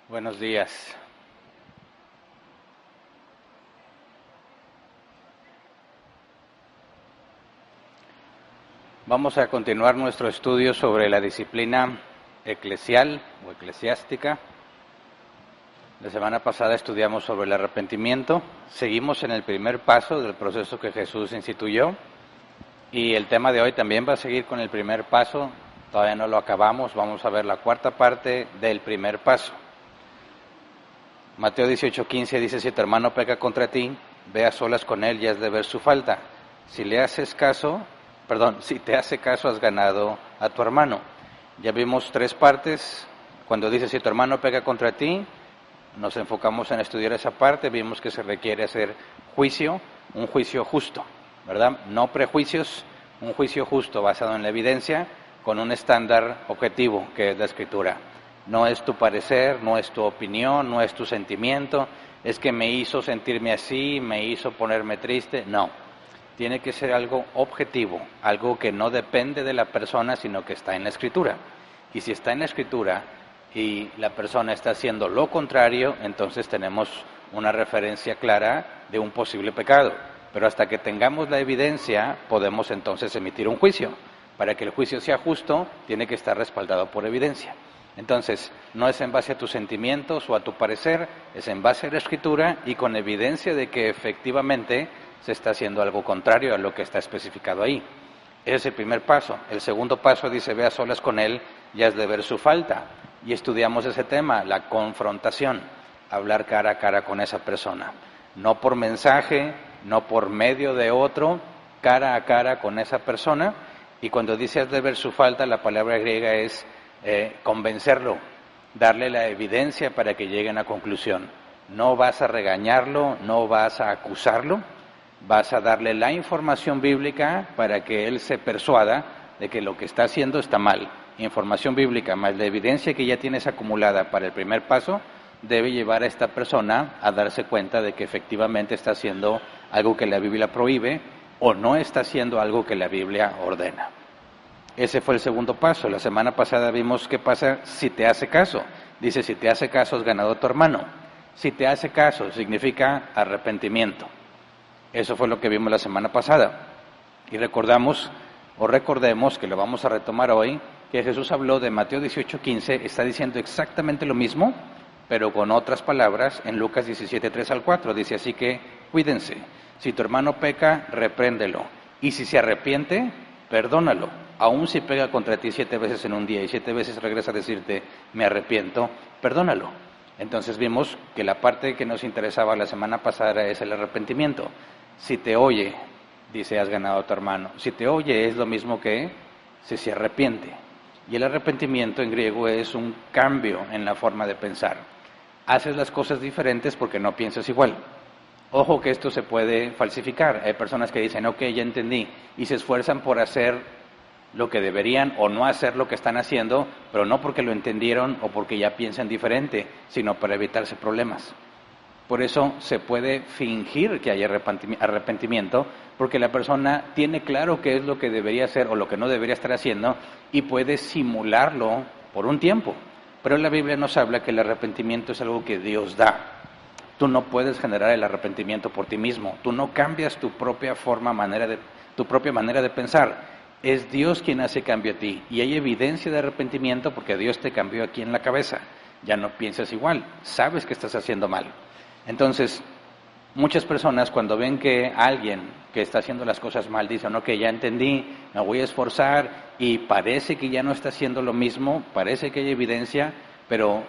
Buenos días. Vamos a continuar nuestro estudio sobre la disciplina eclesial o eclesiástica. La semana pasada estudiamos sobre el arrepentimiento. Seguimos en el primer paso del proceso que Jesús instituyó. Y el tema de hoy también va a seguir con el primer paso. Todavía no lo acabamos. Vamos a ver la cuarta parte del primer paso. Mateo 18:15 dice: si tu hermano peca contra ti, ve a solas con él y has de ver su falta. Si te hace caso, has ganado a tu hermano. Ya vimos tres partes. Cuando dice si tu hermano peca contra ti, nos enfocamos en estudiar esa parte. Vimos que se requiere hacer juicio, un juicio justo, ¿verdad? No prejuicios, un juicio justo basado en la evidencia, con un estándar objetivo que es la Escritura. No es tu parecer, no es tu opinión, no es tu sentimiento, es que me hizo sentirme así, me hizo ponerme triste. No, tiene que ser algo objetivo, algo que no depende de la persona, sino que está en la Escritura. Y si está en la Escritura y la persona está haciendo lo contrario, entonces tenemos una referencia clara de un posible pecado. Pero hasta que tengamos la evidencia, podemos entonces emitir un juicio. Para que el juicio sea justo, tiene que estar respaldado por evidencia. Entonces, no es en base a tus sentimientos o a tu parecer, es en base a la Escritura y con evidencia de que efectivamente se está haciendo algo contrario a lo que está especificado ahí. Ese es el primer paso. El segundo paso dice: ve a solas con él y has de ver su falta. Y estudiamos ese tema, la confrontación, hablar cara a cara con esa persona. No por mensaje, no por medio de otro, cara a cara con esa persona. Y cuando dice has de ver su falta, la palabra griega es convencerlo, darle la evidencia para que lleguen a conclusión. No vas a regañarlo, no vas a acusarlo, vas a darle la información bíblica para que él se persuada de que lo que está haciendo está mal. Información bíblica más la evidencia que ya tienes acumulada para el primer paso debe llevar a esta persona a darse cuenta de que efectivamente está haciendo algo que la Biblia prohíbe o no está haciendo algo que la Biblia ordena. Ese fue el segundo paso. La semana pasada vimos qué pasa si te hace caso. Dice: si te hace caso, has ganado a tu hermano. Si te hace caso significa arrepentimiento. Eso fue lo que vimos la semana pasada. Y recordemos, que lo vamos a retomar hoy, que Jesús habló de Mateo 18:15, está diciendo exactamente lo mismo, pero con otras palabras en Lucas 17:3-4. Dice: así que cuídense. Si tu hermano peca, repréndelo. Y si se arrepiente, perdónalo. Aun si pega contra ti 7 veces en un día y 7 veces regresa a decirte me arrepiento, perdónalo. Entonces vimos que la parte que nos interesaba la semana pasada es el arrepentimiento. Si te oye, dice, has ganado a tu hermano. Si te oye es lo mismo que si se arrepiente. Y el arrepentimiento en griego es un cambio en la forma de pensar. Haces las cosas diferentes porque no piensas igual. Ojo que esto se puede falsificar. Hay personas que dicen, ok, ya entendí, y se esfuerzan por hacer lo que deberían o no hacer lo que están haciendo, pero no porque lo entendieron o porque ya piensan diferente, sino para evitarse problemas. Por eso se puede fingir que hay arrepentimiento, porque la persona tiene claro qué es lo que debería hacer o lo que no debería estar haciendo y puede simularlo por un tiempo. Pero la Biblia nos habla que el arrepentimiento es algo que Dios da. Tú no puedes generar el arrepentimiento por ti mismo. Tú no cambias tu propia manera de pensar. Es Dios quien hace cambio a ti. Y hay evidencia de arrepentimiento porque Dios te cambió aquí en la cabeza. Ya no piensas igual. Sabes que estás haciendo mal. Entonces, muchas personas cuando ven que alguien que está haciendo las cosas mal dicen, ok, ya entendí, me voy a esforzar y parece que ya no está haciendo lo mismo, parece que hay evidencia, pero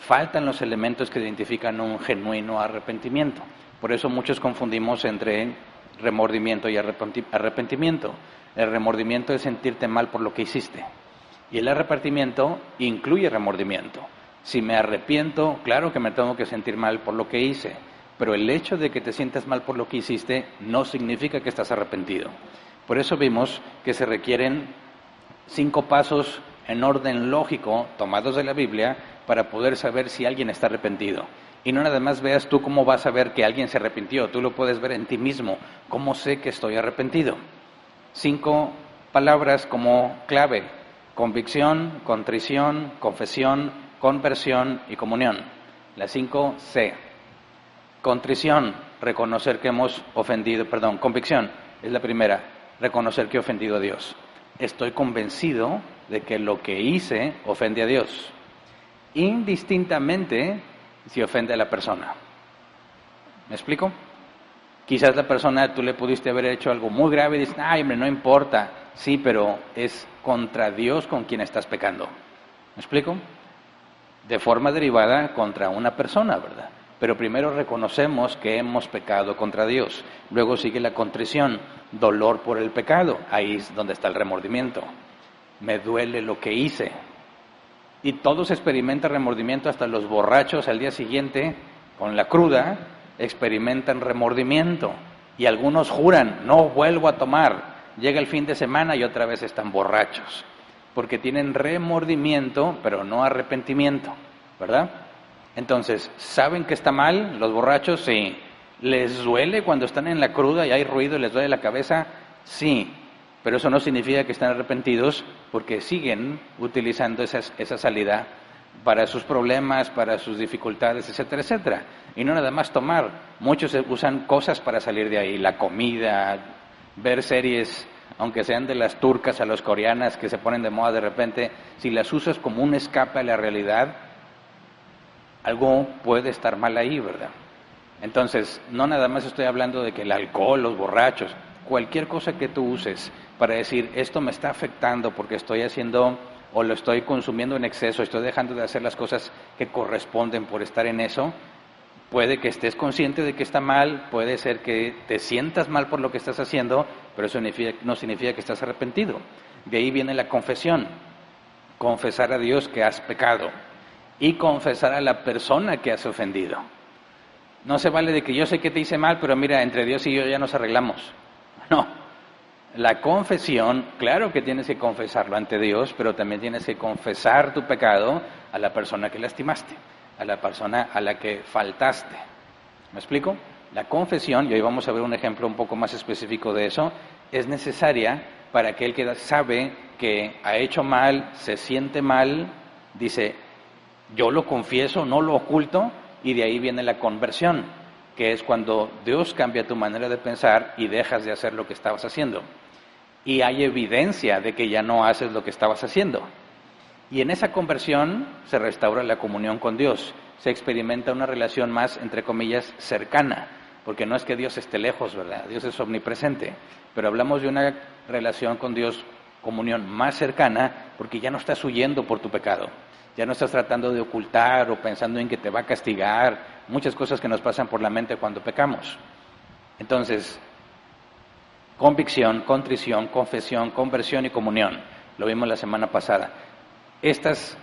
faltan los elementos que identifican un genuino arrepentimiento. Por eso muchos confundimos entre remordimiento y arrepentimiento. El remordimiento es sentirte mal por lo que hiciste. Y el arrepentimiento incluye remordimiento. Si me arrepiento, claro que me tengo que sentir mal por lo que hice, pero el hecho de que te sientas mal por lo que hiciste no significa que estás arrepentido. Por eso vimos que se requieren 5 pasos en orden lógico, tomados de la Biblia, para poder saber si alguien está arrepentido. Y no nada más veas tú cómo vas a ver que alguien se arrepintió, tú lo puedes ver en ti mismo. ¿Cómo sé que estoy arrepentido? 5 palabras como clave: convicción, contrición, confesión, conversión y comunión. La 5C. Contrición, reconocer que hemos ofendido, convicción, es la primera, reconocer que he ofendido a Dios. Estoy convencido de que lo que hice ofende a Dios, indistintamente si ofende a la persona. ¿Me explico? Quizás la persona, tú le pudiste haber hecho algo muy grave y dices, ay, hombre, no importa. Sí, pero es contra Dios con quien estás pecando. ¿Me explico? De forma derivada contra una persona, ¿verdad? Pero primero reconocemos que hemos pecado contra Dios. Luego sigue la contrición, dolor por el pecado. Ahí es donde está el remordimiento. Me duele lo que hice. Y todos experimentan remordimiento, hasta los borrachos al día siguiente, con la cruda, experimentan remordimiento. Y algunos juran, no vuelvo a tomar. Llega el fin de semana y otra vez están borrachos. Porque tienen remordimiento, pero no arrepentimiento, ¿verdad? Entonces, ¿saben que está mal los borrachos? Sí. ¿Les duele cuando están en la cruda y hay ruido y les duele la cabeza? Sí. Pero eso no significa que están arrepentidos, porque siguen utilizando esa salida para sus problemas, para sus dificultades, etcétera, etcétera. Y no nada más tomar. Muchos usan cosas para salir de ahí, la comida, ver series, aunque sean de las turcas a las coreanas que se ponen de moda de repente. Si las usas como un escape a la realidad, algo puede estar mal ahí, ¿verdad? Entonces, no nada más estoy hablando de que el alcohol, los borrachos, cualquier cosa que tú uses para decir, esto me está afectando porque estoy haciendo o lo estoy consumiendo en exceso, estoy dejando de hacer las cosas que corresponden por estar en eso, puede que estés consciente de que está mal, puede ser que te sientas mal por lo que estás haciendo, pero eso no significa que estás arrepentido. De ahí viene la confesión, confesar a Dios que has pecado y confesar a la persona que has ofendido. No se vale de que yo sé que te hice mal, pero mira, entre Dios y yo ya nos arreglamos. No. La confesión, claro que tienes que confesarlo ante Dios, pero también tienes que confesar tu pecado a la persona que lastimaste, a la persona a la que faltaste. ¿Me explico? La confesión, y hoy vamos a ver un ejemplo un poco más específico de eso, es necesaria para aquel que sabe que ha hecho mal, se siente mal, dice, yo lo confieso, no lo oculto, y de ahí viene la conversión, que es cuando Dios cambia tu manera de pensar y dejas de hacer lo que estabas haciendo. Y hay evidencia de que ya no haces lo que estabas haciendo. Y en esa conversión se restaura la comunión con Dios, se experimenta una relación más, entre comillas, cercana, porque no es que Dios esté lejos, ¿verdad? Dios es omnipresente, pero hablamos de una relación con Dios, comunión más cercana, porque ya no estás huyendo por tu pecado. Ya no estás tratando de ocultar o pensando en que te va a castigar, muchas cosas que nos pasan por la mente cuando pecamos. Entonces, convicción, contrición, confesión, conversión y comunión. Lo vimos la semana pasada. Estas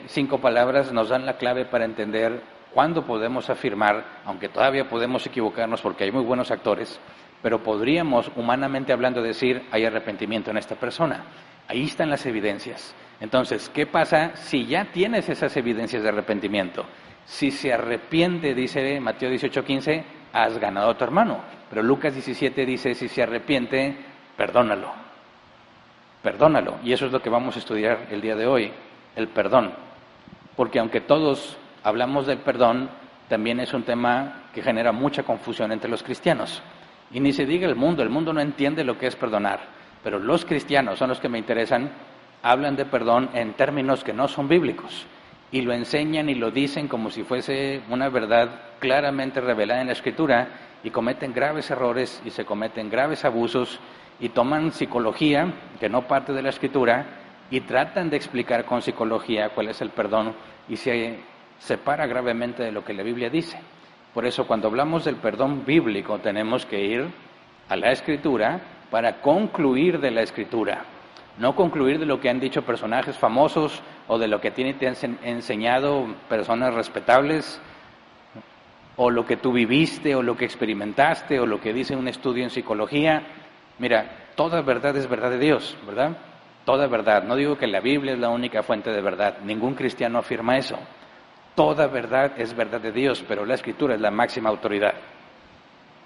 5 palabras nos dan la clave para entender cuándo podemos afirmar, aunque todavía podemos equivocarnos porque hay muy buenos actores, pero podríamos, humanamente hablando, decir, hay arrepentimiento en esta persona. Ahí están las evidencias. Entonces, ¿qué pasa si ya tienes esas evidencias de arrepentimiento? Si se arrepiente, dice Mateo 18:15, has ganado a tu hermano. Pero Lucas 17 dice, si se arrepiente, perdónalo. Perdónalo. Y eso es lo que vamos a estudiar el día de hoy, el perdón. Porque aunque todos hablamos del perdón, también es un tema que genera mucha confusión entre los cristianos. Y ni se diga el mundo no entiende lo que es perdonar. Pero los cristianos son los que me interesan, hablan de perdón en términos que no son bíblicos y lo enseñan y lo dicen como si fuese una verdad claramente revelada en la Escritura y cometen graves errores y se cometen graves abusos y toman psicología que no parte de la Escritura y tratan de explicar con psicología cuál es el perdón y se separa gravemente de lo que la Biblia dice. Por eso cuando hablamos del perdón bíblico tenemos que ir a la Escritura para concluir de la Escritura. No concluir de lo que han dicho personajes famosos o de lo que te han enseñado personas respetables o lo que tú viviste o lo que experimentaste o lo que dice un estudio en psicología. Mira, toda verdad es verdad de Dios, ¿verdad? Toda verdad. No digo que la Biblia es la única fuente de verdad. Ningún cristiano afirma eso. Toda verdad es verdad de Dios, pero la Escritura es la máxima autoridad.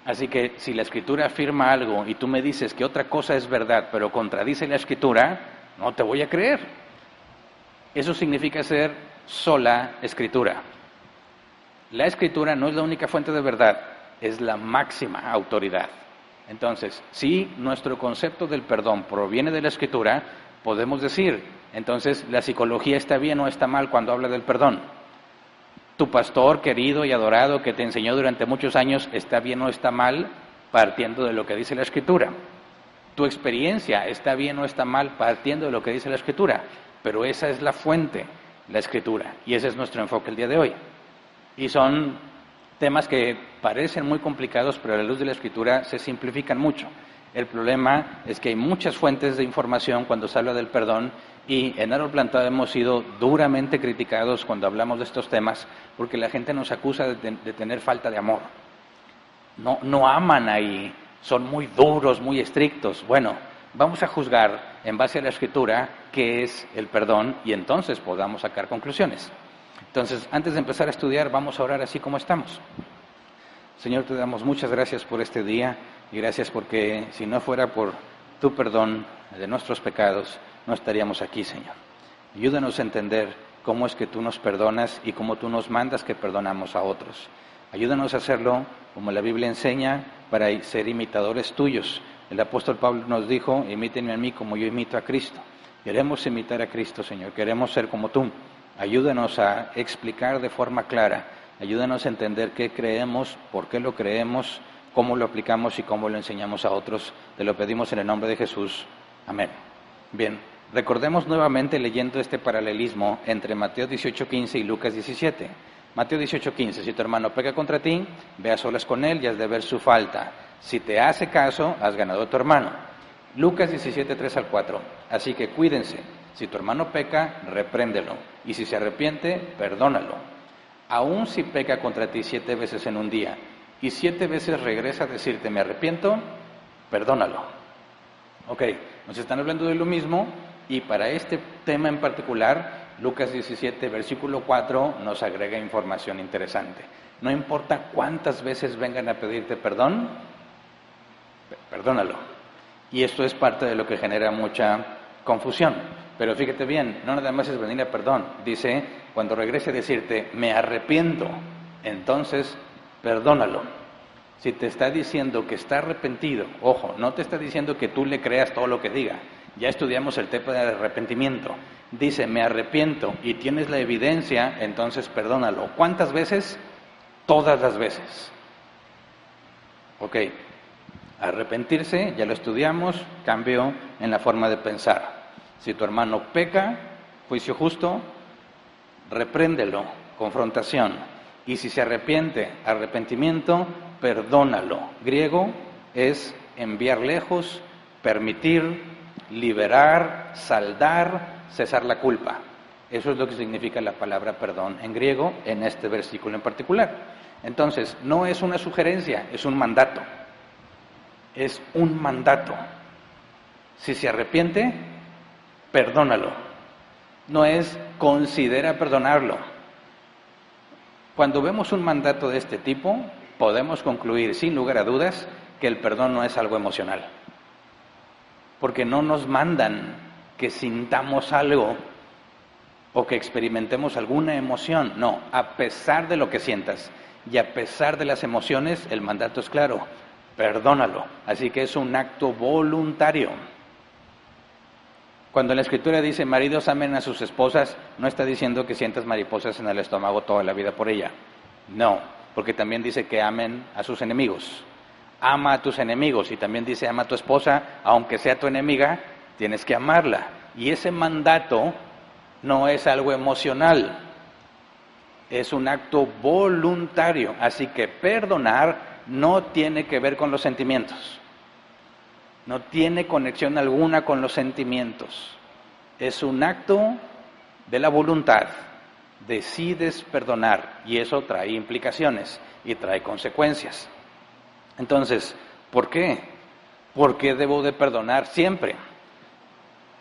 Así que si la Escritura afirma algo y tú me dices que otra cosa es verdad, pero contradice la Escritura, no te voy a creer. Eso significa ser sola Escritura. La Escritura no es la única fuente de verdad, es la máxima autoridad. Entonces, si nuestro concepto del perdón proviene de la Escritura, podemos decir, entonces, ¿la psicología está bien o está mal cuando habla del perdón? ¿Tu pastor querido y adorado que te enseñó durante muchos años está bien o está mal partiendo de lo que dice la Escritura? ¿Tu experiencia está bien o está mal partiendo de lo que dice la Escritura? Pero esa es la fuente, la Escritura, y ese es nuestro enfoque el día de hoy. Y son temas que parecen muy complicados, pero a la luz de la Escritura se simplifican mucho. El problema es que hay muchas fuentes de información cuando se habla del perdón, y en Árbol Plantado hemos sido duramente criticados cuando hablamos de estos temas, porque la gente nos acusa de tener falta de amor. No aman ahí, son muy duros, muy estrictos. Bueno, vamos a juzgar en base a la Escritura qué es el perdón y entonces podamos sacar conclusiones. Entonces, antes de empezar a estudiar, vamos a orar así como estamos. Señor, te damos muchas gracias por este día y gracias porque si no fuera por tu perdón de nuestros pecados, no estaríamos aquí, Señor. Ayúdanos a entender cómo es que tú nos perdonas y cómo tú nos mandas que perdonamos a otros. Ayúdanos a hacerlo como la Biblia enseña para ser imitadores tuyos. El apóstol Pablo nos dijo, imítenme a mí como yo imito a Cristo. Queremos imitar a Cristo, Señor, queremos ser como tú. Ayúdanos a explicar de forma clara, ayúdanos a entender qué creemos, por qué lo creemos, cómo lo aplicamos y cómo lo enseñamos a otros. Te lo pedimos en el nombre de Jesús. Amén. Bien, recordemos nuevamente leyendo este paralelismo entre Mateo 18:15 y Lucas 17. Mateo 18:15, si tu hermano peca contra ti, ve a solas con él y has de ver su falta. Si te hace caso, has ganado a tu hermano. Lucas 17:3-4, así que cuídense. Si tu hermano peca, repréndelo, y si se arrepiente, perdónalo. Aun si peca contra ti 7 veces en un día, y 7 veces regresa a decirte, me arrepiento, perdónalo. Ok, nos están hablando de lo mismo, y para este tema en particular, Lucas 17, versículo 4, nos agrega información interesante. No importa cuántas veces vengan a pedirte perdón, perdónalo. Y esto es parte de lo que genera mucha confusión. Pero fíjate bien, no nada más es venir a perdón. Dice, cuando regrese a decirte, me arrepiento, entonces perdónalo. Si te está diciendo que está arrepentido, ojo, no te está diciendo que tú le creas todo lo que diga. Ya estudiamos el tema del arrepentimiento. Dice, me arrepiento y tienes la evidencia, entonces perdónalo. ¿Cuántas veces? Todas las veces. Ok, arrepentirse, ya lo estudiamos, cambio en la forma de pensar. Si tu hermano peca, juicio justo, repréndelo, confrontación. Y si se arrepiente, arrepentimiento, perdónalo. Griego es enviar lejos, permitir, liberar, saldar, cesar la culpa. Eso es lo que significa la palabra perdón en griego, en este versículo en particular. Entonces, no es una sugerencia, es un mandato. Es un mandato. Si se arrepiente, perdónalo. No es considera perdonarlo. Cuando vemos un mandato de este tipo, podemos concluir sin lugar a dudas que el perdón no es algo emocional. Porque no nos mandan que sintamos algo o que experimentemos alguna emoción. No, a pesar de lo que sientas y a pesar de las emociones, el mandato es claro, perdónalo. Así que es un acto voluntario. Cuando la Escritura dice, maridos amen a sus esposas, no está diciendo que sientas mariposas en el estómago toda la vida por ella. No, porque también dice que amen a sus enemigos. Ama a tus enemigos y también dice, ama a tu esposa, aunque sea tu enemiga, tienes que amarla. Y ese mandato no es algo emocional, es un acto voluntario. Así que perdonar no tiene que ver con los sentimientos. No tiene conexión alguna con los sentimientos. Es un acto de la voluntad. Decides perdonar y eso trae implicaciones y trae consecuencias. Entonces, ¿por qué? ¿Por qué debo de perdonar siempre?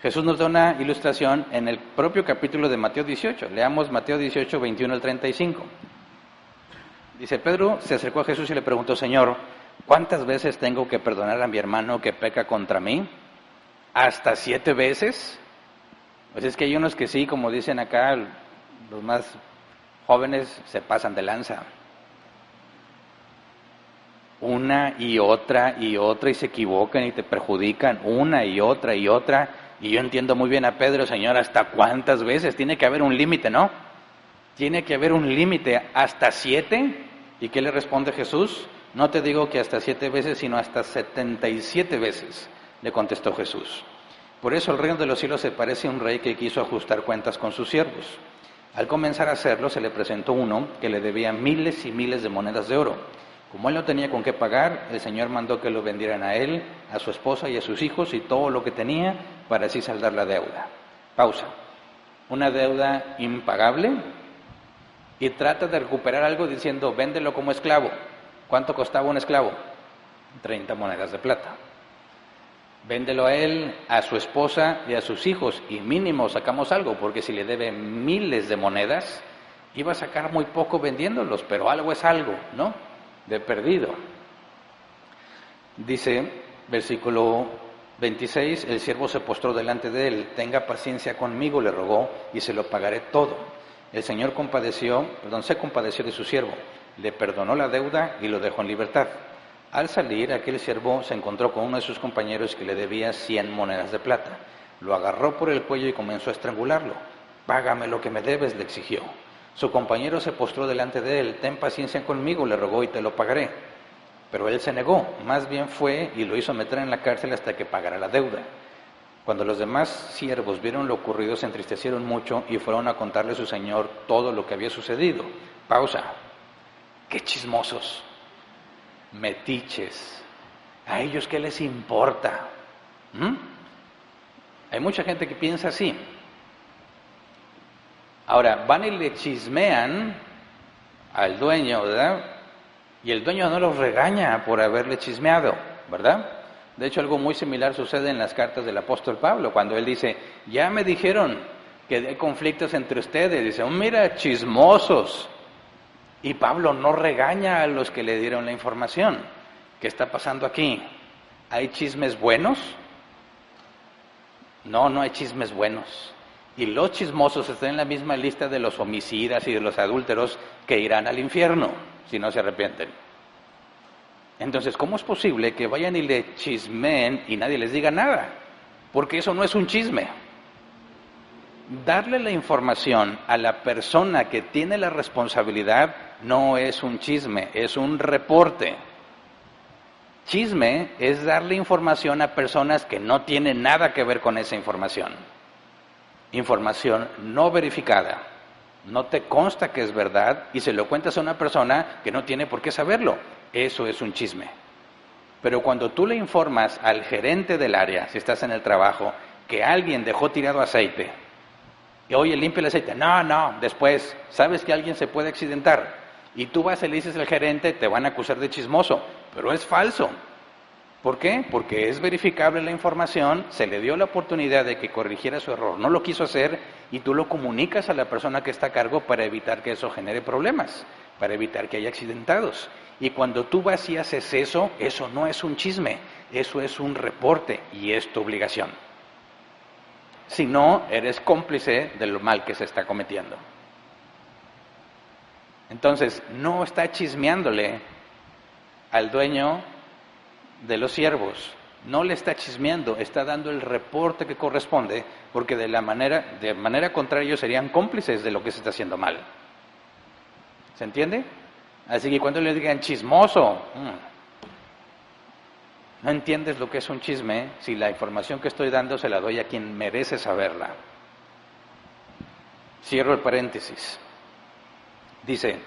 Jesús nos da una ilustración en el propio capítulo de Mateo 18. Leamos Mateo 18, 21 al 35. Dice, Pedro se acercó a Jesús y le preguntó, Señor, ¿cuántas veces tengo que perdonar a mi hermano que peca contra mí? ¿Hasta 7 veces? Pues es que hay unos que sí, como dicen acá, los más jóvenes se pasan de lanza. Una y otra y se equivocan y te perjudican, una y otra. Y yo entiendo muy bien a Pedro, Señor, ¿hasta cuántas veces? Tiene que haber un límite, ¿no? Tiene que haber un límite, ¿hasta 7? ¿Y qué le responde Jesús? No te digo que hasta 7 veces, sino hasta 77 veces, le contestó Jesús. Por eso el reino de los cielos se parece a un rey que quiso ajustar cuentas con sus siervos. Al comenzar a hacerlo, se le presentó uno que le debía miles y miles de monedas de oro. Como él no tenía con qué pagar, el Señor mandó que lo vendieran a él, a su esposa y a sus hijos y todo lo que tenía para así saldar la deuda. Pausa. Una deuda impagable y trata de recuperar algo diciendo, véndelo como esclavo. ¿Cuánto costaba un esclavo? 30 monedas de plata. Véndelo a él, a su esposa y a sus hijos y mínimo sacamos algo, porque si le debe miles de monedas, iba a sacar muy poco vendiéndolos, pero algo es algo, ¿no? De perdido. Dice, versículo 26, el siervo se postró delante de él, tenga paciencia conmigo, le rogó, y se lo pagaré todo. El Señor se compadeció de su siervo, le perdonó la deuda y lo dejó en libertad. Al salir, aquel siervo se encontró con uno de sus compañeros que le debía 100 monedas de plata. Lo agarró por el cuello y comenzó a estrangularlo. Págame lo que me debes, le exigió. Su compañero se postró delante de él, ten paciencia conmigo, le rogó, y te lo pagaré. Pero él se negó, más bien fue y lo hizo meter en la cárcel hasta que pagara la deuda. Cuando los demás siervos vieron lo ocurrido, se entristecieron mucho y fueron a contarle a su señor todo lo que había sucedido. Pausa. ¡Qué chismosos! Metiches. ¿A ellos qué les importa? Hay mucha gente que piensa así. Ahora, van y le chismean al dueño, ¿verdad? Y el dueño no los regaña por haberle chismeado, ¿verdad? De hecho, algo muy similar sucede en las cartas del apóstol Pablo, cuando él dice, ya me dijeron que hay conflictos entre ustedes. Dice, mira, chismosos. Y Pablo no regaña a los que le dieron la información. ¿Qué está pasando aquí? ¿Hay chismes buenos? No, no hay chismes buenos. Y los chismosos están en la misma lista de los homicidas y de los adúlteros que irán al infierno si no se arrepienten. Entonces, ¿cómo es posible que vayan y le chismeen y nadie les diga nada? Porque eso no es un chisme. Darle la información a la persona que tiene la responsabilidad no es un chisme, es un reporte. Chisme es darle información a personas que no tienen nada que ver con esa información. Información no verificada. No te consta que es verdad y se lo cuentas a una persona que no tiene por qué saberlo. Eso es un chisme. Pero cuando tú le informas al gerente del área, si estás en el trabajo, que alguien dejó tirado aceite, y oye, limpia el aceite. No, después, sabes que alguien se puede accidentar. Y tú vas y le dices al gerente, te van a acusar de chismoso. Pero es falso. ¿Por qué? Porque es verificable la información, se le dio la oportunidad de que corrigiera su error, no lo quiso hacer y tú lo comunicas a la persona que está a cargo para evitar que eso genere problemas, para evitar que haya accidentados. Y cuando tú vas y haces eso, eso no es un chisme, eso es un reporte y es tu obligación. Si no, eres cómplice de lo mal que se está cometiendo. Entonces, no está chismeándole al dueño de los siervos, no le está chismeando, está dando el reporte que corresponde, porque de manera contraria ellos serían cómplices de lo que se está haciendo mal. ¿Se entiende? Así que cuando le digan chismoso, no entiendes lo que es un chisme si la información que estoy dando se la doy a quien merece saberla. Cierro el paréntesis. Dice,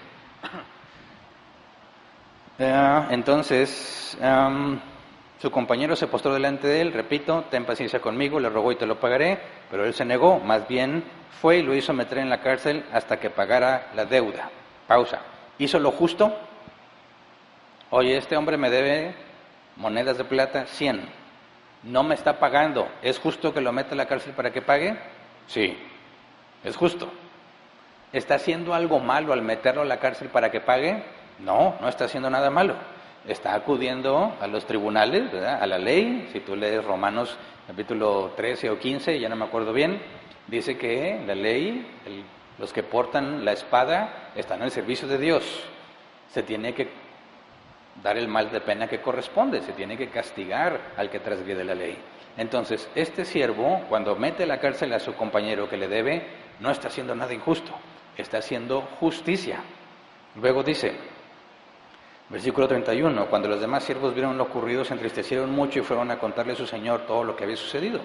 entonces, su compañero se postró delante de él, repito, ten paciencia conmigo, le rogó y te lo pagaré, pero él se negó, más bien fue y lo hizo meter en la cárcel hasta que pagara la deuda. Pausa. ¿Hizo lo justo? Oye, este hombre me debe monedas de plata 100, no me está pagando, ¿es justo que lo meta a la cárcel para que pague? Sí, es justo. ¿Está haciendo algo malo al meterlo a la cárcel para que pague? No, no está haciendo nada malo. Está acudiendo a los tribunales, ¿verdad? A la ley. Si tú lees Romanos capítulo 13 o 15, ya no me acuerdo bien, dice que la ley, los que portan la espada están al servicio de Dios. Se tiene que dar el mal de pena que corresponde, se tiene que castigar al que transgrede la ley. Entonces, este siervo, cuando mete a la cárcel a su compañero que le debe, no está haciendo nada injusto, está haciendo justicia. Luego dice, versículo 31, cuando los demás siervos vieron lo ocurrido, se entristecieron mucho y fueron a contarle a su señor todo lo que había sucedido.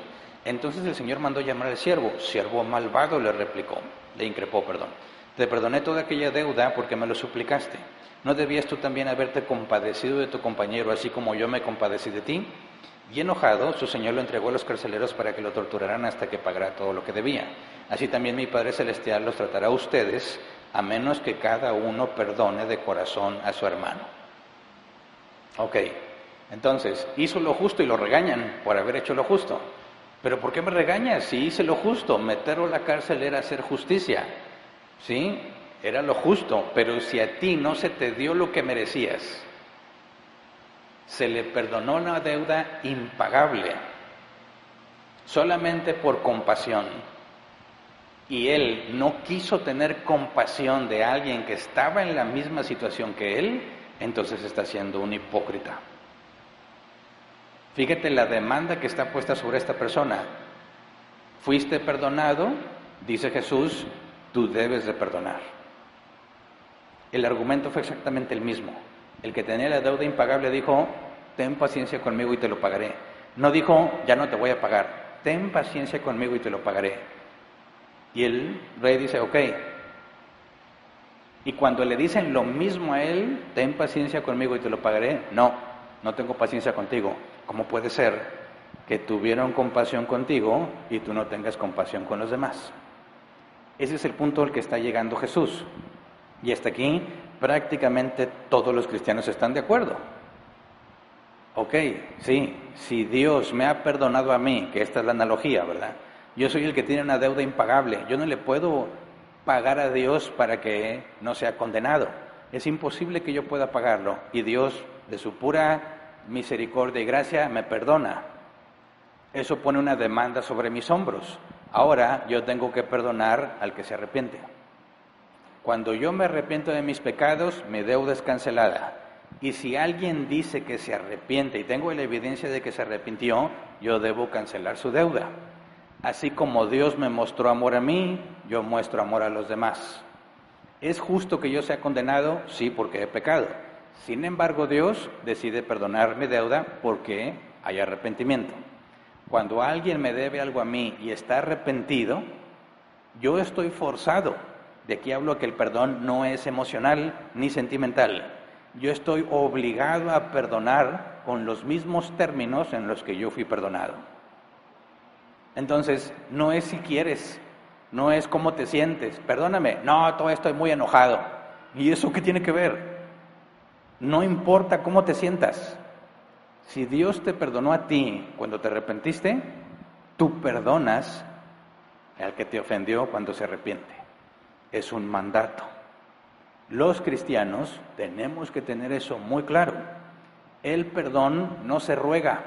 Entonces el señor mandó llamar al siervo. Siervo malvado, le increpó. Te perdoné toda aquella deuda porque me lo suplicaste. ¿No debías tú también haberte compadecido de tu compañero, así como yo me compadecí de ti? Y enojado, su señor lo entregó a los carceleros para que lo torturaran hasta que pagara todo lo que debía. Así también mi Padre Celestial los tratará a ustedes, a menos que cada uno perdone de corazón a su hermano. Ok, entonces, hizo lo justo y lo regañan por haber hecho lo justo. ¿Pero por qué me regañas? Si hice lo justo, meterlo a la cárcel era hacer justicia. ¿Sí? Era lo justo, pero si a ti no se te dio lo que merecías, se le perdonó una deuda impagable, solamente por compasión, y él no quiso tener compasión de alguien que estaba en la misma situación que él, entonces está siendo un hipócrita. Fíjate la demanda que está puesta sobre esta persona. Fuiste perdonado, dice Jesús, tú debes de perdonar. El argumento fue exactamente el mismo. El que tenía la deuda impagable dijo, ten paciencia conmigo y te lo pagaré. No dijo, ya no te voy a pagar, ten paciencia conmigo y te lo pagaré. Y el rey dice, ok. Y cuando le dicen lo mismo a él, ten paciencia conmigo y te lo pagaré, no tengo paciencia contigo. ¿Cómo puede ser que tuvieron compasión contigo y tú no tengas compasión con los demás? Ese es el punto al que está llegando Jesús. Y hasta aquí prácticamente todos los cristianos están de acuerdo. Ok, sí, si Dios me ha perdonado a mí, que esta es la analogía, ¿verdad? Yo soy el que tiene una deuda impagable. Yo no le puedo pagar a Dios para que no sea condenado. Es imposible que yo pueda pagarlo. Y Dios, de su pura misericordia y gracia, me perdona. Eso pone una demanda sobre mis hombros. Ahora yo tengo que perdonar al que se arrepiente. Cuando yo me arrepiento de mis pecados, mi deuda es cancelada. Y si alguien dice que se arrepiente y tengo la evidencia de que se arrepintió, yo debo cancelar su deuda. Así como Dios me mostró amor a mí, yo muestro amor a los demás. ¿Es justo que yo sea condenado? Sí, porque he pecado. Sin embargo, Dios decide perdonar mi deuda porque hay arrepentimiento. Cuando alguien me debe algo a mí y está arrepentido, yo estoy forzado. De aquí hablo que el perdón no es emocional ni sentimental. Yo estoy obligado a perdonar con los mismos términos en los que yo fui perdonado. Entonces, no es si quieres, no es cómo te sientes. Perdóname, no, todavía estoy muy enojado. ¿Y eso qué tiene que ver? No importa cómo te sientas. Si Dios te perdonó a ti cuando te arrepentiste, tú perdonas al que te ofendió cuando se arrepiente. Es un mandato. Los cristianos tenemos que tener eso muy claro. El perdón no se ruega.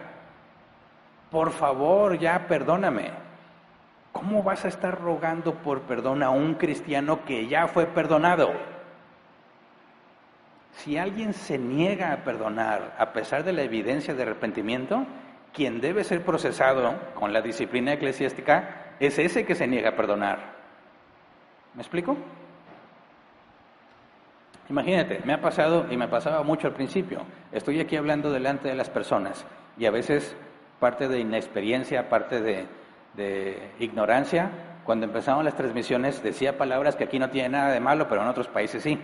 Por favor, ya perdóname. ¿Cómo vas a estar rogando por perdón a un cristiano que ya fue perdonado? Si alguien se niega a perdonar a pesar de la evidencia de arrepentimiento, quien debe ser procesado con la disciplina eclesiástica es ese que se niega a perdonar. ¿Me explico? Imagínate, me ha pasado y me pasaba mucho al principio. Estoy aquí hablando delante de las personas y a veces parte de inexperiencia, parte de ignorancia, cuando empezaban las transmisiones decía palabras que aquí no tienen nada de malo, pero en otros países sí.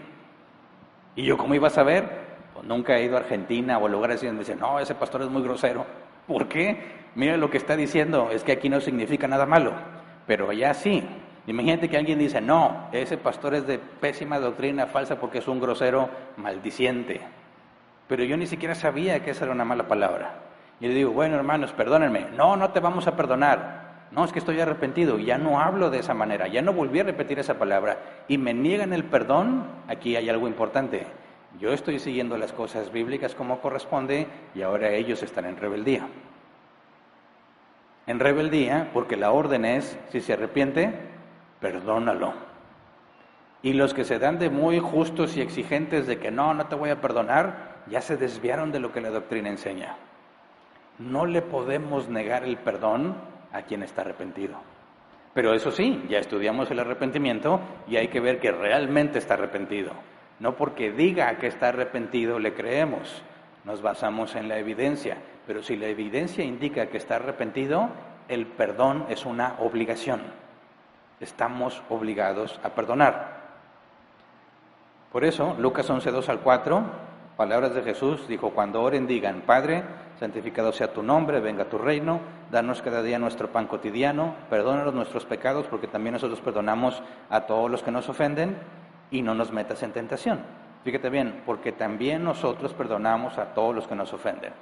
¿Y yo cómo iba a saber? Pues nunca he ido a Argentina o a lugares así donde dicen, no, ese pastor es muy grosero. ¿Por qué? Mira lo que está diciendo, es que aquí no significa nada malo, pero allá sí. Imagínate que alguien dice, no, ese pastor es de pésima doctrina falsa porque es un grosero maldiciente. Pero yo ni siquiera sabía que esa era una mala palabra. Y le digo, bueno, hermanos, perdónenme. No te vamos a perdonar. No, es que estoy arrepentido. Ya no hablo de esa manera. Ya no volví a repetir esa palabra. Y me niegan el perdón. Aquí hay algo importante. Yo estoy siguiendo las cosas bíblicas como corresponde y ahora ellos están en rebeldía. en rebeldía, porque la orden es, si se arrepiente, perdónalo. Y los que se dan de muy justos y exigentes de que no te voy a perdonar, ya se desviaron de lo que la doctrina enseña. No le podemos negar el perdón a quien está arrepentido. Pero eso sí, ya estudiamos el arrepentimiento y hay que ver que realmente está arrepentido. No porque diga que está arrepentido le creemos, nos basamos en la evidencia. Pero si la evidencia indica que está arrepentido, el perdón es una obligación. Estamos obligados a perdonar. Por eso, Lucas 11, 2 al 4, palabras de Jesús, dijo: cuando oren digan: Padre, santificado sea tu nombre, venga tu reino, danos cada día nuestro pan cotidiano, perdónanos nuestros pecados, porque también nosotros perdonamos a todos los que nos ofenden, y no nos metas en tentación. Fíjate bien, porque también nosotros perdonamos a todos los que nos ofenden.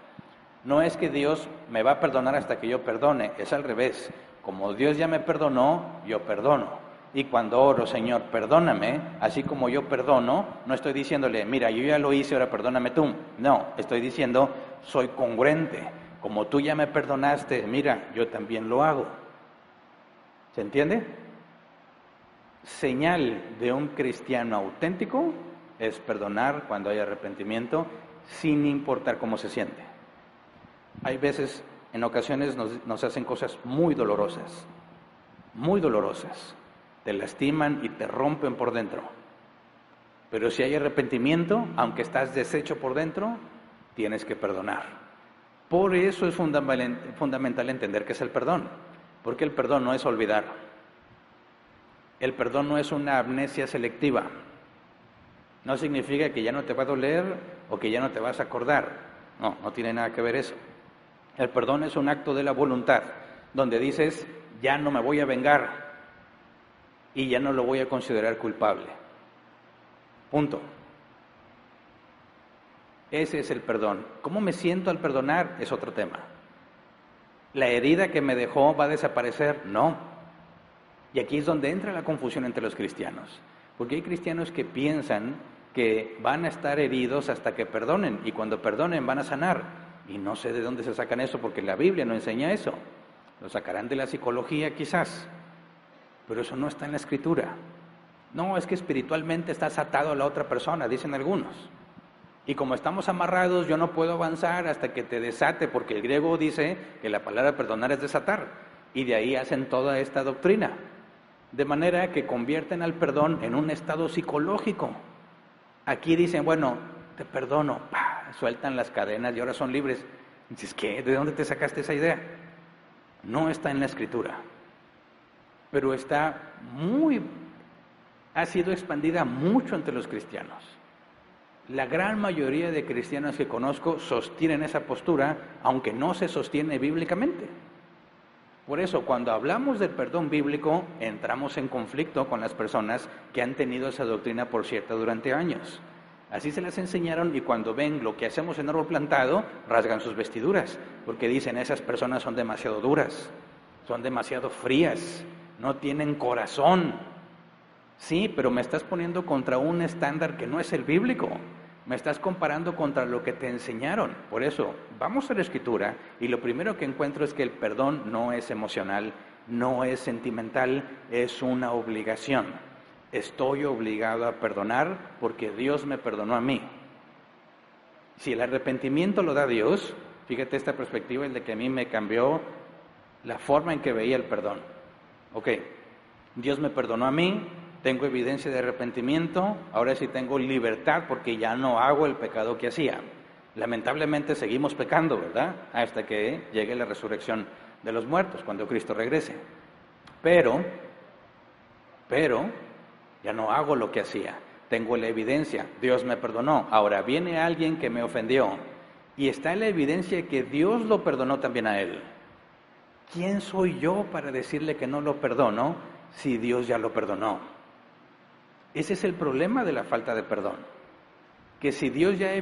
No es que Dios me va a perdonar hasta que yo perdone, es al revés. Como Dios ya me perdonó, yo perdono. Y cuando oro: Señor, perdóname, así como yo perdono, no estoy diciéndole: mira, yo ya lo hice, ahora perdóname tú. No, estoy diciendo: soy congruente. Como tú ya me perdonaste, mira, yo también lo hago. ¿Se entiende? Señal de un cristiano auténtico es perdonar cuando hay arrepentimiento, sin importar cómo se siente. Hay veces, en ocasiones, nos hacen cosas muy dolorosas, te lastiman y te rompen por dentro. Pero si hay arrepentimiento, aunque estás deshecho por dentro, tienes que perdonar. Por eso es fundamental entender qué es el perdón, porque el perdón no es olvidar. El perdón no es una amnesia selectiva. No significa que ya no te va a doler o que ya no te vas a acordar. No tiene nada que ver eso. El perdón es un acto de la voluntad, donde dices: ya no me voy a vengar y ya no lo voy a considerar culpable. Punto. Ese es el perdón. ¿Cómo me siento al perdonar? Es otro tema. ¿La herida que me dejó va a desaparecer? No. Y aquí es donde entra la confusión entre los cristianos. Porque hay cristianos que piensan que van a estar heridos hasta que perdonen, y cuando perdonen van a sanar. Y no sé de dónde se sacan eso, porque la Biblia no enseña eso. Lo sacarán de la psicología quizás, pero eso no está en la Escritura. No, es que espiritualmente estás atado a la otra persona, dicen algunos. Y como estamos amarrados, yo no puedo avanzar hasta que te desate, porque el griego dice que la palabra perdonar es desatar. Y de ahí hacen toda esta doctrina. De manera que convierten al perdón en un estado psicológico. Aquí dicen: bueno, te perdono, sueltan las cadenas y ahora son libres. Dices: ¿qué? ¿De dónde te sacaste esa idea? No está en la Escritura, pero ha sido expandida mucho entre los cristianos. La gran mayoría de cristianos que conozco sostienen esa postura, aunque no se sostiene bíblicamente. Por eso, cuando hablamos del perdón bíblico, entramos en conflicto con las personas que han tenido esa doctrina por cierta durante años. Así se las enseñaron, y cuando ven lo que hacemos en Árbol Plantado, rasgan sus vestiduras, porque dicen: esas personas son demasiado duras, son demasiado frías, no tienen corazón. Sí, pero me estás poniendo contra un estándar que no es el bíblico. Me estás comparando contra lo que te enseñaron. Por eso, vamos a la Escritura, y lo primero que encuentro es que el perdón no es emocional, no es sentimental, es una obligación. Estoy obligado a perdonar porque Dios me perdonó a mí. Si el arrepentimiento lo da Dios, fíjate, esta perspectiva es de que a mí me cambió la forma en que veía el perdón. Ok, Dios me perdonó a mí, tengo evidencia de arrepentimiento, ahora sí tengo libertad porque ya no hago el pecado que hacía. Lamentablemente seguimos pecando, ¿verdad? Hasta que llegue la resurrección de los muertos, cuando Cristo regrese. Pero ya no hago lo que hacía. Tengo la evidencia, Dios me perdonó. Ahora viene alguien que me ofendió y está la evidencia que Dios lo perdonó también a él. ¿Quién soy yo para decirle que no lo perdono si Dios ya lo perdonó? Ese es el problema de la falta de perdón. Que si Dios ya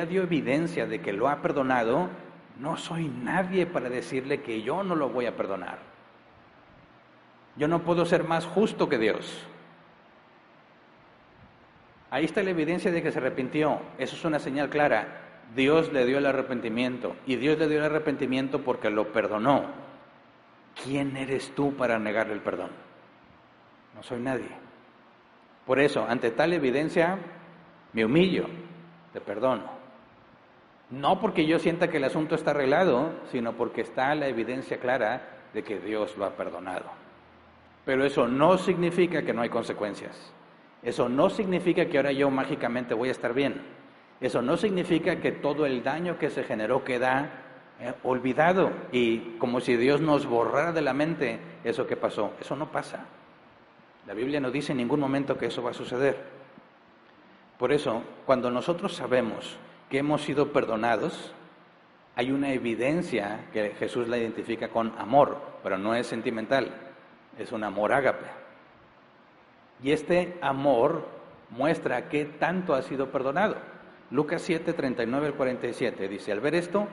dio evidencia de que lo ha perdonado, no soy nadie para decirle que yo no lo voy a perdonar. Yo no puedo ser más justo que Dios. Ahí está la evidencia de que se arrepintió. Eso es una señal clara. Dios le dio el arrepentimiento. Y Dios le dio el arrepentimiento porque lo perdonó. ¿quién eres tú para negarle el perdón? No soy nadie. Por eso, ante tal evidencia, me humillo, te perdono. No porque yo sienta que el asunto está arreglado, sino porque está la evidencia clara de que Dios lo ha perdonado. Pero eso no significa que no hay consecuencias. Eso no significa que ahora yo mágicamente voy a estar bien. Eso no significa que todo el daño que se generó queda olvidado y como si Dios nos borrara de la mente eso que pasó. Eso no pasa. La Biblia no dice en ningún momento que eso va a suceder. Por eso, cuando nosotros sabemos que hemos sido perdonados, hay una evidencia que Jesús la identifica con amor, pero no es sentimental, es un amor ágape. Y este amor muestra qué tanto ha sido perdonado. Lucas 7, 39 al 47 dice, al ver esto,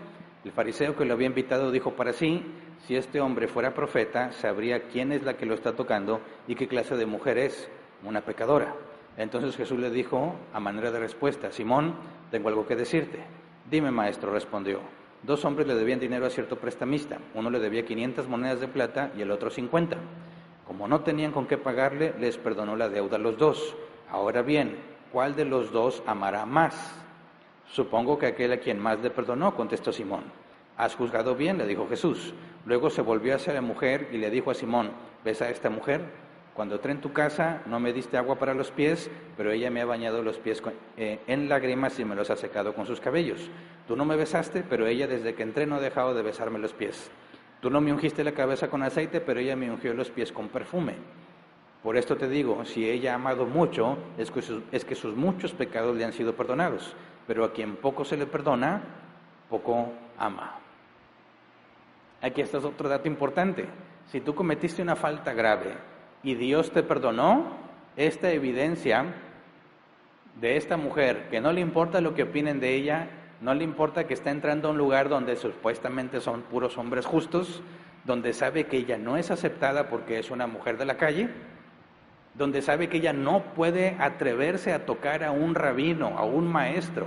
el fariseo que lo había invitado dijo para sí, si este hombre fuera profeta, sabría quién es la que lo está tocando y qué clase de mujer es, una pecadora. Entonces Jesús le dijo, a manera de respuesta, Simón, tengo algo que decirte. Dime, maestro, respondió. 2 hombres le debían dinero a cierto prestamista. Uno le debía 500 monedas de plata y el otro 50. Como no tenían con qué pagarle, les perdonó la deuda a los 2. Ahora bien, ¿cuál de los 2 amará más? Supongo que aquel a quien más le perdonó, contestó Simón. Has juzgado bien, le dijo Jesús. Luego se volvió hacia la mujer y le dijo a Simón, ¿ves a esta mujer? Cuando entré en tu casa no me diste agua para los pies, pero ella me ha bañado los pies en lágrimas y me los ha secado con sus cabellos. Tú no me besaste, pero ella desde que entré no ha dejado de besarme los pies. Tú no me ungiste la cabeza con aceite, pero ella me ungió los pies con perfume. Por esto te digo, si ella ha amado mucho, es que sus muchos pecados le han sido perdonados. Pero a quien poco se le perdona, poco ama. Aquí está otro dato importante. Si tú cometiste una falta grave y Dios te perdonó, esta evidencia de esta mujer, que no le importa lo que opinen de ella, no le importa que está entrando a un lugar donde supuestamente son puros hombres justos, donde sabe que ella no es aceptada porque es una mujer de la calle, donde sabe que ella no puede atreverse a tocar a un rabino, a un maestro,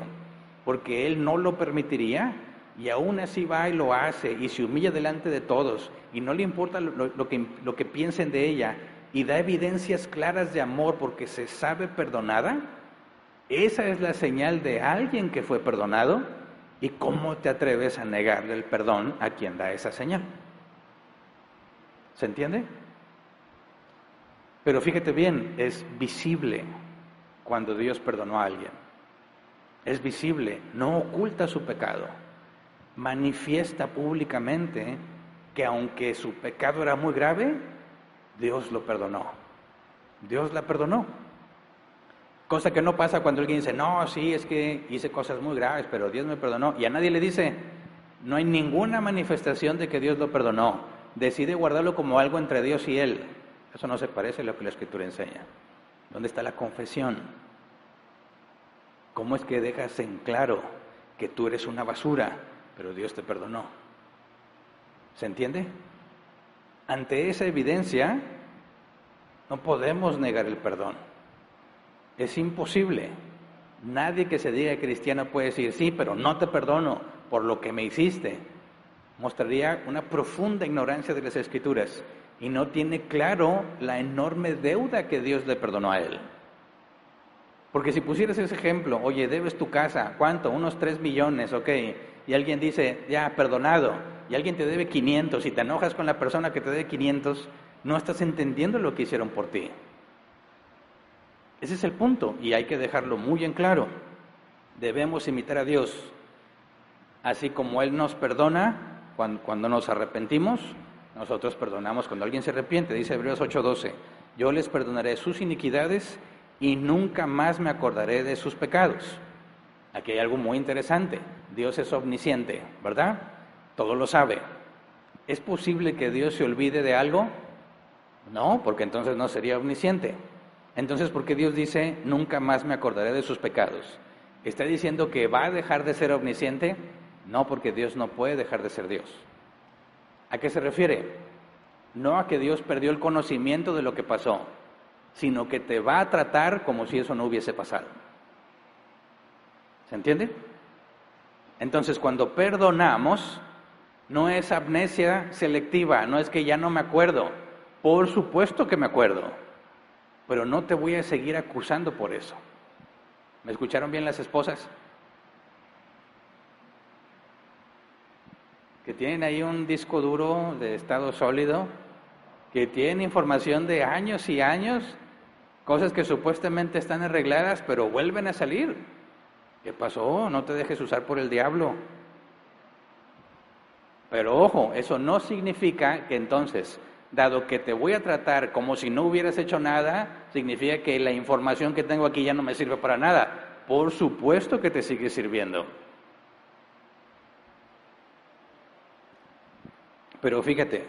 porque él no lo permitiría, y aún así va y lo hace, y se humilla delante de todos, y no le importa lo que piensen de ella, y da evidencias claras de amor porque se sabe perdonada. Esa es la señal de alguien que fue perdonado, y ¿cómo te atreves a negarle el perdón a quien da esa señal? ¿Se entiende? Pero fíjate bien, es visible cuando Dios perdonó a alguien. Es visible, no oculta su pecado. Manifiesta públicamente que aunque su pecado era muy grave, Dios lo perdonó. Dios la perdonó. Cosa que no pasa cuando alguien dice, no, sí, es que hice cosas muy graves, pero Dios me perdonó. Y a nadie le dice, no hay ninguna manifestación de que Dios lo perdonó. Decide guardarlo como algo entre Dios y él. Eso no se parece a lo que la Escritura enseña. ¿Dónde está la confesión? ¿Cómo es que dejas en claro que tú eres una basura, pero Dios te perdonó? ¿Se entiende? Ante esa evidencia, no podemos negar el perdón. Es imposible. Nadie que se diga cristiano puede decir, sí, pero no te perdono por lo que me hiciste. Mostraría una profunda ignorancia de las Escrituras y no tiene claro la enorme deuda que Dios le perdonó a él. Porque si pusieras ese ejemplo, oye, debes tu casa, ¿cuánto? Unos 3 millones, ok. Y alguien dice, ya, perdonado. Y alguien te debe 500 y te enojas con la persona que te debe 500, no estás entendiendo lo que hicieron por ti. Ese es el punto y hay que dejarlo muy en claro. Debemos imitar a Dios. Así como Él nos perdona cuando nos arrepentimos, nosotros perdonamos cuando alguien se arrepiente. Dice Hebreos 8:12, yo les perdonaré sus iniquidades y nunca más me acordaré de sus pecados. Aquí hay algo muy interesante. Dios es omnisciente, ¿verdad? Todo lo sabe. ¿Es posible que Dios se olvide de algo? No, porque entonces no sería omnisciente. Entonces, ¿por qué Dios dice, nunca más me acordaré de sus pecados? ¿Está diciendo que va a dejar de ser omnisciente? No, porque Dios no puede dejar de ser Dios. ¿A qué se refiere? No a que Dios perdió el conocimiento de lo que pasó, sino que te va a tratar como si eso no hubiese pasado. ¿Se entiende? Entonces, cuando perdonamos, No es amnesia selectiva, no es que ya no me acuerdo. Por supuesto que me acuerdo, pero no te voy a seguir acusando por eso. ¿Me escucharon bien las esposas? Que tienen ahí un disco duro de estado sólido, que tienen información de años y años, cosas que supuestamente están arregladas, pero vuelven a salir. ¿Qué pasó? No te dejes usar por el diablo. Pero ojo, eso no significa que entonces, dado que te voy a tratar como si no hubieras hecho nada, significa que la información que tengo aquí ya no me sirve para nada. Por supuesto que te sigue sirviendo. Pero fíjate,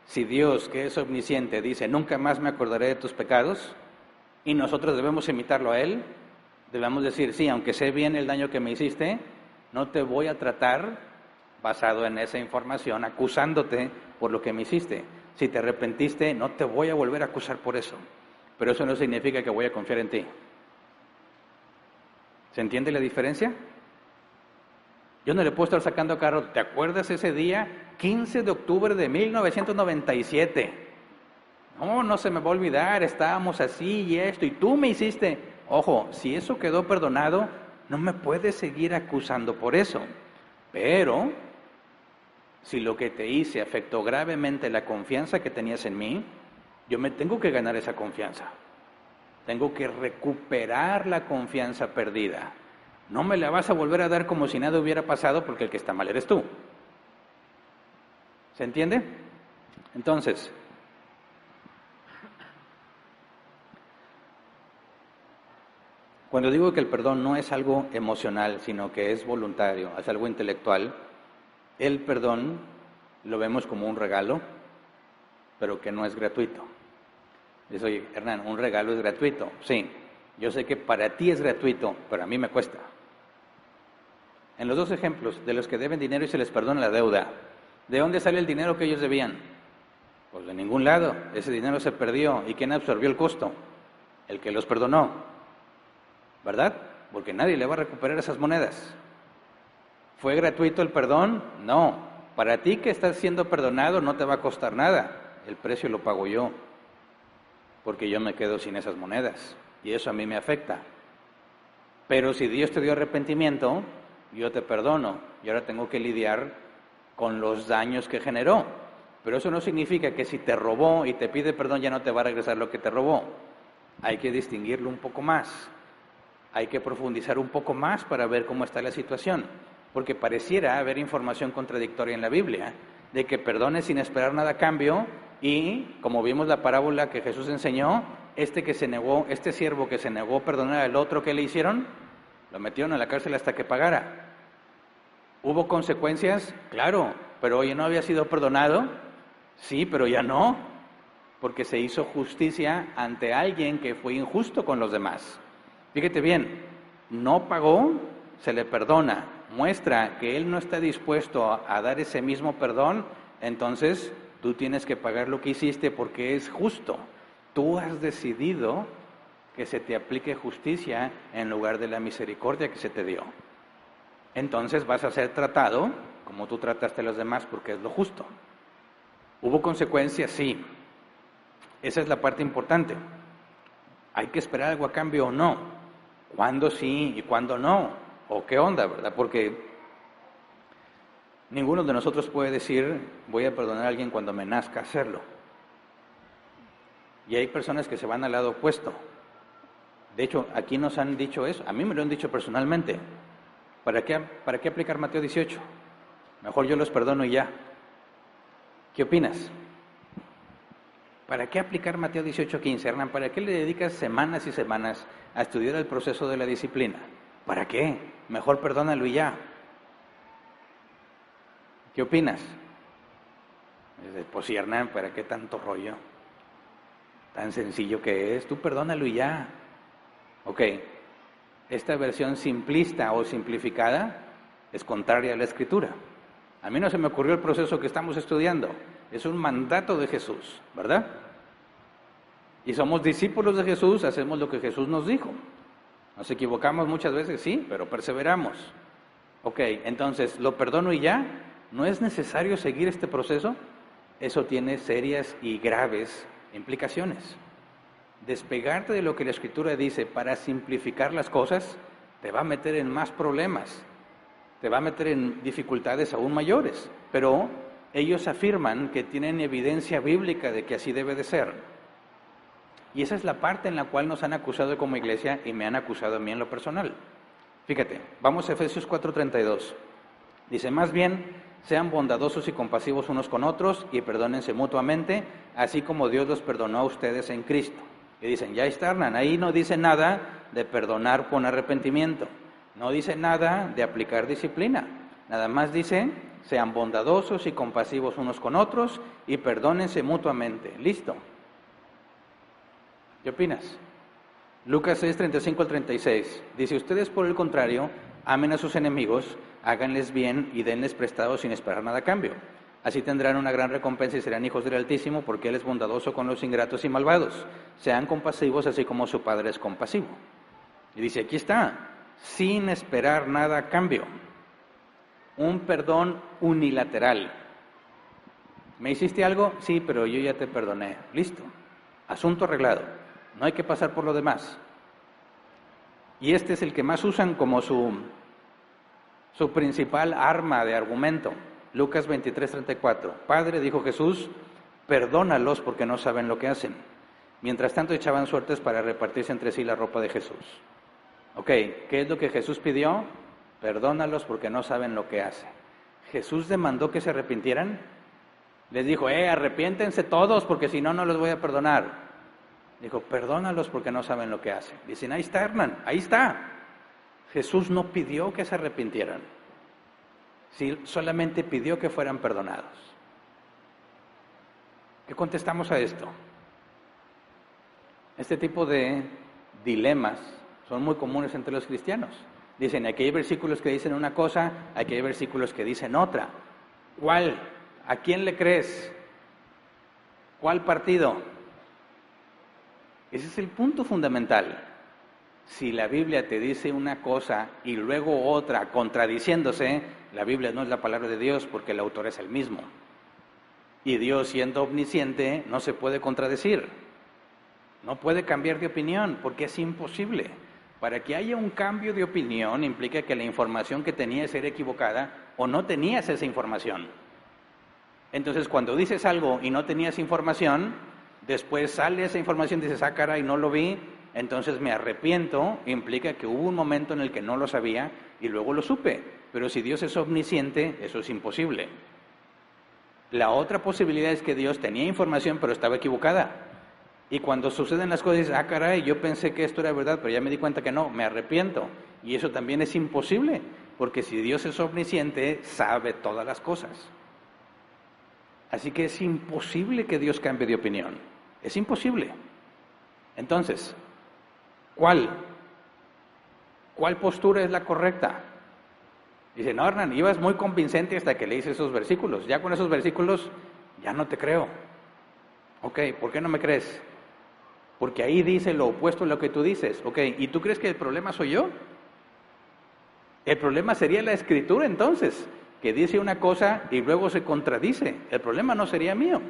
si Dios, que es omnisciente, dice, nunca más me acordaré de tus pecados, y nosotros debemos imitarlo a Él, debemos decir, sí, aunque sé bien el daño que me hiciste, no te voy a tratar basado en esa información, acusándote por lo que me hiciste. Si te arrepentiste, no te voy a volver a acusar por eso. Pero eso no significa que voy a confiar en ti. ¿Se entiende la diferencia? Yo no le puedo estar sacando a carro, ¿te acuerdas ese día? 15 de octubre de 1997. No, no se me va a olvidar, estábamos así y esto, y tú me hiciste. Ojo, si eso quedó perdonado, no me puedes seguir acusando por eso. Pero, si lo que te hice afectó gravemente la confianza que tenías en mí, yo me tengo que ganar esa confianza. Tengo que recuperar la confianza perdida. No me la vas a volver a dar como si nada hubiera pasado, porque el que está mal eres tú. ¿Se entiende? Entonces, cuando digo que el perdón no es algo emocional, sino que es voluntario, es algo intelectual, el perdón lo vemos como un regalo, pero que no es gratuito. Dice, oye, Hernán, un regalo es gratuito. Sí, yo sé que para ti es gratuito, pero a mí me cuesta. En los dos ejemplos, de los que deben dinero y se les perdona la deuda, ¿de dónde sale el dinero que ellos debían? Pues de ningún lado. Ese dinero se perdió. ¿Y quién absorbió el costo? El que los perdonó. ¿Verdad? Porque nadie le va a recuperar esas monedas. ¿Fue gratuito el perdón? No. Para ti que estás siendo perdonado no te va a costar nada. El precio lo pago yo. Porque yo me quedo sin esas monedas. Y eso a mí me afecta. Pero si Dios te dio arrepentimiento, yo te perdono. Y ahora tengo que lidiar con los daños que generó. Pero eso no significa que si te robó y te pide perdón ya no te va a regresar lo que te robó. Hay que distinguirlo un poco más. Hay que profundizar un poco más para ver cómo está la situación. Porque pareciera haber información contradictoria en la Biblia, de que perdones sin esperar nada a cambio, y como vimos la parábola que Jesús enseñó, este siervo que se negó a perdonar al otro, ¿qué le hicieron? Lo metieron a la cárcel hasta que pagara. ¿Hubo consecuencias? Claro, pero oye, ¿no había sido perdonado? Sí, pero ya no, porque se hizo justicia ante alguien que fue injusto con los demás. Fíjate bien, no pagó, se le perdona, muestra que él no está dispuesto a dar ese mismo perdón, entonces tú tienes que pagar lo que hiciste porque es justo. Tú has decidido que se te aplique justicia en lugar de la misericordia que se te dio. Entonces vas a ser tratado como tú trataste a los demás porque es lo justo. ¿Hubo consecuencias? Sí. Esa es la parte importante. ¿Hay que esperar algo a cambio o no? ¿Cuándo sí y cuándo no? ¿O qué onda, verdad? Porque ninguno de nosotros puede decir, voy a perdonar a alguien cuando me nazca hacerlo. Y hay personas que se van al lado opuesto. De hecho, aquí nos han dicho eso. A mí me lo han dicho personalmente. ¿Para qué aplicar Mateo 18? Mejor yo los perdono y ya. ¿Qué opinas? ¿Para qué aplicar Mateo 18:15, Hernán? ¿Para qué le dedicas semanas y semanas a estudiar el proceso de la disciplina? ¿Para qué? Mejor perdónalo y ya. ¿Qué opinas? Pues sí, Hernán, ¿para qué tanto rollo? Tan sencillo que es, tú perdónalo y ya. Ok, esta versión simplista o simplificada es contraria a la Escritura. A mí no se me ocurrió el proceso que estamos estudiando. Es un mandato de Jesús, ¿verdad? Y somos discípulos de Jesús, hacemos lo que Jesús nos dijo. Nos equivocamos muchas veces, sí, pero perseveramos. Ok, entonces, ¿lo perdono y ya? ¿No es necesario seguir este proceso? Eso tiene serias y graves implicaciones. Despegarte de lo que la Escritura dice para simplificar las cosas te va a meter en más problemas, te va a meter en dificultades aún mayores, pero ellos afirman que tienen evidencia bíblica de que así debe de ser. Y esa es la parte en la cual nos han acusado como iglesia y me han acusado a mí en lo personal. Fíjate, vamos a Efesios 4:32. Dice, más bien, sean bondadosos y compasivos unos con otros y perdónense mutuamente, así como Dios los perdonó a ustedes en Cristo. Y dicen, ya está, Hernán, ahí no dice nada de perdonar con arrepentimiento, no dice nada de aplicar disciplina, nada más dice, sean bondadosos y compasivos unos con otros y perdónense mutuamente. Listo. ¿Qué opinas? Lucas 6, 35 al 36, dice, ustedes por el contrario, amen a sus enemigos, háganles bien y denles prestado sin esperar nada a cambio. Así tendrán una gran recompensa y serán hijos del Altísimo, porque Él es bondadoso con los ingratos y malvados. Sean compasivos así como su Padre es compasivo. Y dice, aquí está, sin esperar nada a cambio. Un perdón unilateral. ¿Me hiciste algo? Sí, pero yo ya te perdoné. Listo. Asunto arreglado. No hay que pasar por lo demás. Y este es el que más usan como su principal arma de argumento. Lucas 23:34. Padre, dijo Jesús, perdónalos porque no saben lo que hacen. Mientras tanto echaban suertes para repartirse entre sí la ropa de Jesús. Ok, ¿qué es lo que Jesús pidió? Perdónalos porque no saben lo que hacen. ¿Jesús demandó que se arrepintieran? Les dijo, arrepiéntense todos porque si no, no los voy a perdonar. Dijo, perdónalos porque no saben lo que hacen. Dicen, ahí está, Hernán, ahí está. Jesús no pidió que se arrepintieran. Sí, solamente pidió que fueran perdonados. ¿Qué contestamos a esto? Este tipo de dilemas son muy comunes entre los cristianos. Dicen, aquí hay versículos que dicen una cosa, aquí hay versículos que dicen otra. ¿Cuál? ¿A quién le crees? ¿Cuál partido? Ese es el punto fundamental. Si la Biblia te dice una cosa y luego otra contradiciéndose, la Biblia no es la palabra de Dios porque el autor es el mismo. Y Dios, siendo omnisciente, no se puede contradecir. No puede cambiar de opinión porque es imposible. Para que haya un cambio de opinión implica que la información que tenías era equivocada o no tenías esa información. Entonces, cuando dices algo y no tenías información, después sale esa información y dices, caray, no lo vi, entonces me arrepiento, implica que hubo un momento en el que no lo sabía y luego lo supe. Pero si Dios es omnisciente, eso es imposible. La otra posibilidad es que Dios tenía información pero estaba equivocada. Y cuando suceden las cosas, dices, caray, yo pensé que esto era verdad, pero ya me di cuenta que no, me arrepiento. Y eso también es imposible, porque si Dios es omnisciente, sabe todas las cosas. Así que es imposible que Dios cambie de opinión. Es imposible. Entonces, ¿cuál postura es la correcta? Dice, no, Hernán, ibas muy convincente hasta que leíste esos versículos. Ya con esos versículos, ya no te creo. Ok, ¿por qué no me crees? Porque ahí dice lo opuesto a lo que tú dices. Ok, ¿y tú crees que el problema soy yo? El problema sería la Escritura entonces, que dice una cosa y luego se contradice. El problema no sería mío.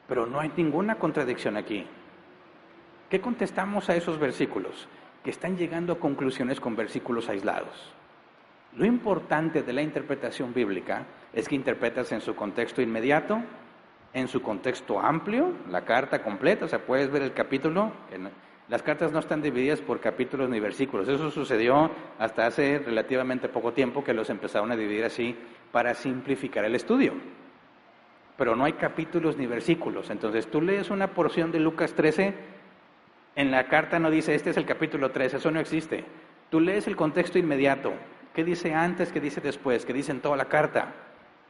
Pero no hay ninguna contradicción aquí. ¿Qué contestamos a esos versículos? Que están llegando a conclusiones con versículos aislados. Lo importante de la interpretación bíblica es que interpretas en su contexto inmediato, en su contexto amplio, la carta completa, o sea, puedes ver el capítulo. Las cartas no están divididas por capítulos ni versículos. Eso sucedió hasta hace relativamente poco tiempo que los empezaron a dividir así para simplificar el estudio. Pero no hay capítulos ni versículos. Entonces tú lees una porción de Lucas 13, en la carta no dice, este es el capítulo 13, eso no existe. Tú lees el contexto inmediato. ¿Qué dice antes? ¿Qué dice después? ¿Qué dice en toda la carta?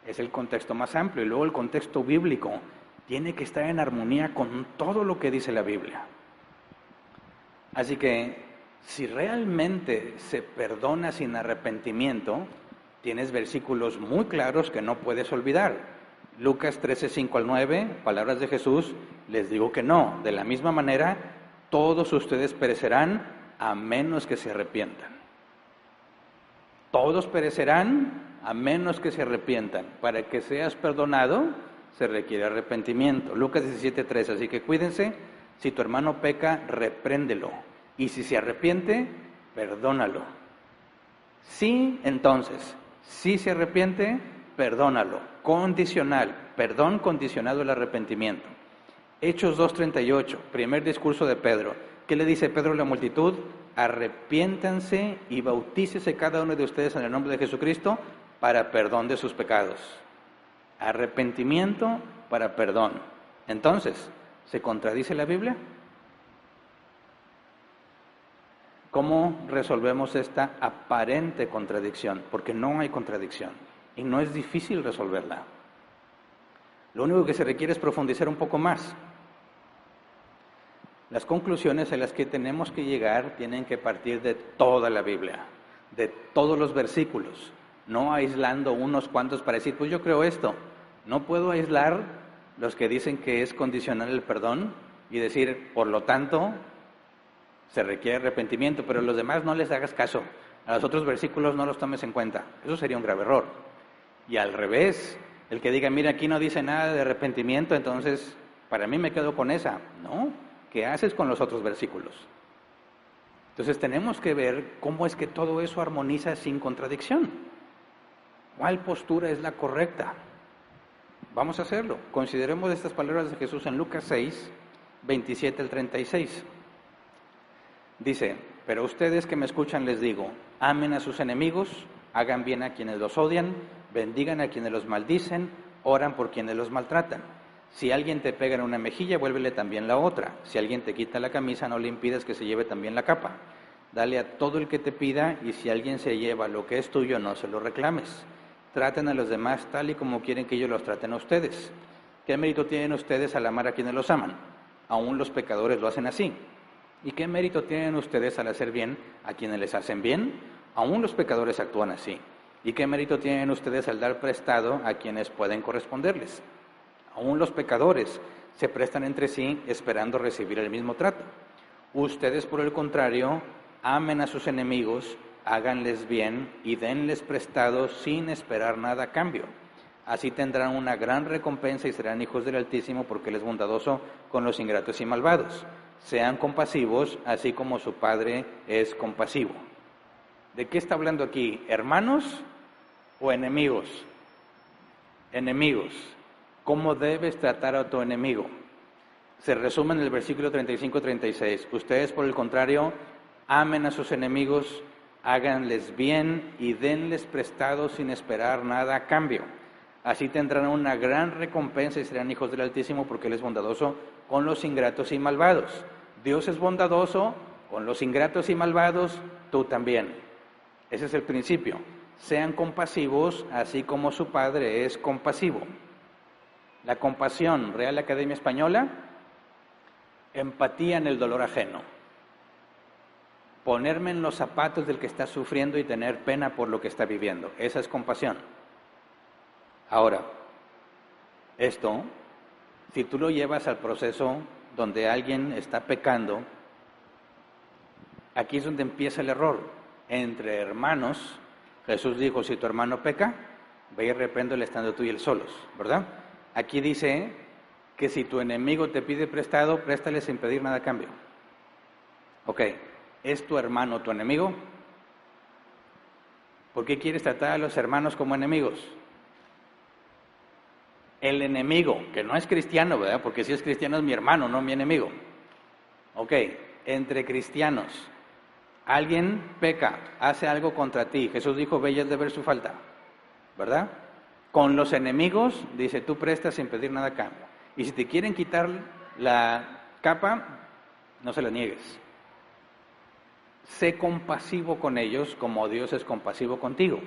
Es el contexto más amplio. Y luego el contexto bíblico tiene que estar en armonía con todo lo que dice la Biblia. Así que, si realmente se perdona sin arrepentimiento, tienes versículos muy claros que no puedes olvidar. Lucas 13, 5 al 9, palabras de Jesús, les digo que no. De la misma manera, todos ustedes perecerán a menos que se arrepientan. Todos perecerán a menos que se arrepientan. Para que seas perdonado, se requiere arrepentimiento. Lucas 17:3, así que cuídense, si tu hermano peca, repréndelo. Y si se arrepiente, perdónalo. Sí, entonces, si se arrepiente, perdónalo. Condicional, perdón condicionado al arrepentimiento. Hechos 2:38, primer discurso de Pedro. ¿Qué le dice Pedro a la multitud? Arrepiéntanse y bautícese cada uno de ustedes en el nombre de Jesucristo para perdón de sus pecados. Arrepentimiento para perdón. Entonces, ¿se contradice la Biblia? ¿Cómo resolvemos esta aparente contradicción? Porque no hay contradicción y no es difícil resolverla. Lo único que se requiere es profundizar un poco más. Las conclusiones a las que tenemos que llegar tienen que partir de toda la Biblia, de todos los versículos, no aislando unos cuantos para decir, pues yo creo esto. No puedo aislar los que dicen que es condicional el perdón y decir, por lo tanto, se requiere arrepentimiento, pero a los demás no les hagas caso. A los otros versículos no los tomes en cuenta. Eso sería un grave error. Y al revés, el que diga, mira, aquí no dice nada de arrepentimiento, entonces, para mí me quedo con esa. No, ¿qué haces con los otros versículos? Entonces tenemos que ver cómo es que todo eso armoniza sin contradicción. ¿Cuál postura es la correcta? Vamos a hacerlo. Consideremos estas palabras de Jesús en Lucas 6, 27 al 36. Dice, pero ustedes que me escuchan les digo, amen a sus enemigos, hagan bien a quienes los odian, bendigan a quienes los maldicen, oran por quienes los maltratan. Si alguien te pega en una mejilla, vuélvele también la otra. Si alguien te quita la camisa, no le impidas que se lleve también la capa. Dale a todo el que te pida, y si alguien se lleva lo que es tuyo, no se lo reclames. Traten a los demás tal y como quieren que ellos los traten a ustedes. ¿Qué mérito tienen ustedes al amar a quienes los aman? Aún los pecadores lo hacen así. ¿Y qué mérito tienen ustedes al hacer bien a quienes les hacen bien? Aún los pecadores actúan así. ¿Y qué mérito tienen ustedes al dar prestado a quienes pueden corresponderles? Aún los pecadores se prestan entre sí esperando recibir el mismo trato. Ustedes, por el contrario, amen a sus enemigos, háganles bien y denles prestado sin esperar nada a cambio. Así tendrán una gran recompensa y serán hijos del Altísimo, porque Él es bondadoso con los ingratos y malvados. Sean compasivos, así como su Padre es compasivo. ¿De qué está hablando aquí? ¿Hermanos o enemigos? Enemigos. ¿Cómo debes tratar a tu enemigo? Se resume en el versículo 35-36. Ustedes, por el contrario, amen a sus enemigos, háganles bien y denles prestado sin esperar nada a cambio. Así tendrán una gran recompensa y serán hijos del Altísimo, porque Él es bondadoso con los ingratos y malvados. Dios es bondadoso con los ingratos y malvados, tú también. Ese es el principio. Sean compasivos, así como su Padre es compasivo. La compasión, Real Academia Española, empatía en el dolor ajeno. Ponerme en los zapatos del que está sufriendo y tener pena por lo que está viviendo. Esa es compasión. Ahora, esto, si tú lo llevas al proceso donde alguien está pecando, aquí es donde empieza el error. Entre hermanos, Jesús dijo, si tu hermano peca, ve y repréndele estando tú y él solos, ¿verdad? Aquí dice que si tu enemigo te pide prestado, préstale sin pedir nada a cambio. Ok, ¿es tu hermano tu enemigo? ¿Por qué quieres tratar a los hermanos como enemigos? El enemigo, que no es cristiano, ¿verdad? Porque si es cristiano es mi hermano, no mi enemigo. Ok, entre cristianos, alguien peca, hace algo contra ti. Jesús dijo, ve y haz de ver su falta, ¿verdad? Con los enemigos, dice, tú prestas sin pedir nada a cambio. Y si te quieren quitar la capa, no se la niegues. Sé compasivo con ellos como Dios es compasivo contigo.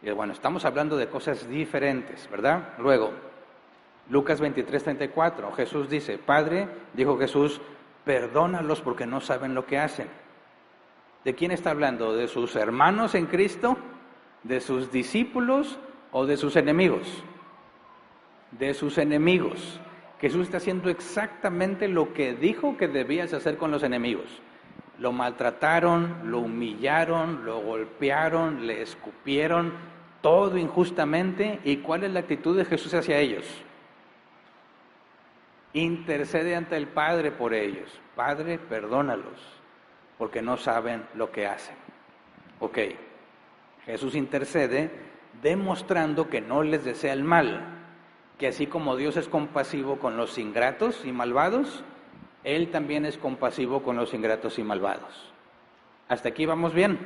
Y bueno, estamos hablando de cosas diferentes, ¿verdad? Luego, Lucas 23:34, Jesús dice, Padre, dijo Jesús, perdónalos porque no saben lo que hacen. ¿De quién está hablando? ¿De sus hermanos en Cristo? ¿De sus discípulos o de sus enemigos? De sus enemigos. Jesús está haciendo exactamente lo que dijo que debías hacer con los enemigos. Lo maltrataron, lo humillaron, lo golpearon, le escupieron, todo injustamente. ¿Y cuál es la actitud de Jesús hacia ellos? Intercede ante el Padre por ellos. Padre, perdónalos, porque no saben lo que hacen. Ok, Jesús intercede demostrando que no les desea el mal, que así como Dios es compasivo con los ingratos y malvados, Él también es compasivo con los ingratos y malvados. Hasta aquí vamos bien.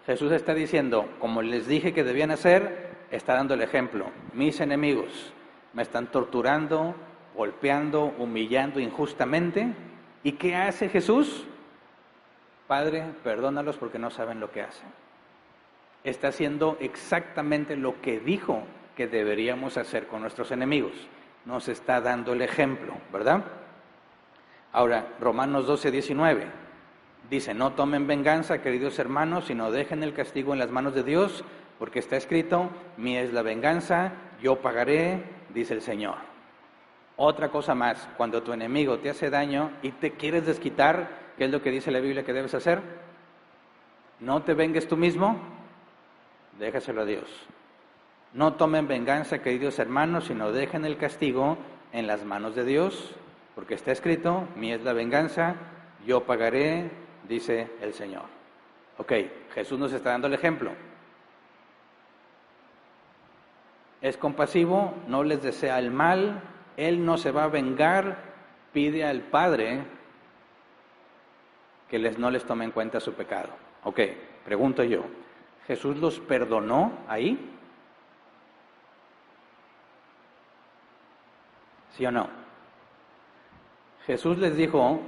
Jesús está diciendo, como les dije que debían hacer, está dando el ejemplo. Mis enemigos me están torturando, golpeando, humillando injustamente. ¿Y qué hace Jesús? Padre, perdónalos porque no saben lo que hacen. Está haciendo exactamente lo que dijo que deberíamos hacer con nuestros enemigos. Nos está dando el ejemplo, ¿verdad? Ahora, Romanos 12:19 dice, no tomen venganza, queridos hermanos, sino dejen el castigo en las manos de Dios, porque está escrito, mía es la venganza, yo pagaré, dice el Señor. Otra cosa más, cuando tu enemigo te hace daño y te quieres desquitar, ¿qué es lo que dice la Biblia que debes hacer? No te vengues tú mismo, déjaselo a Dios. No tomen venganza, queridos hermanos, sino dejen el castigo en las manos de Dios, porque está escrito, mía es la venganza, yo pagaré, dice el Señor. Ok, Jesús nos está dando el ejemplo. Es compasivo, no les desea el mal, Él no se va a vengar, pide al Padre que no les tome en cuenta su pecado. Ok, pregunto yo, ¿Jesús los perdonó ahí? ¿Sí o no? Jesús les dijo,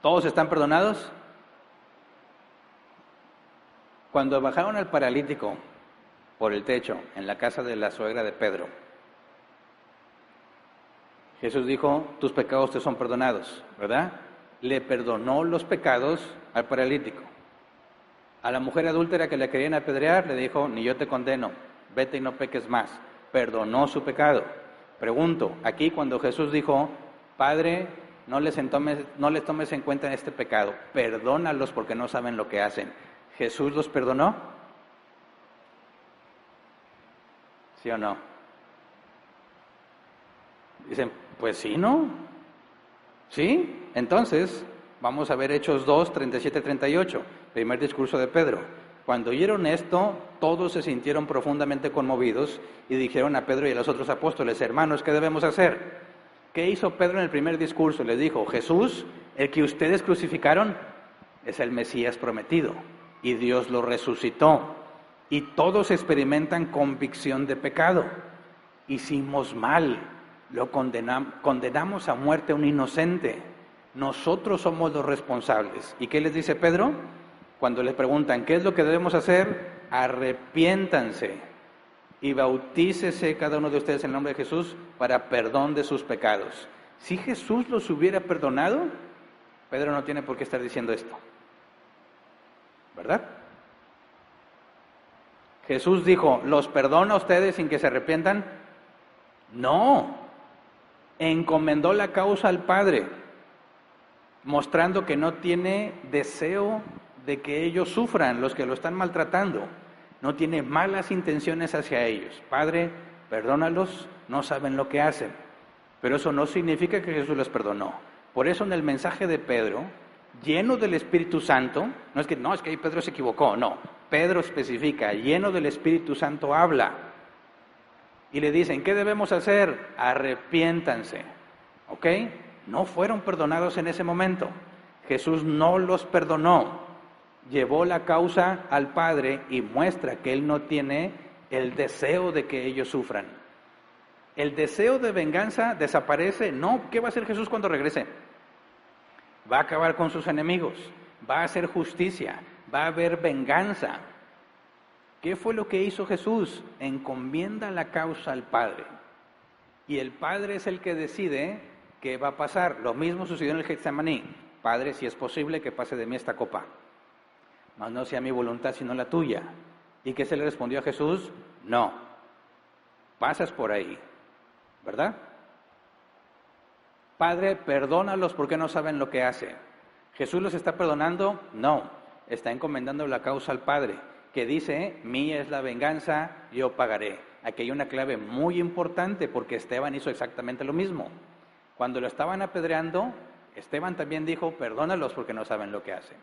¿todos están perdonados? Cuando bajaron al paralítico por el techo en la casa de la suegra de Pedro, Jesús dijo, tus pecados te son perdonados, ¿verdad? Le perdonó los pecados al paralítico. A la mujer adúltera que le querían apedrear, le dijo, ni yo te condeno, vete y no peques más. Perdonó su pecado. Pregunto, aquí cuando Jesús dijo, Padre, no les tomes en cuenta en este pecado, perdónalos porque no saben lo que hacen. ¿Jesús los perdonó? ¿Sí o no? Dicen, pues sí, ¿no? ¿Sí? Entonces, vamos a ver Hechos 2, 37, 38, primer discurso de Pedro. Cuando oyeron esto, todos se sintieron profundamente conmovidos y dijeron a Pedro y a los otros apóstoles, hermanos, ¿qué debemos hacer? ¿Qué hizo Pedro en el primer discurso? Les dijo, Jesús, el que ustedes crucificaron, es el Mesías prometido y Dios lo resucitó. Y todos experimentan convicción de pecado. Hicimos mal, lo condenamos a muerte a un inocente. Nosotros somos los responsables. ¿Y qué les dice Pedro? Cuando le preguntan, ¿qué es lo que debemos hacer? Arrepiéntanse y bautícese cada uno de ustedes en el nombre de Jesús para perdón de sus pecados. Si Jesús los hubiera perdonado, Pedro no tiene por qué estar diciendo esto, ¿verdad? Jesús dijo, ¿los perdona a ustedes sin que se arrepientan? No, encomendó la causa al Padre, mostrando que no tiene deseo de que ellos sufran, los que lo están maltratando. No tiene malas intenciones hacia ellos. Padre, perdónalos, no saben lo que hacen. Pero eso no significa que Jesús les perdonó. Por eso en el mensaje de Pedro, lleno del Espíritu Santo, no es que ahí Pedro se equivocó, no. Pedro especifica, lleno del Espíritu Santo habla. Y le dicen, ¿qué debemos hacer? Arrepiéntanse. ¿Ok? No fueron perdonados en ese momento. Jesús no los perdonó. Llevó la causa al Padre y muestra que Él no tiene el deseo de que ellos sufran. El deseo de venganza desaparece. No, ¿qué va a hacer Jesús cuando regrese? Va a acabar con sus enemigos, va a hacer justicia, va a haber venganza. ¿Qué fue lo que hizo Jesús? Encomienda la causa al Padre. Y el Padre es el que decide qué va a pasar. Lo mismo sucedió en el Getsemaní. Padre, si es posible que pase de mí esta copa, mas no sea mi voluntad sino la tuya. ¿Y qué se le respondió a Jesús? No, pasas por ahí, ¿verdad? Padre, perdónalos porque no saben lo que hacen. ¿Jesús los está perdonando? No, está encomendando la causa al Padre. que dice, mía es la venganza, yo pagaré. Aquí hay una clave muy importante porque Esteban hizo exactamente lo mismo. Cuando lo estaban apedreando, Esteban también dijo, perdónalos porque no saben lo que hacen.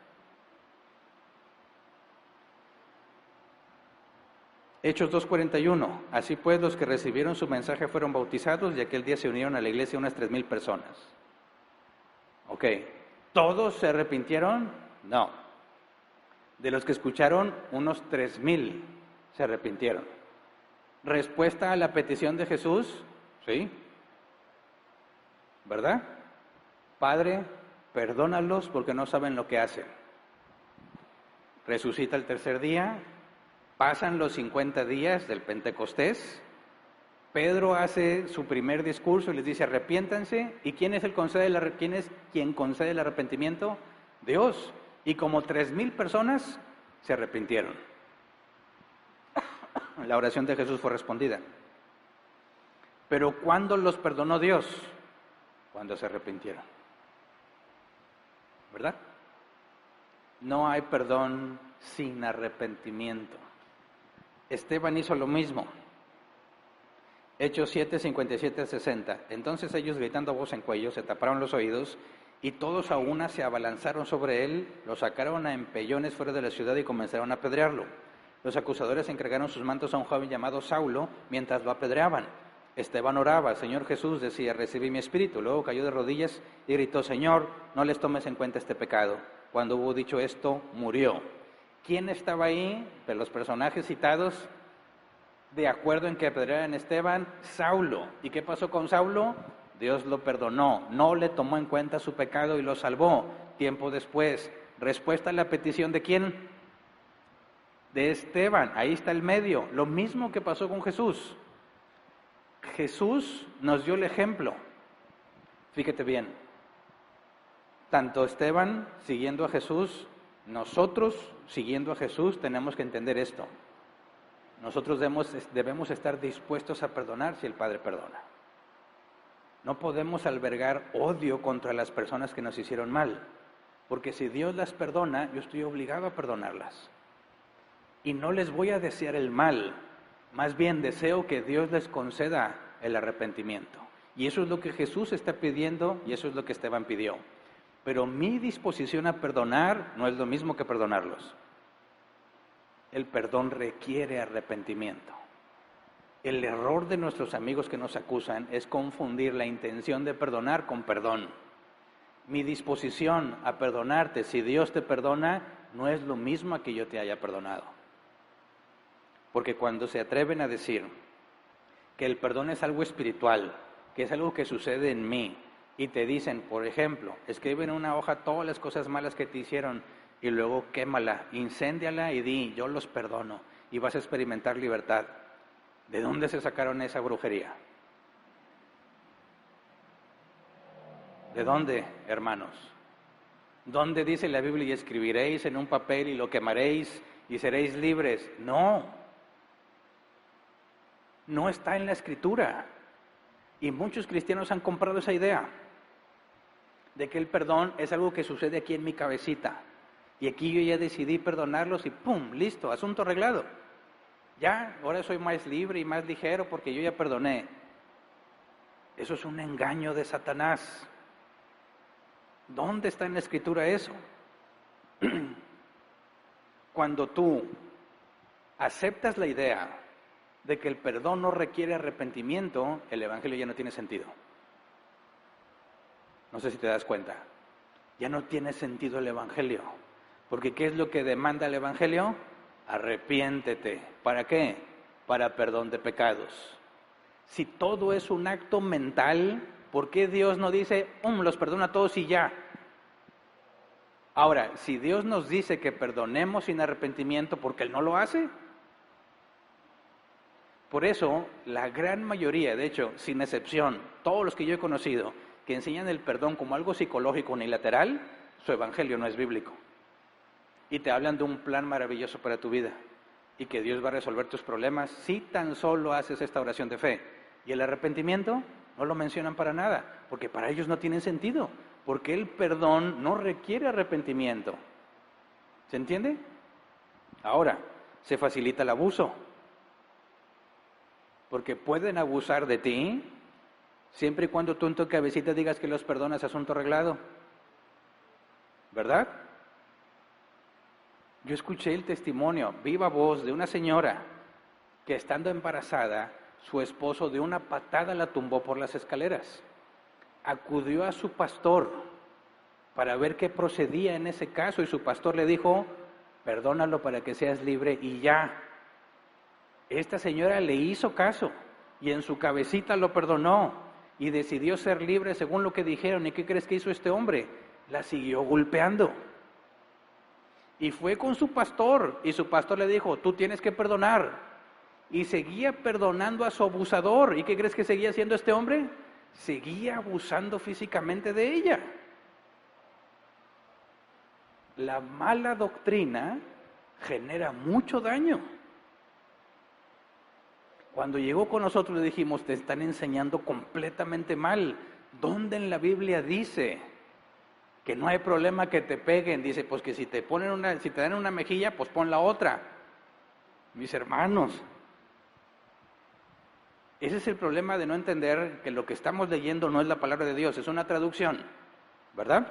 Hechos 2:41. Así pues, los que recibieron su mensaje fueron bautizados y aquel día se unieron a la iglesia unas 3,000 personas. Ok, ¿todos se arrepintieron? No. De los que escucharon, unos 3,000 se arrepintieron. ¿Respuesta a la petición de Jesús? Sí. ¿Verdad? Padre, perdónalos porque no saben lo que hacen. Resucita el tercer día, pasan los 50 días del Pentecostés, Pedro hace su primer discurso y les dice arrepiéntanse, ¿y quién es quien concede el arrepentimiento? Dios. Y como 3,000 personas se arrepintieron. La oración de Jesús fue respondida. Pero ¿cuándo los perdonó Dios? Cuando se arrepintieron. ¿Verdad? No hay perdón sin arrepentimiento. Esteban hizo lo mismo. Hechos 7, 57 al 60. Entonces ellos, gritando a voz en cuello, se taparon los oídos y todos a una se abalanzaron sobre él, lo sacaron a empellones fuera de la ciudad y comenzaron a apedrearlo. Los acusadores encargaron sus mantos a un joven llamado Saulo mientras lo apedreaban. Esteban oraba, Señor Jesús, decía, recibí mi espíritu. Luego cayó de rodillas y gritó, Señor, no les tomes en cuenta este pecado. Cuando hubo dicho esto, murió. ¿Quién estaba ahí? De los personajes citados, de acuerdo en que apedrearan a Esteban, Saulo. ¿Y qué pasó con Saulo? Dios lo perdonó, no le tomó en cuenta su pecado y lo salvó. Tiempo después, respuesta a la petición ¿de quién? De Esteban, ahí está el medio. Lo mismo que pasó con Jesús. Jesús nos dio el ejemplo. Fíjate bien, tanto Esteban siguiendo a Jesús, nosotros siguiendo a Jesús tenemos que entender esto. Nosotros debemos estar dispuestos a perdonar si el Padre perdona. No podemos albergar odio contra las personas que nos hicieron mal, porque si Dios las perdona, yo estoy obligado a perdonarlas. Y no les voy a desear el mal, más bien deseo que Dios les conceda el arrepentimiento. Y eso es lo que Jesús está pidiendo y eso es lo que Esteban pidió. Pero mi disposición a perdonar no es lo mismo que perdonarlos. El perdón requiere arrepentimiento. El error de nuestros amigos que nos acusan es confundir la intención de perdonar con perdón. Mi disposición a perdonarte, si Dios te perdona, no es lo mismo a que yo te haya perdonado. Porque cuando se atreven a decir que el perdón es algo espiritual, que es algo que sucede en mí, y te dicen, por ejemplo, escribe en una hoja todas las cosas malas que te hicieron y luego quémala, incéndiala y di, yo los perdono y vas a experimentar libertad. ¿De dónde se sacaron esa brujería? ¿De dónde, hermanos? ¿Dónde dice la Biblia, y escribiréis en un papel y lo quemaréis y seréis libres? No, no está en la Escritura. Y muchos cristianos han comprado esa idea de que el perdón es algo que sucede aquí en mi cabecita. Y aquí yo ya decidí perdonarlos y ¡pum! Listo, asunto arreglado. Ya, ahora soy más libre y más ligero porque yo ya perdoné. Eso es un engaño de Satanás. ¿Dónde está en la Escritura eso? Cuando tú aceptas la idea de que el perdón no requiere arrepentimiento, el Evangelio ya no tiene sentido. No sé si te das cuenta. Ya no tiene sentido el Evangelio. Porque ¿qué es lo que demanda el Evangelio? Arrepiéntete. ¿Para qué? Para perdón de pecados. Si todo es un acto mental, ¿por qué Dios no dice, los perdona a todos y ya? Ahora, si Dios nos dice que perdonemos sin arrepentimiento, ¿por qué Él no lo hace? Por eso, la gran mayoría, de hecho, sin excepción, todos los que yo he conocido, que enseñan el perdón como algo psicológico unilateral, su evangelio no es bíblico. Y te hablan de un plan maravilloso para tu vida y que Dios va a resolver tus problemas si tan solo haces esta oración de fe. Y el arrepentimiento no lo mencionan para nada, porque para ellos no tiene sentido, porque el perdón no requiere arrepentimiento. ¿Se entiende? Ahora, se facilita el abuso. Porque pueden abusar de ti siempre y cuando tú en tu cabecita digas que los perdonas, asunto arreglado. ¿Verdad? Yo escuché el testimonio, viva voz, de una señora que estando embarazada, su esposo de una patada la tumbó por las escaleras. Acudió a su pastor para ver qué procedía en ese caso y su pastor le dijo, perdónalo para que seas libre y ya. Esta señora le hizo caso y en su cabecita lo perdonó y decidió ser libre según lo que dijeron. ¿Y qué crees que hizo este hombre? La siguió golpeando. Y fue con su pastor y su pastor le dijo, tú tienes que perdonar. Y seguía perdonando a su abusador. ¿Y qué crees que seguía haciendo este hombre? Seguía abusando físicamente de ella. La mala doctrina genera mucho daño. Cuando llegó con nosotros le dijimos, te están enseñando completamente mal. ¿Dónde en la Biblia dice que no hay problema que te peguen? Dice, pues que si te dan una mejilla, pues pon la otra. Mis hermanos, ese es el problema de no entender que lo que estamos leyendo no es la palabra de Dios, es una traducción, ¿verdad?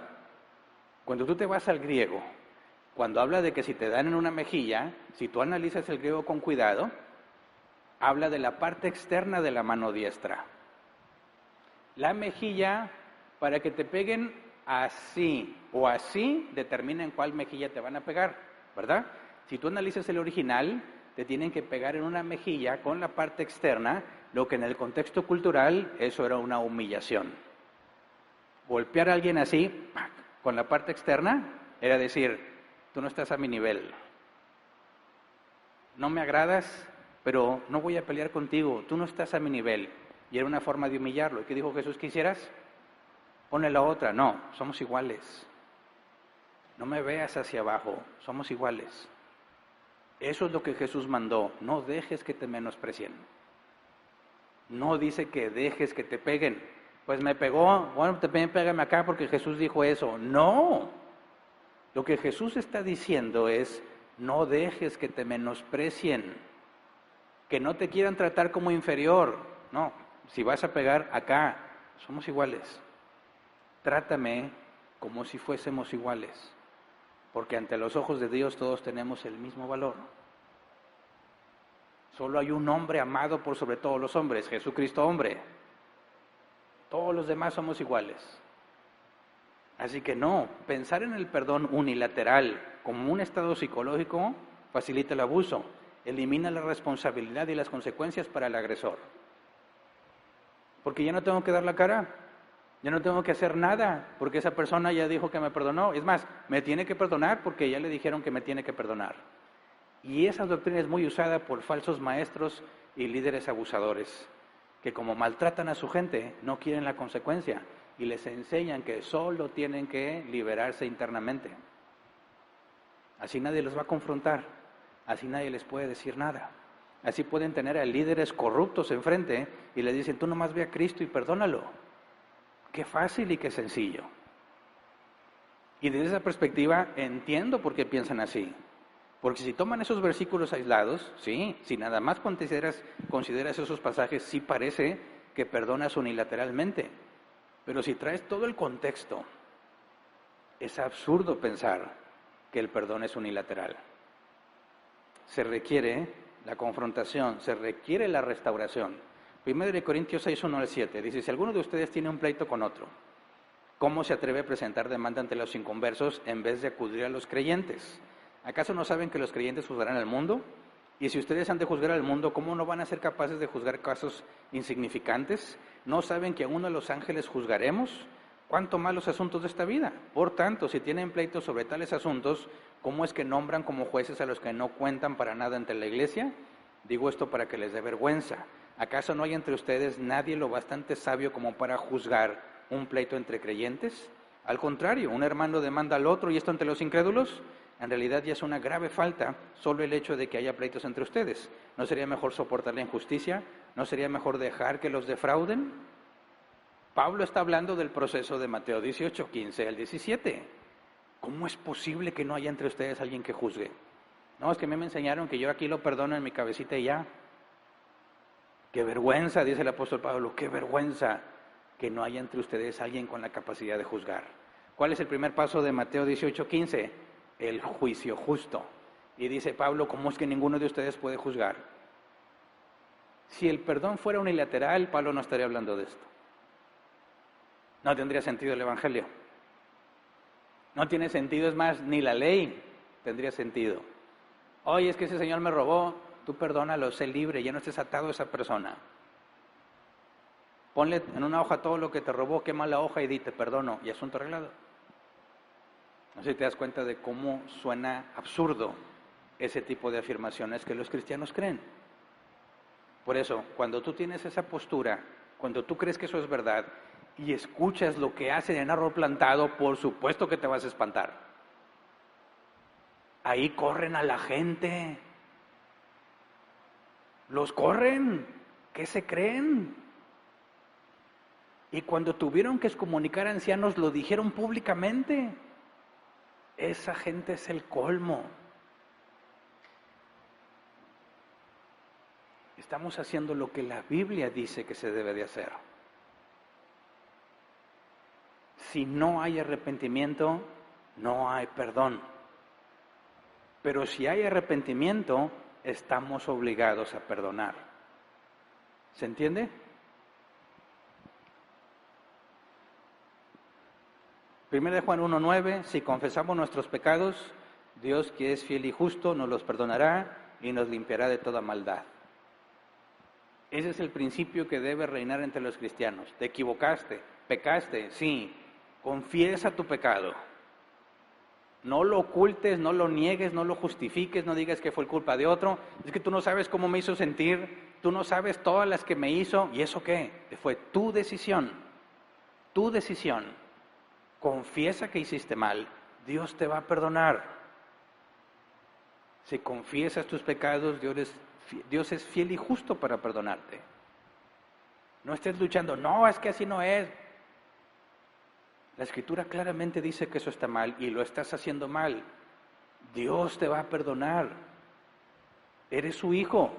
Cuando tú te vas al griego, cuando habla de que si te dan en una mejilla, si tú analizas el griego con cuidado, habla de la parte externa de la mano diestra. La mejilla, para que te peguen así o así, determina en cuál mejilla te van a pegar, ¿verdad? Si tú analizas el original, te tienen que pegar en una mejilla con la parte externa, lo que en el contexto cultural, eso era una humillación. Golpear a alguien así, ¡pac!, con la parte externa, era decir, tú no estás a mi nivel. No me agradas, pero no voy a pelear contigo, tú no estás a mi nivel. Y era una forma de humillarlo. ¿Y qué dijo Jesús que hicieras? Ponle la otra. No, somos iguales. No me veas hacia abajo, somos iguales. Eso es lo que Jesús mandó. No dejes que te menosprecien. No dice que dejes que te peguen. Pues me pegó, bueno, pégame acá porque Jesús dijo eso. No. Lo que Jesús está diciendo es, no dejes que te menosprecien. Que no te quieran tratar como inferior. No, si vas a pegar acá, somos iguales. Trátame como si fuésemos iguales. Porque ante los ojos de Dios todos tenemos el mismo valor. Solo hay un hombre amado por sobre todos los hombres, Jesucristo hombre. Todos los demás somos iguales. Así que no, pensar en el perdón unilateral como un estado psicológico facilita el abuso, elimina la responsabilidad y las consecuencias para el agresor. Porque ya no tengo que dar la cara, ya no tengo que hacer nada, porque esa persona ya dijo que me perdonó. Es más, me tiene que perdonar porque ya le dijeron que me tiene que perdonar. Y esa doctrina es muy usada por falsos maestros y líderes abusadores, que como maltratan a su gente, no quieren la consecuencia y les enseñan que solo tienen que liberarse internamente. Así nadie los va a confrontar, así nadie les puede decir nada. Así pueden tener a líderes corruptos enfrente y les dicen, tú nomás ve a Cristo y perdónalo. Qué fácil y qué sencillo. Y desde esa perspectiva entiendo por qué piensan así. Porque si toman esos versículos aislados, sí, si nada más consideras esos pasajes, sí parece que perdonas unilateralmente. Pero si traes todo el contexto, es absurdo pensar que el perdón es unilateral. Se requiere la confrontación, se requiere la restauración. 1 Corintios 6, 1 al 7, dice, si alguno de ustedes tiene un pleito con otro, ¿cómo se atreve a presentar demanda ante los inconversos en vez de acudir a los creyentes? ¿Acaso no saben que los creyentes juzgarán al mundo? Y si ustedes han de juzgar al mundo, ¿cómo no van a ser capaces de juzgar casos insignificantes? ¿No saben que a uno de los ángeles juzgaremos? ¿Cuánto más los asuntos de esta vida? Por tanto, si tienen pleitos sobre tales asuntos, ¿cómo es que nombran como jueces a los que no cuentan para nada ante la iglesia? Digo esto para que les dé vergüenza. ¿Acaso no hay entre ustedes nadie lo bastante sabio como para juzgar un pleito entre creyentes? Al contrario, un hermano demanda al otro y esto ante los incrédulos. En realidad ya es una grave falta solo el hecho de que haya pleitos entre ustedes. ¿No sería mejor soportar la injusticia? ¿No sería mejor dejar que los defrauden? Pablo está hablando del proceso de Mateo 18, 15 al 17. ¿Cómo es posible que no haya entre ustedes alguien que juzgue? No, es que a mí me enseñaron que yo aquí lo perdono en mi cabecita y ya. Qué vergüenza, dice el apóstol Pablo, qué vergüenza que no haya entre ustedes alguien con la capacidad de juzgar. ¿Cuál es el primer paso de Mateo 18:15? El juicio justo. Y dice Pablo, ¿cómo es que ninguno de ustedes puede juzgar? Si el perdón fuera unilateral, Pablo no estaría hablando de esto. No tendría sentido el Evangelio. No tiene sentido, es más, ni la ley tendría sentido. Oye, es que ese señor me robó, tú perdónalo, sé libre, ya no estés atado a esa persona. Ponle en una hoja todo lo que te robó, quema la hoja y di te perdono, y asunto arreglado. No sé si te das cuenta de cómo suena absurdo ese tipo de afirmaciones que los cristianos creen. Por eso, cuando tú tienes esa postura, cuando tú crees que eso es verdad y escuchas lo que hacen en árbol plantado, por supuesto que te vas a espantar. Ahí corren a la gente. Los corren. ¿Qué se creen? Y cuando tuvieron que excomunicar a ancianos, lo dijeron públicamente. Esa gente es el colmo. Estamos haciendo lo que la Biblia dice que se debe de hacer. Si no hay arrepentimiento, no hay perdón. Pero si hay arrepentimiento, estamos obligados a perdonar. ¿Se entiende? 1 Juan 1:9, si confesamos nuestros pecados, Dios que es fiel y justo nos los perdonará y nos limpiará de toda maldad. Ese es el principio que debe reinar entre los cristianos. Te equivocaste, pecaste, sí, confiesa tu pecado. No lo ocultes, no lo niegues, no lo justifiques, no digas que fue culpa de otro. Es que tú no sabes cómo me hizo sentir, tú no sabes todas las que me hizo. ¿Y eso qué? Fue tu decisión, tu decisión. Confiesa que hiciste mal, Dios te va a perdonar. Si confiesas tus pecados, Dios es fiel y justo para perdonarte. No estés luchando, no, es que así no es. La Escritura claramente dice que eso está mal y lo estás haciendo mal. Dios te va a perdonar. Eres su hijo.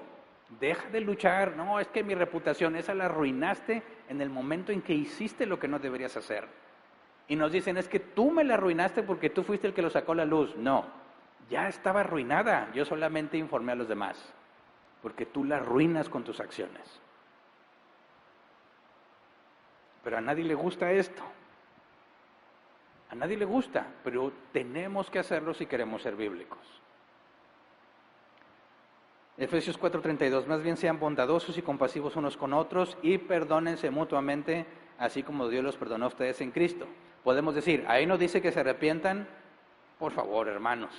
Deja de luchar. No, es que mi reputación, esa la arruinaste en el momento en que hiciste lo que no deberías hacer. Y nos dicen, es que tú me la arruinaste porque tú fuiste el que lo sacó a la luz. No, ya estaba arruinada. Yo solamente informé a los demás. Porque tú la arruinas con tus acciones. Pero a nadie le gusta esto. A nadie le gusta, pero tenemos que hacerlo si queremos ser bíblicos. Efesios 4:32, más bien sean bondadosos y compasivos unos con otros y perdónense mutuamente, así como Dios los perdonó a ustedes en Cristo. Podemos decir, ahí no dice que se arrepientan, por favor, hermanos.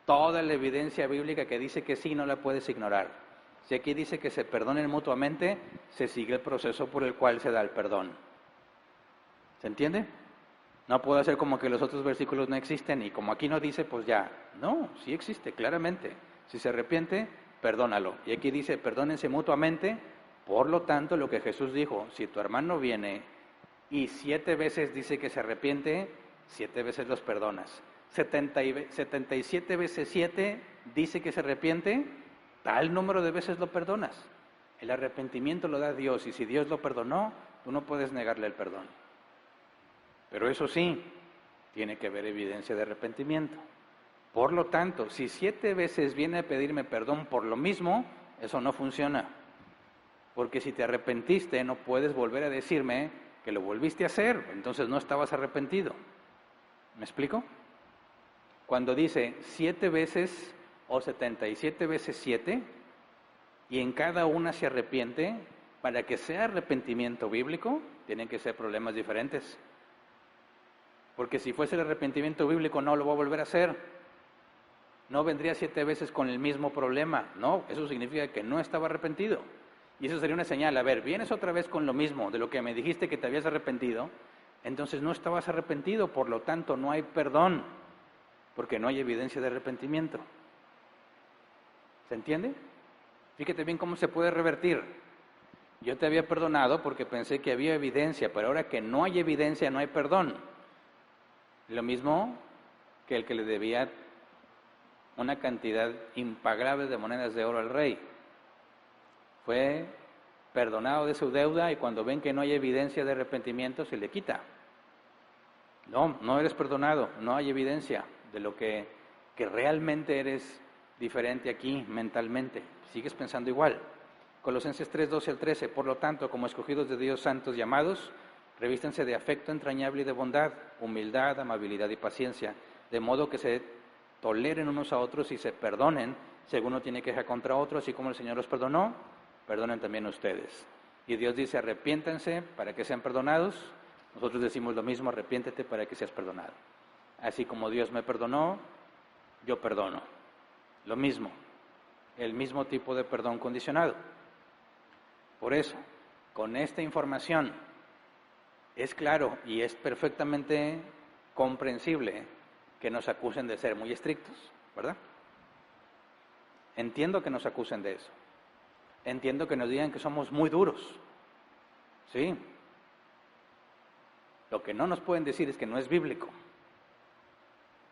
Toda la evidencia bíblica que dice que sí, no la puedes ignorar. Si aquí dice que se perdonen mutuamente, se sigue el proceso por el cual se da el perdón. ¿Se entiende? No puedo hacer como que los otros versículos no existen y como aquí no dice, pues ya. No, sí existe, claramente. Si se arrepiente, perdónalo. Y aquí dice, perdónense mutuamente. Por lo tanto, lo que Jesús dijo, si tu hermano viene y 7 veces dice que se arrepiente, 7 veces los perdonas. 77 veces 7 dice que se arrepiente, tal número de veces lo perdonas. El arrepentimiento lo da Dios y si Dios lo perdonó, tú no puedes negarle el perdón. Pero eso sí, tiene que haber evidencia de arrepentimiento. Por lo tanto, si 7 veces viene a pedirme perdón por lo mismo, eso no funciona. Porque si te arrepentiste, no puedes volver a decirme que lo volviste a hacer, entonces no estabas arrepentido. ¿Me explico? Cuando dice 7 veces o 77 veces 7, y en cada una se arrepiente, para que sea arrepentimiento bíblico, tienen que ser problemas diferentes. Porque si fuese el arrepentimiento bíblico, no lo va a volver a hacer. No vendría 7 veces con el mismo problema. No, eso significa que no estaba arrepentido. Y eso sería una señal. A ver, vienes otra vez con lo mismo de lo que me dijiste que te habías arrepentido, entonces no estabas arrepentido, por lo tanto no hay perdón, porque no hay evidencia de arrepentimiento. ¿Se entiende? Fíjate bien cómo se puede revertir. Yo te había perdonado porque pensé que había evidencia, pero ahora que no hay evidencia, no hay perdón. Lo mismo que el que le debía una cantidad impagable de monedas de oro al rey. Fue perdonado de su deuda y cuando ven que no hay evidencia de arrepentimiento se le quita. No eres perdonado, no hay evidencia de lo que realmente eres diferente aquí mentalmente, sigues pensando igual. Colosenses 3, 12 al 13, por lo tanto, como escogidos de Dios santos y amados, revístense de afecto entrañable y de bondad, humildad, amabilidad y paciencia, de modo que se toleren unos a otros y se perdonen, si alguno tiene queja contra otro, así como el Señor los perdonó, perdonen también ustedes. Y Dios dice, arrepiéntanse para que sean perdonados. Nosotros decimos lo mismo, arrepiéntete para que seas perdonado. Así como Dios me perdonó, yo perdono. Lo mismo, el mismo tipo de perdón condicionado. Por eso, con esta información, es claro y es perfectamente comprensible que nos acusen de ser muy estrictos, ¿verdad? Entiendo que nos acusen de eso. Entiendo que nos digan que somos muy duros. Sí. Lo que no nos pueden decir es que no es bíblico,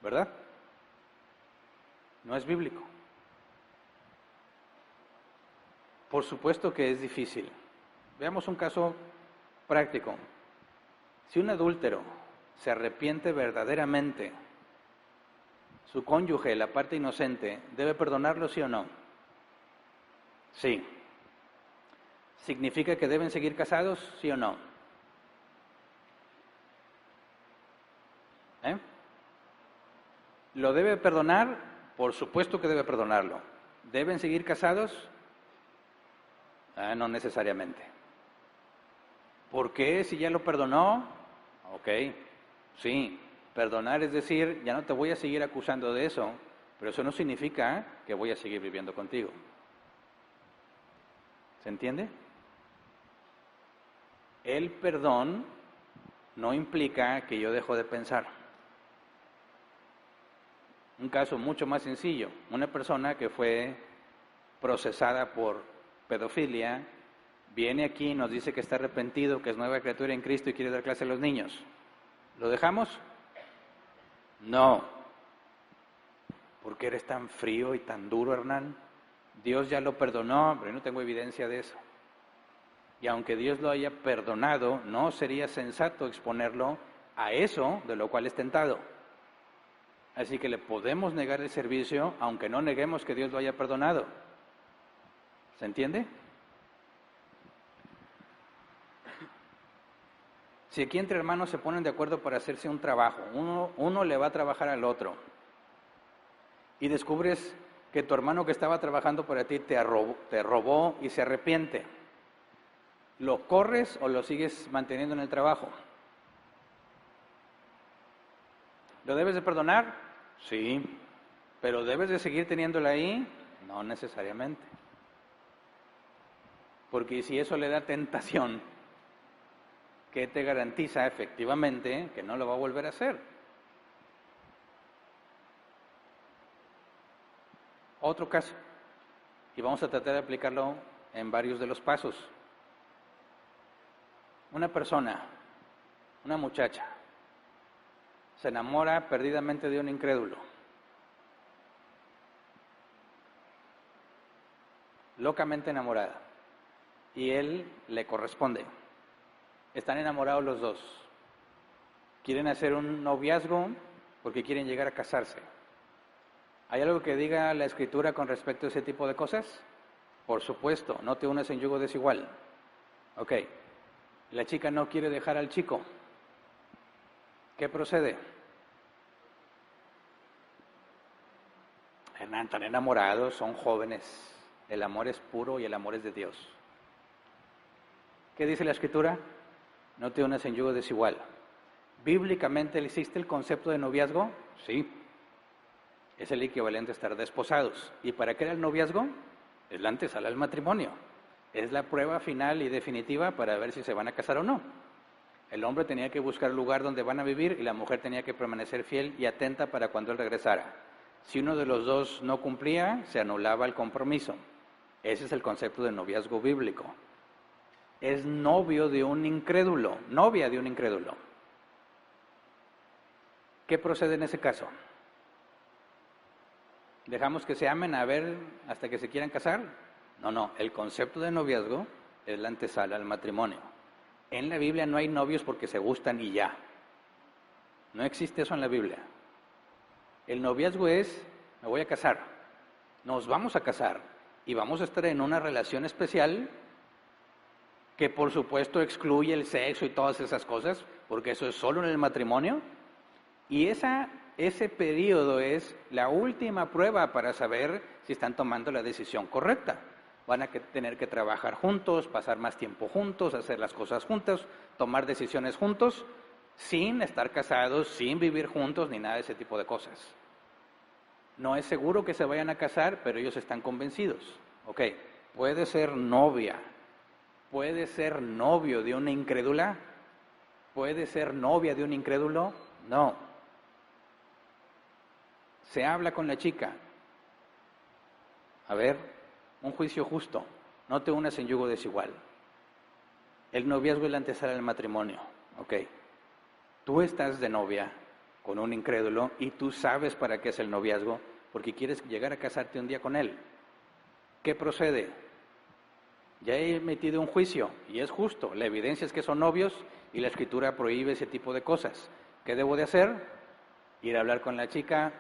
¿verdad? No es bíblico. Por supuesto que es difícil. Veamos un caso práctico. Si un adúltero se arrepiente verdaderamente, su cónyuge, la parte inocente, ¿debe perdonarlo, sí o no? Sí. ¿Significa que deben seguir casados, sí o no? ¿Lo debe perdonar? Por supuesto que debe perdonarlo. ¿Deben seguir casados? No necesariamente. ¿Por qué? Si ya lo perdonó. Ok, sí. Perdonar es decir, ya no te voy a seguir acusando de eso, pero eso no significa que voy a seguir viviendo contigo. ¿Se entiende? El perdón no implica que yo dejo de pensar. Un caso mucho más sencillo, una persona que fue procesada por pedofilia, viene aquí y nos dice que está arrepentido, que es nueva criatura en Cristo y quiere dar clase a los niños. ¿Lo dejamos? No. ¿Por qué eres tan frío y tan duro, Hernán? Dios ya lo perdonó, pero yo no tengo evidencia de eso. Y aunque Dios lo haya perdonado, no sería sensato exponerlo a eso de lo cual es tentado. Así que le podemos negar el servicio, aunque no neguemos que Dios lo haya perdonado. ¿Se entiende? Si aquí entre hermanos se ponen de acuerdo para hacerse un trabajo, uno le va a trabajar al otro, y descubres que tu hermano que estaba trabajando para ti te robó y se arrepiente, ¿lo corres o lo sigues manteniendo en el trabajo? ¿Lo debes de perdonar? Sí. ¿Pero debes de seguir teniéndolo ahí? No necesariamente. Porque si eso le da tentación, ¿qué te garantiza efectivamente que no lo va a volver a hacer? Otro caso, y vamos a tratar de aplicarlo en varios de los pasos. Una persona, una muchacha, se enamora perdidamente de un incrédulo. Locamente enamorada. Y él le corresponde. Están enamorados los dos. Quieren hacer un noviazgo porque quieren llegar a casarse. ¿Hay algo que diga la Escritura con respecto a ese tipo de cosas? Por supuesto, no te unes en yugo desigual. Ok, la chica no quiere dejar al chico. ¿Qué procede? Están enamorados, son jóvenes. El amor es puro y el amor es de Dios. ¿Qué dice la Escritura? No te unas en yugo desigual. ¿Bíblicamente existe el concepto de noviazgo? Sí. Es el equivalente a estar desposados. ¿Y para qué era el noviazgo? Es la antesala al matrimonio. Es la prueba final y definitiva para ver si se van a casar o no. El hombre tenía que buscar el lugar donde van a vivir y la mujer tenía que permanecer fiel y atenta para cuando él regresara. Si uno de los dos no cumplía, se anulaba el compromiso. Ese es el concepto de noviazgo bíblico. Es novio de un incrédulo, novia de un incrédulo. ¿Qué procede en ese caso? ¿Dejamos que se amen a ver hasta que se quieran casar? No, el concepto de noviazgo es la antesala al matrimonio. En la Biblia no hay novios porque se gustan y ya. No existe eso en la Biblia. El noviazgo es, me voy a casar, nos vamos a casar y vamos a estar en una relación especial que por supuesto excluye el sexo y todas esas cosas, porque eso es solo en el matrimonio. Y ese periodo es la última prueba para saber si están tomando la decisión correcta. Van a tener que trabajar juntos, pasar más tiempo juntos, hacer las cosas juntos, tomar decisiones juntos, sin estar casados, sin vivir juntos, ni nada de ese tipo de cosas. No es seguro que se vayan a casar, pero ellos están convencidos. Ok, puede ser novia, puede ser novio de una incrédula, puede ser novia de un incrédulo, no. Se habla con la chica. A ver, un juicio justo, no te unas en yugo desigual. El noviazgo es la antesala del matrimonio, ok. Tú estás de novia con un incrédulo y tú sabes para qué es el noviazgo, porque quieres llegar a casarte un día con él. ¿Qué procede? Ya he emitido un juicio y es justo, la evidencia es que son novios y la escritura prohíbe ese tipo de cosas. ¿Qué debo de hacer? Ir a hablar con la chica,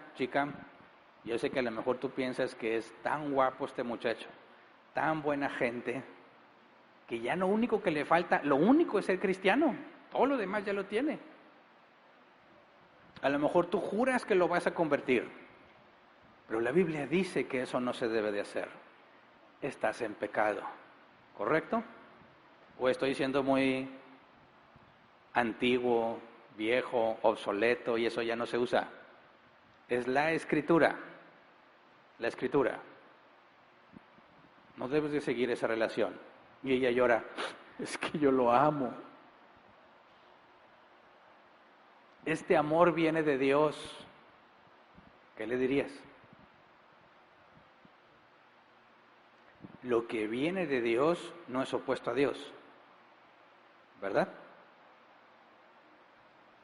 yo sé que a lo mejor tú piensas que es tan guapo este muchacho, tan buena gente, que ya lo único que le falta, lo único es ser cristiano, todo lo demás ya lo tiene. A lo mejor tú juras que lo vas a convertir, pero la Biblia dice que eso no se debe de hacer. Estás en pecado, ¿correcto? ¿O estoy siendo muy antiguo, viejo, obsoleto y eso ya no se usa? Es la escritura. La escritura. No debes de seguir esa relación. Y ella llora, es que yo lo amo. Este amor viene de Dios. ¿Qué le dirías? Lo que viene de Dios no es opuesto a Dios, ¿verdad?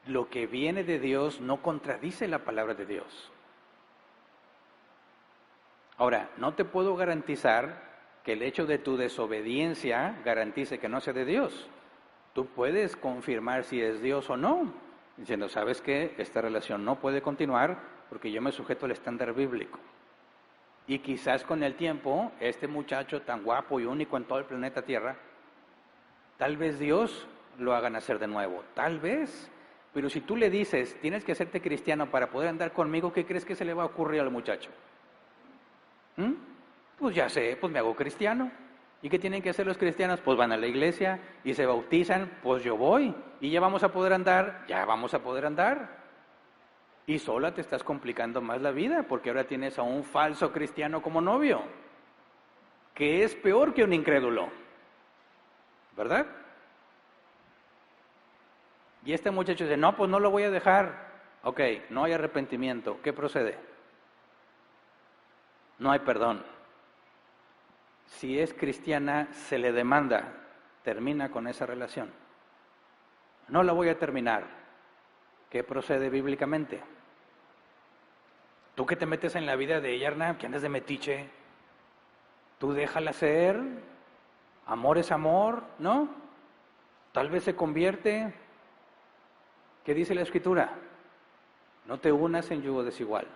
Lo que viene de Dios no contradice la palabra de Dios. Ahora, no te puedo garantizar que el hecho de tu desobediencia garantice que no sea de Dios. Tú puedes confirmar si es Dios o no, diciendo, ¿sabes qué? Esta relación no puede continuar porque yo me sujeto al estándar bíblico. Y quizás con el tiempo, este muchacho tan guapo y único en todo el planeta Tierra, tal vez Dios lo haga nacer de nuevo, tal vez. Pero si tú le dices, tienes que hacerte cristiano para poder andar conmigo, ¿qué crees que se le va a ocurrir al muchacho? Pues ya sé, pues me hago cristiano. ¿Y qué tienen que hacer los cristianos? Pues van a la iglesia y se bautizan, pues yo voy. ¿Y ya vamos a poder andar? Ya vamos a poder andar. Y sola te estás complicando más la vida, porque ahora tienes a un falso cristiano como novio, que es peor que un incrédulo, ¿verdad? Y este muchacho dice, no, pues no lo voy a dejar. Ok, no hay arrepentimiento. ¿Qué procede? No hay perdón. Si es cristiana, se le demanda, termina con esa relación. No la voy a terminar. ¿Qué procede bíblicamente? Tú que te metes en la vida de ella, Hernán, que andas de metiche, tú déjala ser, amor es amor, ¿no? Tal vez se convierte. ¿Qué dice la Escritura? No te unas en yugo desigual.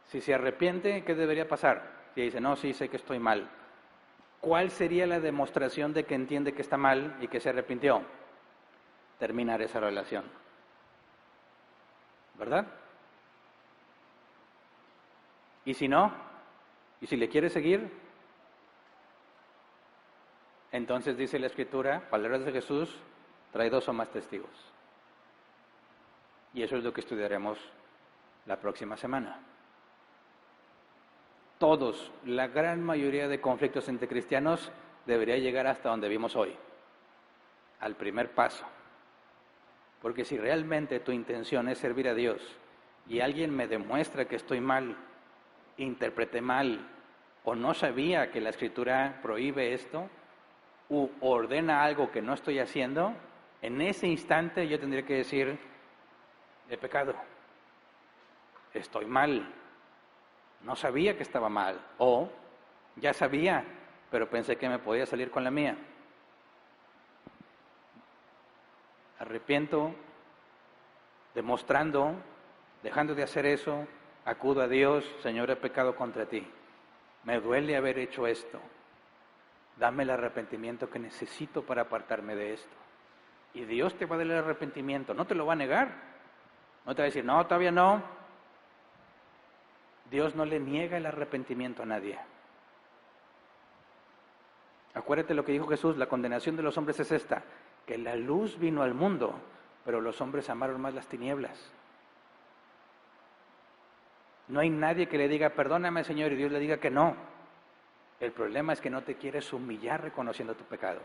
Si se arrepiente, ¿qué debería pasar? Si dice, no, sí, sé que estoy mal. ¿Cuál sería la demostración de que entiende que está mal y que se arrepintió? Terminar esa relación. ¿Verdad? Y si no, y si le quiere seguir, entonces dice la Escritura, palabras de Jesús, trae 2 o más testigos. Y eso es lo que estudiaremos la próxima semana. Todos, la gran mayoría de conflictos entre cristianos debería llegar hasta donde vimos hoy, al primer paso. Porque si realmente tu intención es servir a Dios y alguien me demuestra que estoy mal, interpreté mal o no sabía que la Escritura prohíbe esto u ordena algo que no estoy haciendo, en ese instante yo tendría que decir, he pecado, estoy mal, no sabía que estaba mal, o ya sabía, pero pensé que me podía salir con la mía. Arrepiento, demostrando, dejando de hacer eso, acudo a Dios, Señor, he pecado contra ti. Me duele haber hecho esto. Dame el arrepentimiento que necesito para apartarme de esto. Y Dios te va a dar el arrepentimiento, no te lo va a negar. No te va a decir, no, todavía no. Dios no le niega el arrepentimiento a nadie. Acuérdate lo que dijo Jesús, la condenación de los hombres es esta, que la luz vino al mundo, pero los hombres amaron más las tinieblas. No hay nadie que le diga, perdóname Señor, y Dios le diga que no. El problema es que no te quieres humillar reconociendo tu pecado.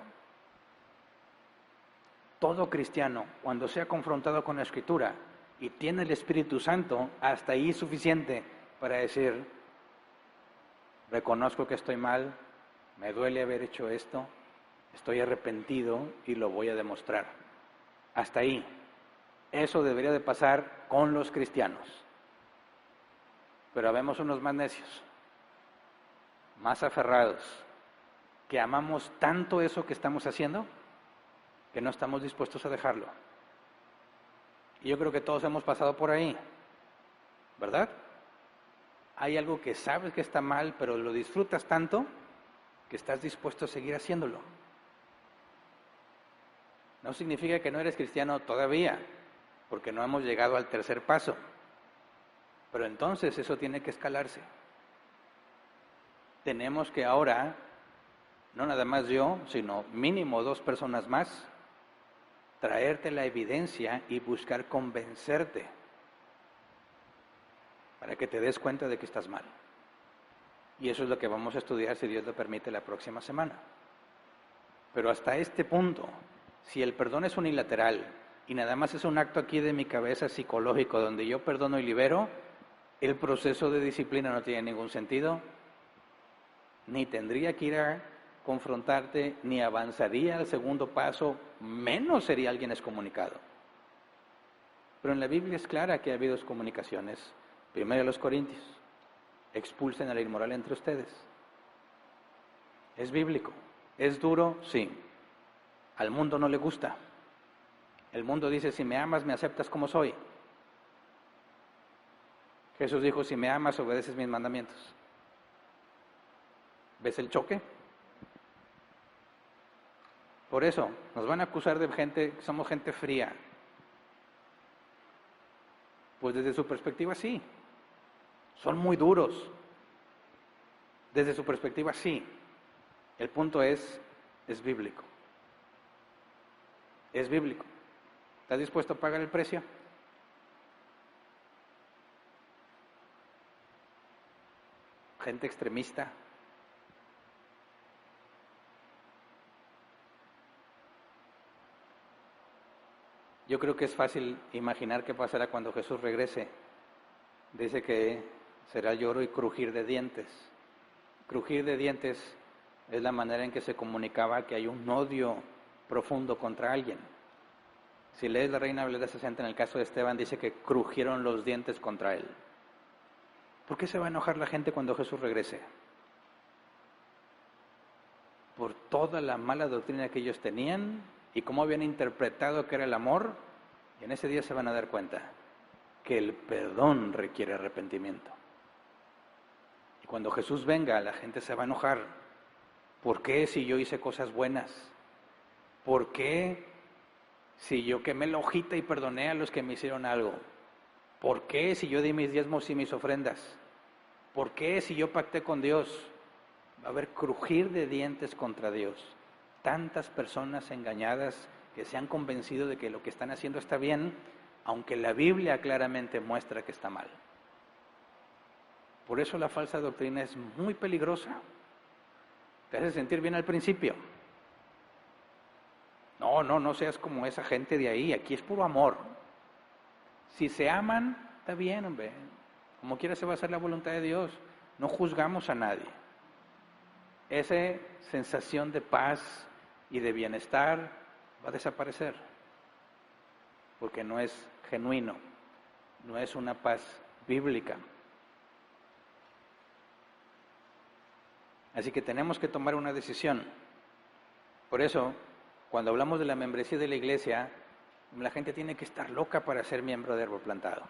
Todo cristiano, cuando sea confrontado con la Escritura y tiene el Espíritu Santo, hasta ahí es suficiente para decir, reconozco que estoy mal, me duele haber hecho esto, estoy arrepentido y lo voy a demostrar. Hasta ahí. Eso debería de pasar con los cristianos. Pero habemos unos más necios, más aferrados, que amamos tanto eso que estamos haciendo, que no estamos dispuestos a dejarlo. Y yo creo que todos hemos pasado por ahí, ¿verdad? Hay algo que sabes que está mal, pero lo disfrutas tanto que estás dispuesto a seguir haciéndolo. No significa que no eres cristiano todavía, porque no hemos llegado al tercer paso. Pero entonces eso tiene que escalarse. Tenemos que ahora, no nada más yo, sino mínimo 2 personas más, traerte la evidencia y buscar convencerte para que te des cuenta de que estás mal. Y eso es lo que vamos a estudiar, si Dios lo permite, la próxima semana. Pero hasta este punto, si el perdón es unilateral y nada más es un acto aquí de mi cabeza psicológico donde yo perdono y libero, el proceso de disciplina no tiene ningún sentido, ni tendría que ir a confrontarte, ni avanzaría al segundo paso, menos sería alguien excomunicado. Pero en la Biblia es clara que ha habido excomunicaciones. Primero a los Corintios, expulsen al inmoral entre ustedes. Es bíblico. ¿Es duro? Sí. Al mundo no le gusta. El mundo dice, si me amas, me aceptas como soy. Jesús dijo, si me amas, obedeces mis mandamientos. ¿Ves el choque? Por eso, nos van a acusar de gente, somos gente fría. Pues desde su perspectiva sí. Son muy duros. Desde su perspectiva sí. El punto es bíblico. Es bíblico. ¿Estás dispuesto a pagar el precio? Gente extremista. Yo creo que es fácil imaginar qué pasará cuando Jesús regrese. Dice que será lloro y crujir de dientes. Crujir de dientes es la manera en que se comunicaba que hay un odio profundo contra alguien. Si lees la Reina Valera 60, en el caso de Esteban, dice que crujieron los dientes contra él. ¿Por qué se va a enojar la gente cuando Jesús regrese? Por toda la mala doctrina que ellos tenían y cómo habían interpretado que era el amor, y en ese día se van a dar cuenta que el perdón requiere arrepentimiento. Y cuando Jesús venga, la gente se va a enojar. ¿Por qué si yo hice cosas buenas? ¿Por qué si yo quemé la hojita y perdoné a los que me hicieron algo? ¿Por qué si yo di mis diezmos y mis ofrendas? ¿Por qué si yo pacté con Dios? Va a haber crujir de dientes contra Dios. Tantas personas engañadas que se han convencido de que lo que están haciendo está bien, aunque la Biblia claramente muestra que está mal. Por eso la falsa doctrina es muy peligrosa. Te hace sentir bien al principio. No seas como esa gente de ahí, aquí es puro amor. Si se aman, está bien, hombre. Como quiera se va a hacer la voluntad de Dios. No juzgamos a nadie. Esa sensación de paz y de bienestar va a desaparecer, porque no es genuino. no es una paz bíblica. Así que tenemos que tomar una decisión. Por eso, cuando hablamos de la membresía de la iglesia, la gente tiene que estar loca para ser miembro de Árbol Plantado.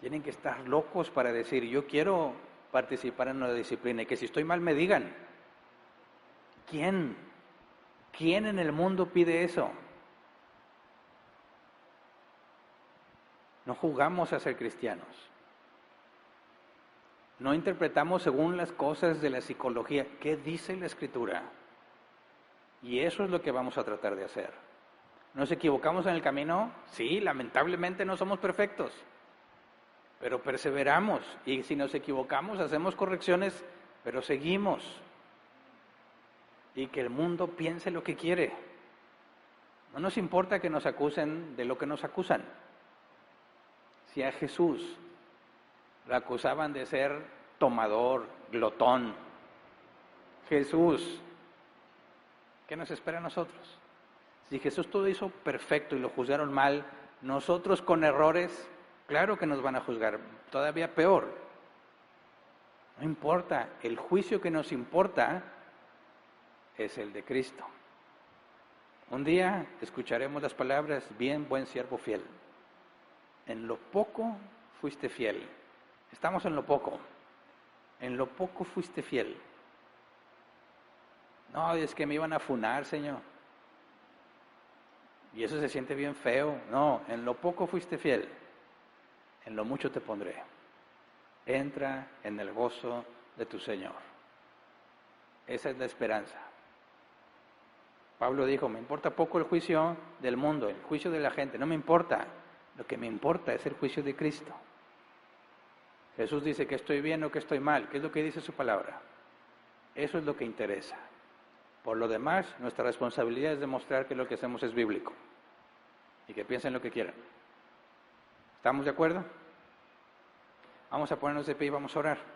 Tienen que estar locos para decir, yo quiero participar en una disciplina y que si estoy mal me digan. ¿Quién? ¿Quién en el mundo pide eso? No jugamos a ser cristianos. No interpretamos según las cosas de la psicología. ¿Qué dice la Escritura? Y eso es lo que vamos a tratar de hacer. ¿Nos equivocamos en el camino? Sí, lamentablemente no somos perfectos. Pero perseveramos. Y si nos equivocamos, hacemos correcciones, pero seguimos. Y que el mundo piense lo que quiere. No nos importa que nos acusen de lo que nos acusan. Si a Jesús lo acusaban de ser tomador, glotón, Jesús, ¿qué nos espera a nosotros? Si Jesús todo hizo perfecto y lo juzgaron mal, nosotros con errores, claro que nos van a juzgar, todavía peor. No importa, el juicio que nos importa es el de Cristo. Un día escucharemos las palabras, bien, buen siervo fiel. En lo poco fuiste fiel. Estamos en lo poco. En lo poco fuiste fiel. No, es que me iban a funar, Señor. Y eso se siente bien feo. No, en lo poco fuiste fiel. En lo mucho te pondré. Entra en el gozo de tu Señor. Esa es la esperanza. Pablo dijo, me importa poco el juicio del mundo, el juicio de la gente, no me importa. Lo que me importa es el juicio de Cristo. Jesús dice que estoy bien o que estoy mal. ¿Qué es lo que dice su palabra? Eso es lo que interesa. Por lo demás, nuestra responsabilidad es demostrar que lo que hacemos es bíblico. Y que piensen lo que quieran. ¿Estamos de acuerdo? Vamos a ponernos de pie y vamos a orar.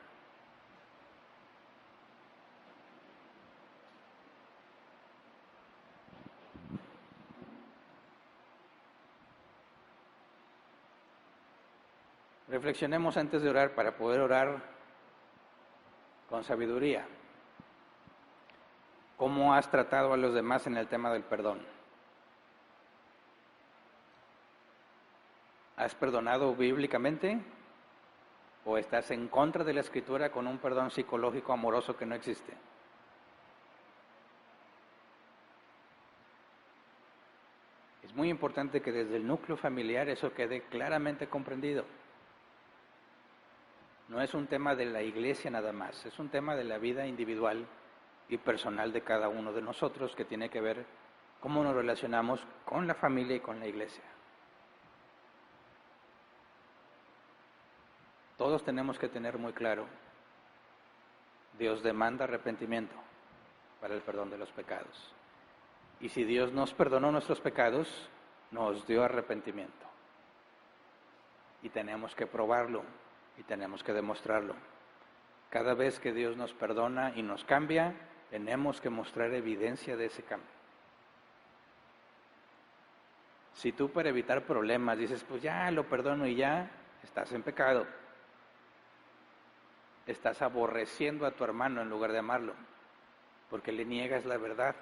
Reflexionemos antes de orar para poder orar con sabiduría. ¿Cómo has tratado a los demás en el tema del perdón? ¿Has perdonado bíblicamente? ¿O estás en contra de la Escritura con un perdón psicológico amoroso que no existe? Es muy importante que desde el núcleo familiar eso quede claramente comprendido. No es un tema de la iglesia nada más, es un tema de la vida individual y personal de cada uno de nosotros que tiene que ver cómo nos relacionamos con la familia y con la iglesia. Todos tenemos que tener muy claro, Dios demanda arrepentimiento para el perdón de los pecados. Y si Dios nos perdonó nuestros pecados, nos dio arrepentimiento. Y tenemos que probarlo. Y tenemos que demostrarlo. Cada vez que Dios nos perdona y nos cambia, tenemos que mostrar evidencia de ese cambio. Si tú para evitar problemas dices, pues ya lo perdono y ya, estás en pecado. Estás aborreciendo a tu hermano en lugar de amarlo, porque le niegas la verdad,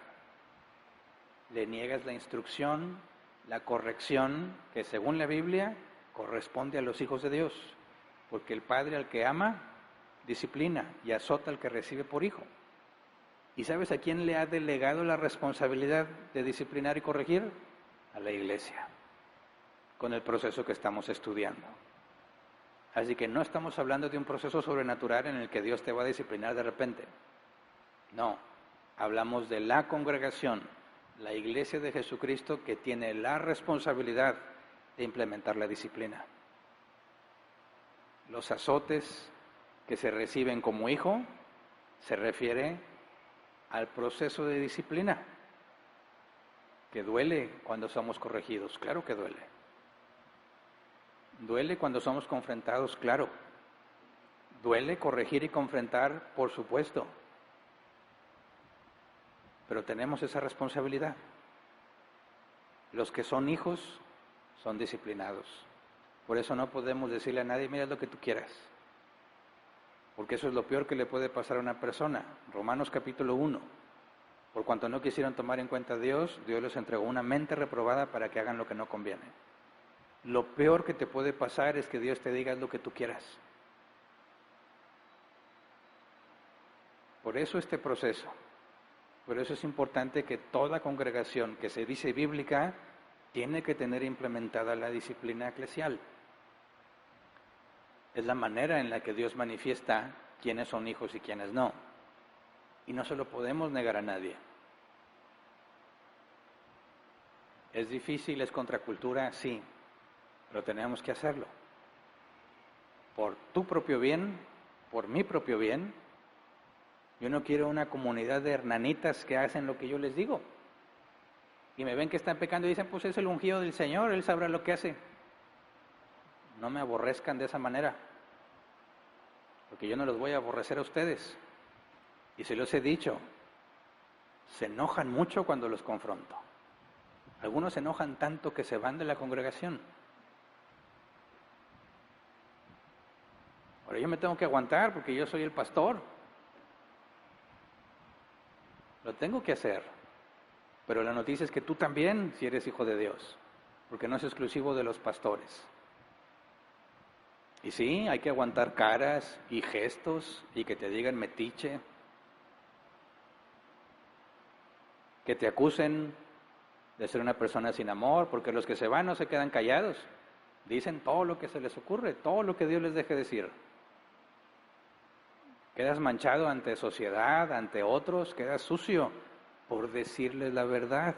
le niegas la instrucción, la corrección que según la Biblia corresponde a los hijos de Dios. Porque el padre al que ama, disciplina y azota al que recibe por hijo. ¿Y sabes a quién le ha delegado la responsabilidad de disciplinar y corregir? A la iglesia, con el proceso que estamos estudiando. Así que no estamos hablando de un proceso sobrenatural en el que Dios te va a disciplinar de repente. No, hablamos de la congregación, la iglesia de Jesucristo que tiene la responsabilidad de implementar la disciplina. Los azotes que se reciben como hijo se refiere al proceso de disciplina, que duele cuando somos corregidos, claro que duele. Duele cuando somos confrontados, claro. Duele corregir y confrontar, por supuesto. Pero tenemos esa responsabilidad. Los que son hijos son disciplinados. Por eso no podemos decirle a nadie, mira lo que tú quieras. Porque eso es lo peor que le puede pasar a una persona. Romanos capítulo 1. Por cuanto no quisieron tomar en cuenta a Dios, Dios les entregó una mente reprobada para que hagan lo que no conviene. Lo peor que te puede pasar es que Dios te diga lo que tú quieras. Por eso este proceso. Por eso es importante que toda congregación que se dice bíblica tiene que tener implementada la disciplina eclesial. Es la manera en la que Dios manifiesta quiénes son hijos y quiénes no. Y no se lo podemos negar a nadie. ¿Es difícil, es contracultura? Sí, pero tenemos que hacerlo. Por tu propio bien, por mi propio bien. Yo no quiero una comunidad de hernanitas que hacen lo que yo les digo. Y me ven que están pecando y dicen, pues es el ungido del Señor, Él sabrá lo que hace. No me aborrezcan de esa manera, porque yo no los voy a aborrecer a ustedes. Y se los he dicho, se enojan mucho cuando los confronto. Algunos se enojan tanto que se van de la congregación. Ahora yo me tengo que aguantar porque yo soy el pastor. Lo tengo que hacer. Pero la noticia es que tú también, si eres hijo de Dios, porque no es exclusivo de los pastores. Y sí, hay que aguantar caras y gestos y que te digan metiche, que te acusen de ser una persona sin amor, porque los que se van no se quedan callados, dicen todo lo que se les ocurre, todo lo que Dios les deje decir. Quedas manchado ante sociedad, ante otros, quedas sucio por decirles la verdad.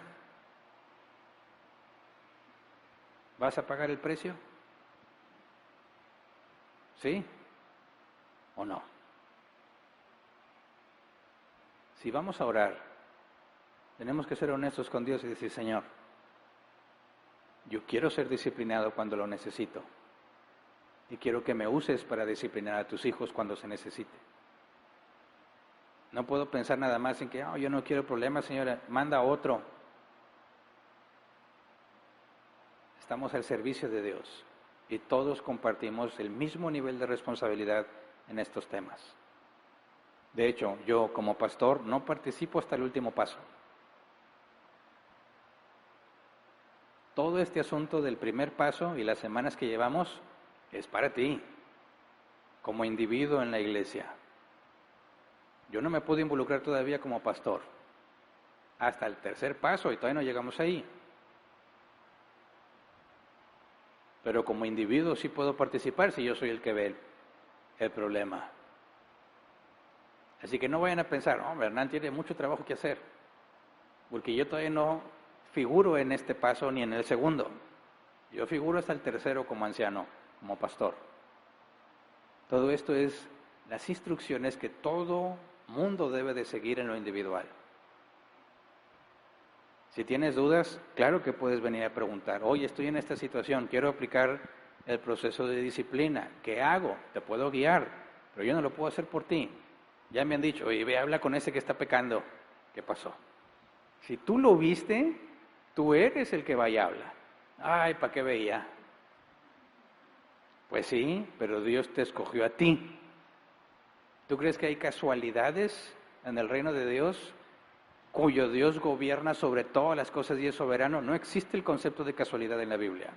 ¿Vas a pagar el precio? ¿Sí o no? Si vamos a orar, tenemos que ser honestos con Dios y decir, Señor, yo quiero ser disciplinado cuando lo necesito y quiero que me uses para disciplinar a tus hijos cuando se necesite. No puedo pensar nada más en que, yo no quiero problemas, Señora, manda a otro. Estamos al servicio de Dios y todos compartimos el mismo nivel de responsabilidad en estos temas. De hecho, yo como pastor no participo hasta el último paso. Todo este asunto del primer paso y las semanas que llevamos es para ti, como individuo en la iglesia. Yo no me puedo involucrar todavía como pastor, hasta el tercer paso y todavía no llegamos ahí. Pero como individuo sí puedo participar si yo soy el que ve el problema. Así que no vayan a pensar, Hernán tiene mucho trabajo que hacer, porque yo todavía no figuro en este paso ni en el segundo. Yo figuro hasta el tercero como anciano, como pastor. Todo esto es las instrucciones que todo mundo debe de seguir en lo individual. Si tienes dudas, claro que puedes venir a preguntar, oye, estoy en esta situación, quiero aplicar el proceso de disciplina, ¿qué hago? Te puedo guiar, pero yo no lo puedo hacer por ti. Ya me han dicho, oye, ve, habla con ese que está pecando. ¿Qué pasó? Si tú lo viste, tú eres el que va y habla. Ay, ¿para qué veía? Pues sí, pero Dios te escogió a ti. ¿Tú crees que hay casualidades en el reino de Dios, cuyo Dios gobierna sobre todas las cosas y es soberano? No existe el concepto de casualidad en la Biblia.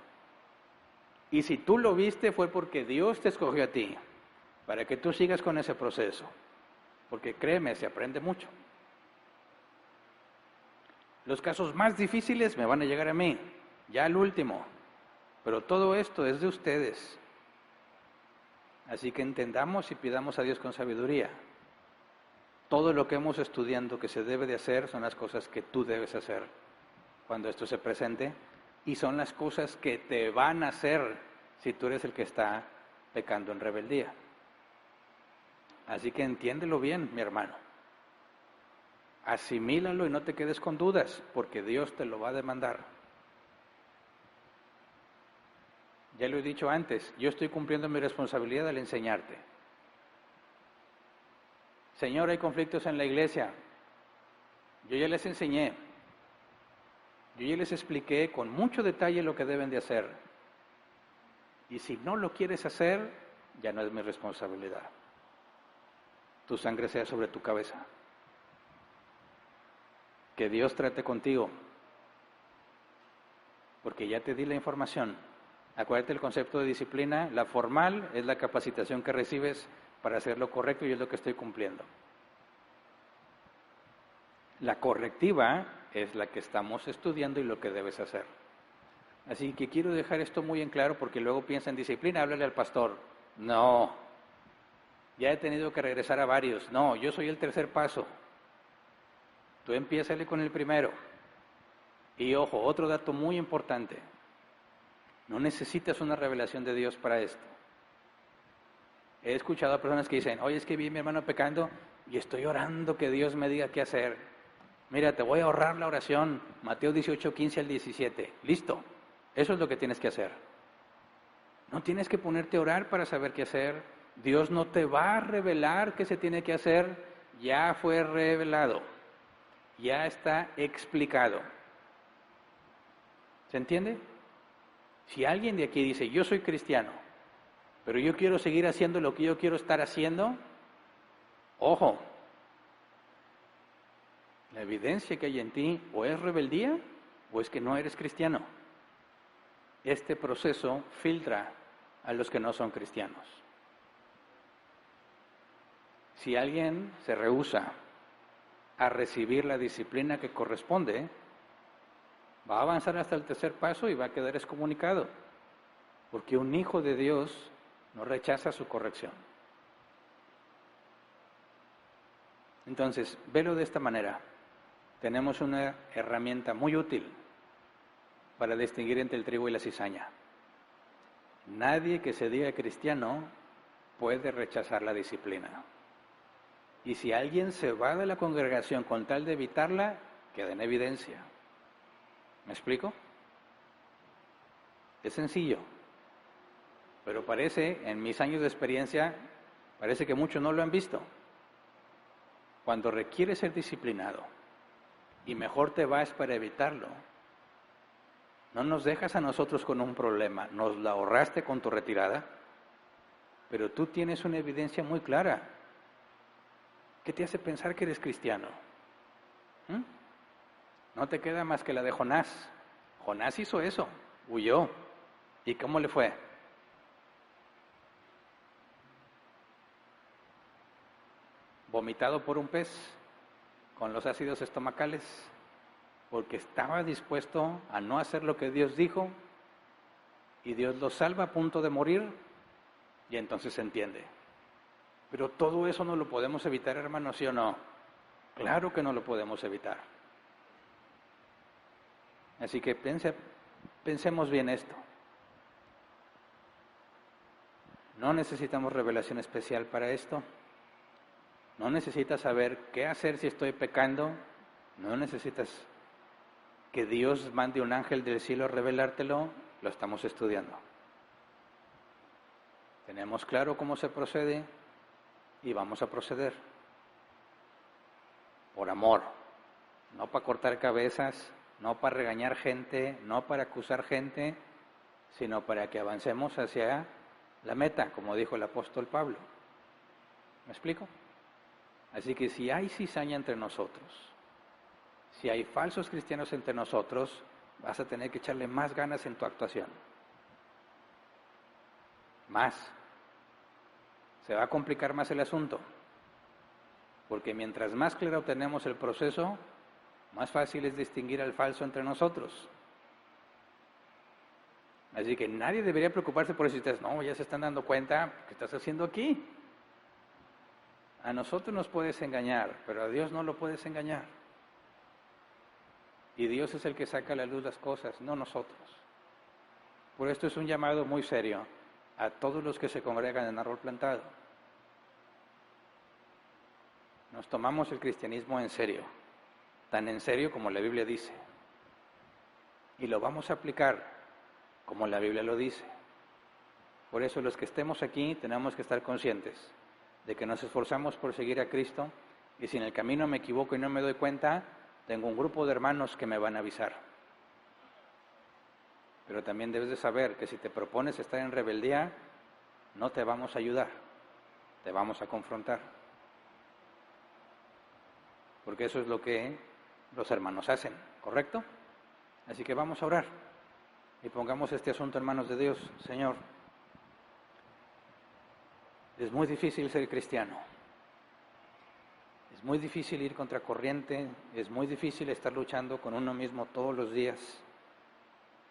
Y si tú lo viste fue porque Dios te escogió a ti, para que tú sigas con ese proceso. Porque créeme, se aprende mucho. Los casos más difíciles me van a llegar a mí, ya al último. Pero todo esto es de ustedes. Así que entendamos y pidamos a Dios con sabiduría. Todo lo que hemos estudiado que se debe de hacer son las cosas que tú debes hacer cuando esto se presente y son las cosas que te van a hacer si tú eres el que está pecando en rebeldía. Así que entiéndelo bien, mi hermano. Asimílalo y no te quedes con dudas, porque Dios te lo va a demandar. Ya lo he dicho antes, yo estoy cumpliendo mi responsabilidad al enseñarte. Señor, hay conflictos en la iglesia. Yo ya les enseñé. Yo ya les expliqué con mucho detalle lo que deben de hacer. Y si no lo quieres hacer, ya no es mi responsabilidad. Tu sangre sea sobre tu cabeza. Que Dios trate contigo, porque ya te di la información. Acuérdate el concepto de disciplina, la formal es la capacitación que recibes para hacer lo correcto y es lo que estoy cumpliendo. La correctiva es la que estamos estudiando y lo que debes hacer. Así que quiero dejar esto muy en claro porque luego piensa en disciplina, háblale al pastor. No, ya he tenido que regresar a varios. No, yo soy el tercer paso. Tú empiézale con el primero. Y ojo, otro dato muy importante. No necesitas una revelación de Dios para esto. He escuchado a personas que dicen, oye, es que vi a mi hermano pecando y estoy orando que Dios me diga qué hacer. Mira, te voy a ahorrar la oración. Mateo 18, 15 al 17. Listo. Eso es lo que tienes que hacer. No tienes que ponerte a orar para saber qué hacer. Dios no te va a revelar qué se tiene que hacer. Ya fue revelado. Ya está explicado. ¿Se entiende? Si alguien de aquí dice, yo soy cristiano, pero yo quiero seguir haciendo lo que yo quiero estar haciendo, ojo, la evidencia que hay en ti o es rebeldía o es que no eres cristiano. Este proceso filtra a los que no son cristianos. Si alguien se rehúsa a recibir la disciplina que corresponde, va a avanzar hasta el tercer paso y va a quedar excomunicado, porque un hijo de Dios no rechaza su corrección. Entonces, velo de esta manera. Tenemos una herramienta muy útil para distinguir entre el trigo y la cizaña. Nadie que se diga cristiano puede rechazar la disciplina. Y si alguien se va de la congregación con tal de evitarla, queda en evidencia. ¿Me explico? Es sencillo, pero parece, en mis años de experiencia, parece que muchos no lo han visto. Cuando requiere ser disciplinado y mejor te vas para evitarlo, no nos dejas a nosotros con un problema, nos la ahorraste con tu retirada, pero tú tienes una evidencia muy clara que te hace pensar que eres cristiano. No te queda más que la de Jonás. Jonás hizo eso, huyó. ¿Y cómo le fue? Vomitado por un pez, con los ácidos estomacales, porque estaba dispuesto a no hacer lo que Dios dijo, y Dios lo salva a punto de morir, y entonces se entiende. Pero todo eso no lo podemos evitar, hermanos, ¿sí o no? Claro que no lo podemos evitar. Así que pensemos bien esto. No necesitamos revelación especial para esto. No necesitas saber qué hacer si estoy pecando. No necesitas que Dios mande un ángel del cielo a revelártelo. Lo estamos estudiando. Tenemos claro cómo se procede y vamos a proceder. Por amor, no para cortar cabezas, no para regañar gente, no para acusar gente, sino para que avancemos hacia la meta, como dijo el apóstol Pablo. ¿Me explico? Así que si hay cizaña entre nosotros, si hay falsos cristianos entre nosotros, vas a tener que echarle más ganas en tu actuación. Más. Se va a complicar más el asunto, porque mientras más claro tenemos el proceso, más fácil es distinguir al falso entre nosotros. Así que nadie debería preocuparse por eso. Ustedes, no, ya se están dando cuenta que estás haciendo aquí. A nosotros nos puedes engañar, pero a Dios no lo puedes engañar. Y Dios es el que saca a la luz las cosas, no nosotros. Por esto es un llamado muy serio a todos los que se congregan en Árbol Plantado. Nos tomamos el cristianismo en serio, tan en serio como la Biblia dice. Y lo vamos a aplicar como la Biblia lo dice. Por eso los que estemos aquí tenemos que estar conscientes de que nos esforzamos por seguir a Cristo, y si en el camino me equivoco y no me doy cuenta, tengo un grupo de hermanos que me van a avisar. Pero también debes de saber que si te propones estar en rebeldía, no te vamos a ayudar, te vamos a confrontar. Porque eso es lo que los hermanos hacen, ¿correcto? Así que vamos a orar y pongamos este asunto en manos de Dios. Señor, es muy difícil ser cristiano. Es muy difícil ir contra corriente, es muy difícil estar luchando con uno mismo todos los días,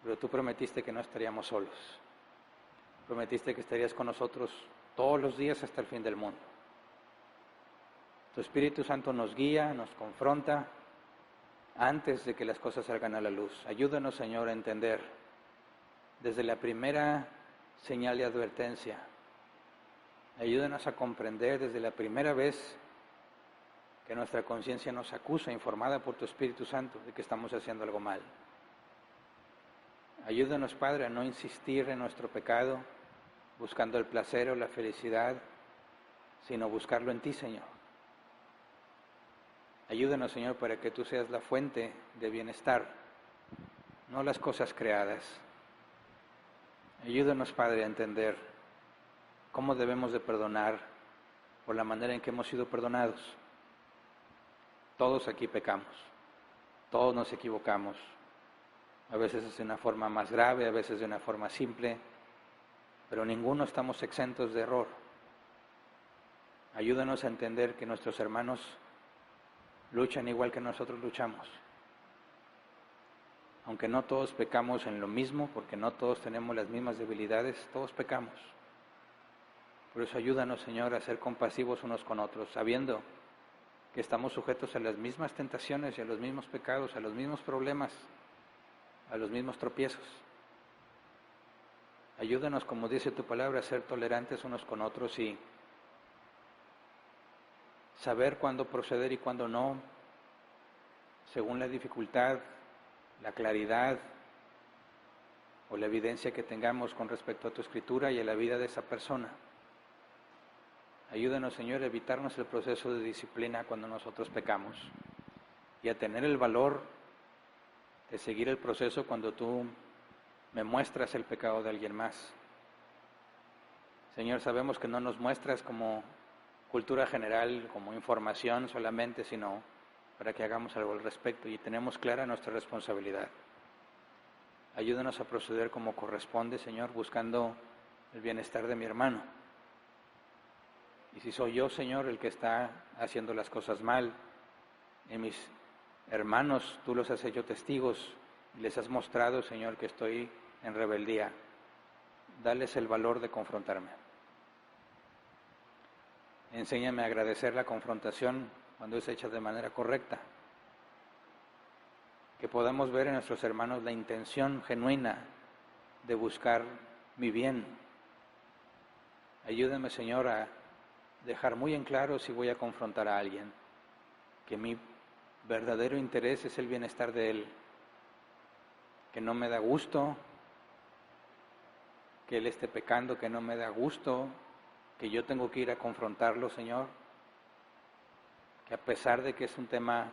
pero tú prometiste que no estaríamos solos. Prometiste que estarías con nosotros todos los días hasta el fin del mundo. Tu Espíritu Santo nos guía, nos confronta antes de que las cosas salgan a la luz. Ayúdanos, Señor, a entender desde la primera señal de advertencia. Ayúdanos a comprender desde la primera vez que nuestra conciencia nos acusa, informada por tu Espíritu Santo, de que estamos haciendo algo mal. Ayúdanos, Padre, a no insistir en nuestro pecado, buscando el placer o la felicidad, sino buscarlo en ti, Señor. Ayúdanos, Señor, para que tú seas la fuente de bienestar, no las cosas creadas. Ayúdanos, Padre, a entender cómo debemos de perdonar por la manera en que hemos sido perdonados. Todos aquí pecamos, todos nos equivocamos, a veces de una forma más grave, a veces de una forma simple, pero ninguno estamos exentos de error. Ayúdanos a entender que nuestros hermanos luchan igual que nosotros luchamos. Aunque no todos pecamos en lo mismo, porque no todos tenemos las mismas debilidades, todos pecamos. Por eso ayúdanos, Señor, a ser compasivos unos con otros, sabiendo que estamos sujetos a las mismas tentaciones y a los mismos pecados, a los mismos problemas, a los mismos tropiezos. Ayúdanos, como dice tu palabra, a ser tolerantes unos con otros y saber cuándo proceder y cuándo no, según la dificultad, la claridad o la evidencia que tengamos con respecto a tu Escritura y a la vida de esa persona. Ayúdanos, Señor, a evitarnos el proceso de disciplina cuando nosotros pecamos y a tener el valor de seguir el proceso cuando tú me muestras el pecado de alguien más. Señor, sabemos que no nos muestras como cultura general, como información solamente, sino para que hagamos algo al respecto y tenemos clara nuestra responsabilidad. Ayúdanos a proceder como corresponde, Señor, buscando el bienestar de mi hermano. Y si soy yo, Señor, el que está haciendo las cosas mal, y mis hermanos, tú los has hecho testigos y les has mostrado, Señor, que estoy en rebeldía, dales el valor de confrontarme. Enséñame a agradecer la confrontación cuando es hecha de manera correcta. Que podamos ver en nuestros hermanos la intención genuina de buscar mi bien. Ayúdame, Señor, a dejar muy en claro si voy a confrontar a alguien, que mi verdadero interés es el bienestar de él, que no me da gusto que él esté pecando, que no me da gusto que yo tengo que ir a confrontarlo, Señor, que a pesar de que es un tema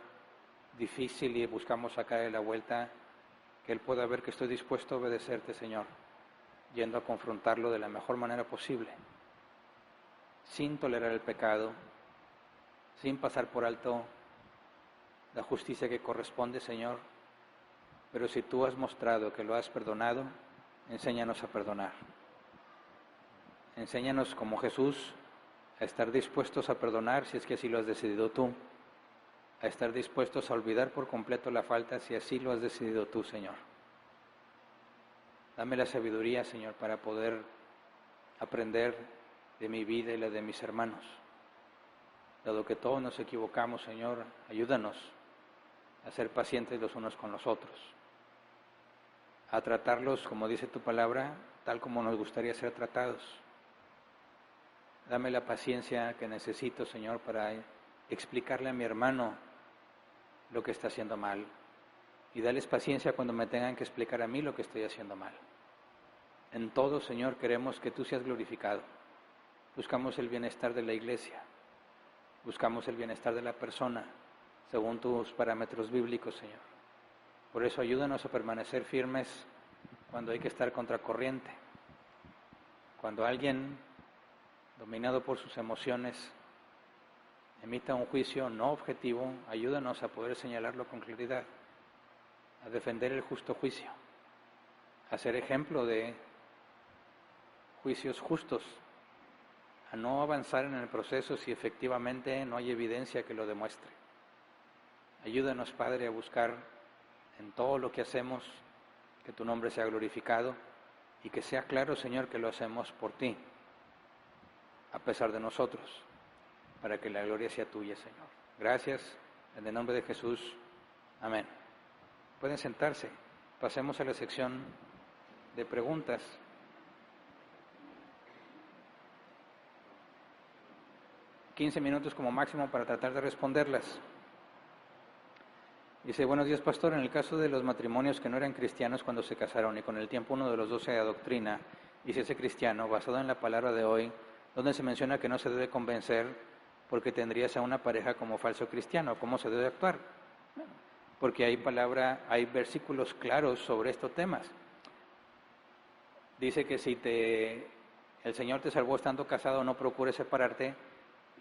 difícil y buscamos sacarle la vuelta, que él pueda ver que estoy dispuesto a obedecerte, Señor, yendo a confrontarlo de la mejor manera posible, sin tolerar el pecado, sin pasar por alto la justicia que corresponde, Señor, pero si tú has mostrado que lo has perdonado, enséñanos a perdonar. Enséñanos como Jesús a estar dispuestos a perdonar si es que así lo has decidido tú, a estar dispuestos a olvidar por completo la falta si así lo has decidido tú, Señor. Dame la sabiduría, Señor, para poder aprender de mi vida y la de mis hermanos. Dado que todos nos equivocamos, Señor, ayúdanos a ser pacientes los unos con los otros, a tratarlos, como dice tu palabra, tal como nos gustaría ser tratados. Dame la paciencia que necesito, Señor, para explicarle a mi hermano lo que está haciendo mal. Y dales paciencia cuando me tengan que explicar a mí lo que estoy haciendo mal. En todo, Señor, queremos que tú seas glorificado. Buscamos el bienestar de la iglesia. Buscamos el bienestar de la persona, según tus parámetros bíblicos, Señor. Por eso ayúdanos a permanecer firmes cuando hay que estar contracorriente. Cuando alguien, dominado por sus emociones, emita un juicio no objetivo, ayúdanos a poder señalarlo con claridad, a defender el justo juicio, a ser ejemplo de juicios justos, a no avanzar en el proceso si efectivamente no hay evidencia que lo demuestre. Ayúdanos, Padre, a buscar en todo lo que hacemos que tu nombre sea glorificado y que sea claro, Señor, que lo hacemos por ti, a pesar de nosotros, para que la gloria sea tuya, Señor. Gracias, en el nombre de Jesús. Amén. Pueden sentarse. Pasemos a la sección de preguntas. ...15 minutos como máximo para tratar de responderlas. Dice, buenos días, pastor. En el caso de los matrimonios que no eran cristianos cuando se casaron y con el tiempo uno de los dos se adoctrina y se hace cristiano, basado en la palabra de hoy, donde se menciona que no se debe convencer porque tendrías a una pareja como falso cristiano, ¿cómo se debe actuar? Porque hay versículos claros sobre estos temas. Dice que si el Señor te salvó estando casado, no procures separarte.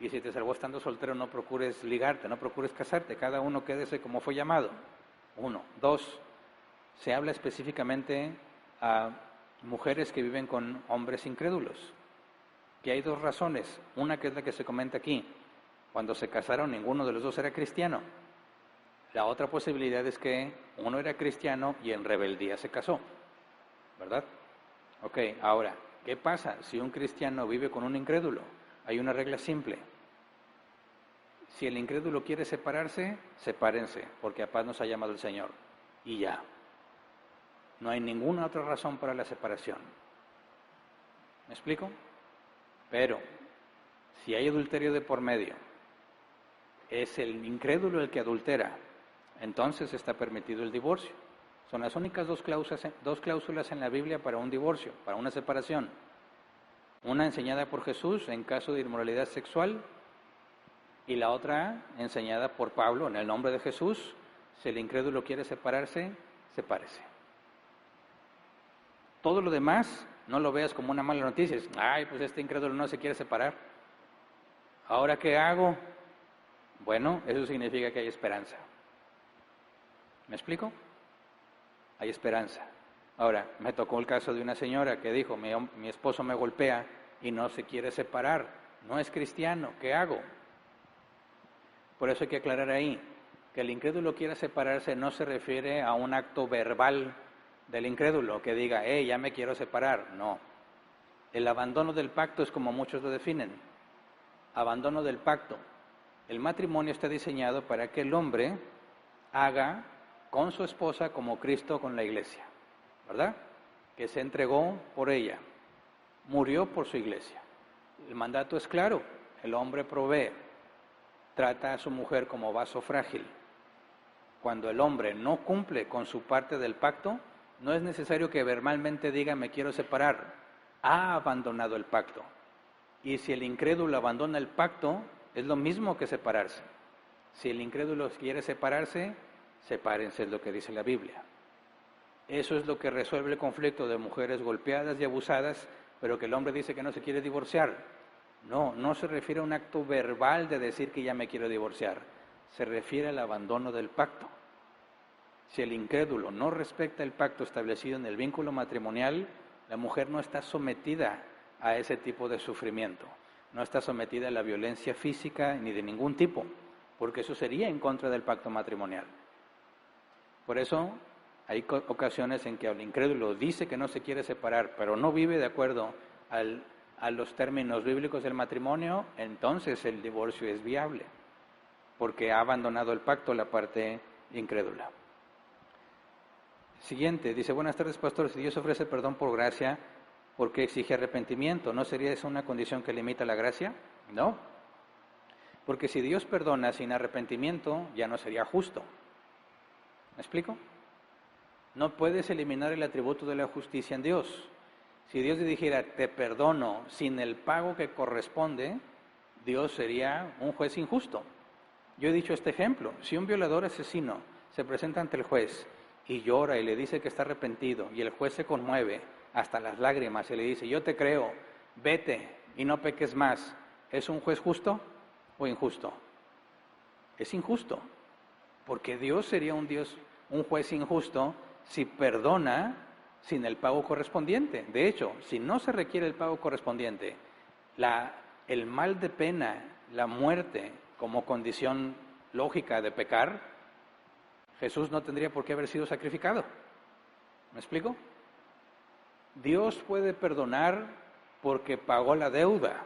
Y si te salvó estando soltero, no procures ligarte, no procures casarte. Cada uno quédese como fue llamado. 1. 2. Se habla específicamente a mujeres que viven con hombres incrédulos. Que hay 2 razones. Una que es la que se comenta aquí. Cuando se casaron, ninguno de los dos era cristiano. La otra posibilidad es que uno era cristiano y en rebeldía se casó. ¿Verdad? Ok, ahora, ¿qué pasa si un cristiano vive con un incrédulo? Hay una regla simple. Si el incrédulo quiere separarse, sepárense, porque a paz nos ha llamado el Señor. Y ya. No hay ninguna otra razón para la separación. ¿Me explico? Pero, si hay adulterio de por medio, es el incrédulo el que adultera, entonces está permitido el divorcio. Son las únicas dos cláusulas en la Biblia para un divorcio, para una separación. Una enseñada por Jesús en caso de inmoralidad sexual y la otra enseñada por Pablo en el nombre de Jesús. Si el incrédulo quiere separarse, sepárese. Todo lo demás no lo veas como una mala noticia. Ay, pues este incrédulo no se quiere separar. ¿Ahora qué hago? Bueno, eso significa que hay esperanza. ¿Me explico? Hay esperanza. Ahora, me tocó el caso de una señora que dijo, mi esposo me golpea y no se quiere separar, no es cristiano, ¿qué hago? Por eso hay que aclarar ahí, que el incrédulo quiera separarse no se refiere a un acto verbal del incrédulo, que diga, ya me quiero separar, no. El abandono del pacto es como muchos lo definen, abandono del pacto. El matrimonio está diseñado para que el hombre haga con su esposa como Cristo con la iglesia. ¿Verdad? Que se entregó por ella, murió por su iglesia. El mandato es claro, el hombre provee, trata a su mujer como vaso frágil. Cuando el hombre no cumple con su parte del pacto, no es necesario que verbalmente diga me quiero separar, ha abandonado el pacto. Y si el incrédulo abandona el pacto, es lo mismo que separarse. Si el incrédulo quiere separarse, sepárense, es lo que dice la Biblia. Eso es lo que resuelve el conflicto de mujeres golpeadas y abusadas, pero que el hombre dice que no se quiere divorciar. No, no se refiere a un acto verbal de decir que ya me quiero divorciar. Se refiere al abandono del pacto. Si el incrédulo no respeta el pacto establecido en el vínculo matrimonial, la mujer no está sometida a ese tipo de sufrimiento. No está sometida a la violencia física ni de ningún tipo, porque eso sería en contra del pacto matrimonial. Por eso, hay ocasiones en que el incrédulo dice que no se quiere separar, pero no vive de acuerdo a los términos bíblicos del matrimonio, entonces el divorcio es viable, porque ha abandonado el pacto la parte incrédula. Siguiente, dice, buenas tardes, pastor, si Dios ofrece perdón por gracia, ¿por qué exige arrepentimiento? ¿No sería eso una condición que limita la gracia? No, porque si Dios perdona sin arrepentimiento, ya no sería justo. ¿Me explico? No puedes eliminar el atributo de la justicia en Dios. Si Dios le dijera, te perdono sin el pago que corresponde, Dios sería un juez injusto. Yo he dicho este ejemplo, si un violador asesino se presenta ante el juez y llora y le dice que está arrepentido y el juez se conmueve hasta las lágrimas y le dice, yo te creo, vete y no peques más, ¿es un juez justo o injusto? Es injusto, porque Dios sería un juez injusto si perdona sin el pago correspondiente. De hecho, si no se requiere el pago correspondiente, el mal de pena, la muerte como condición lógica de pecar, Jesús no tendría por qué haber sido sacrificado. ¿Me explico? Dios puede perdonar porque pagó la deuda.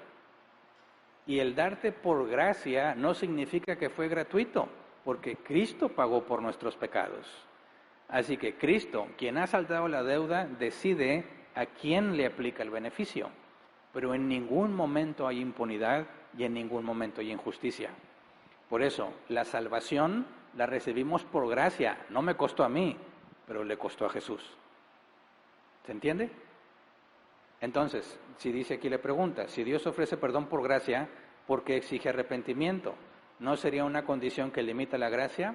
Y el darte por gracia no significa que fue gratuito, porque Cristo pagó por nuestros pecados. Así que Cristo, quien ha saldado la deuda, decide a quién le aplica el beneficio. Pero en ningún momento hay impunidad y en ningún momento hay injusticia. Por eso, la salvación la recibimos por gracia. No me costó a mí, pero le costó a Jesús. ¿Se entiende? Entonces, si dice aquí, le pregunta, si Dios ofrece perdón por gracia, ¿por qué exige arrepentimiento? ¿No sería una condición que limita la gracia?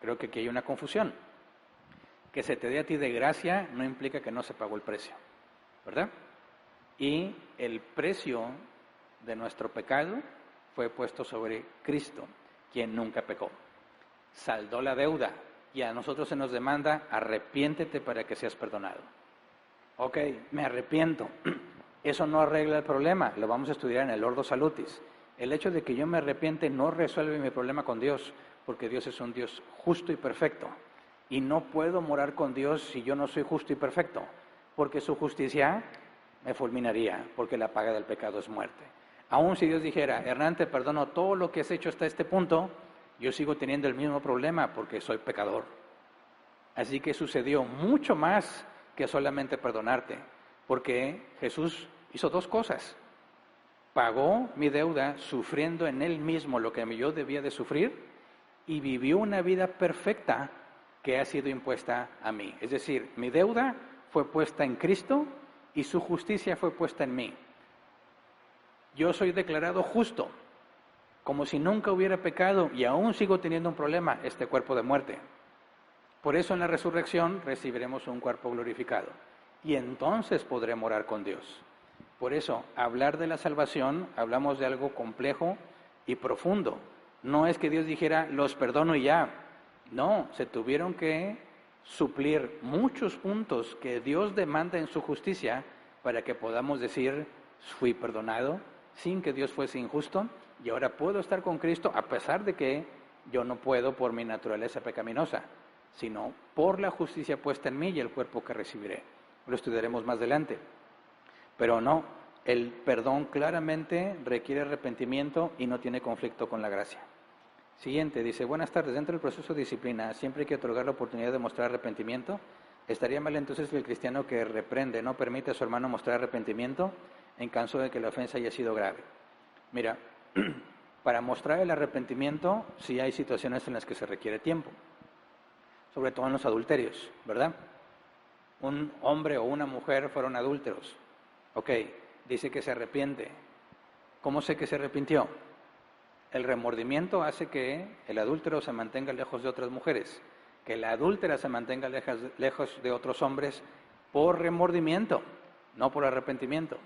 Creo que aquí hay una confusión. Que se te dé a ti de gracia no implica que no se pagó el precio, ¿verdad? Y el precio de nuestro pecado fue puesto sobre Cristo, quien nunca pecó. Saldó la deuda y a nosotros se nos demanda, arrepiéntete para que seas perdonado. Ok, me arrepiento. Eso no arregla el problema, lo vamos a estudiar en el Ordo Salutis. El hecho de que yo me arrepiente no resuelve mi problema con Dios, porque Dios es un Dios justo y perfecto. Y no puedo morar con Dios si yo no soy justo y perfecto, porque su justicia me fulminaría, porque la paga del pecado es muerte. Aún si Dios dijera, Hernán, te perdono todo lo que has hecho hasta este punto, yo sigo teniendo el mismo problema porque soy pecador. Así que sucedió mucho más que solamente perdonarte, porque Jesús hizo dos cosas. Pagó mi deuda sufriendo en Él mismo lo que yo debía de sufrir y vivió una vida perfecta que ha sido impuesta a mí. Es decir, mi deuda fue puesta en Cristo y su justicia fue puesta en mí. Yo soy declarado justo, como si nunca hubiera pecado y aún sigo teniendo un problema, este cuerpo de muerte. Por eso en la resurrección recibiremos un cuerpo glorificado y entonces podré morar con Dios. Por eso, hablar de la salvación, hablamos de algo complejo y profundo. No es que Dios dijera, los perdono y ya. No, se tuvieron que suplir muchos puntos que Dios demanda en su justicia para que podamos decir, fui perdonado sin que Dios fuese injusto y ahora puedo estar con Cristo a pesar de que yo no puedo por mi naturaleza pecaminosa, sino por la justicia puesta en mí y el cuerpo que recibiré. Lo estudiaremos más adelante. Pero no, el perdón claramente requiere arrepentimiento y no tiene conflicto con la gracia. Siguiente, dice, buenas tardes, dentro del proceso de disciplina, ¿siempre hay que otorgar la oportunidad de mostrar arrepentimiento? ¿Estaría mal entonces que el cristiano que reprende no permite a su hermano mostrar arrepentimiento en caso de que la ofensa haya sido grave? Mira, para mostrar el arrepentimiento sí hay situaciones en las que se requiere tiempo, sobre todo en los adulterios, ¿verdad? Un hombre o una mujer fueron adúlteros. Ok, dice que se arrepiente. ¿Cómo sé que se arrepintió? El remordimiento hace que el adúltero se mantenga lejos de otras mujeres, que la adúltera se mantenga lejos de otros hombres por remordimiento, no por arrepentimiento.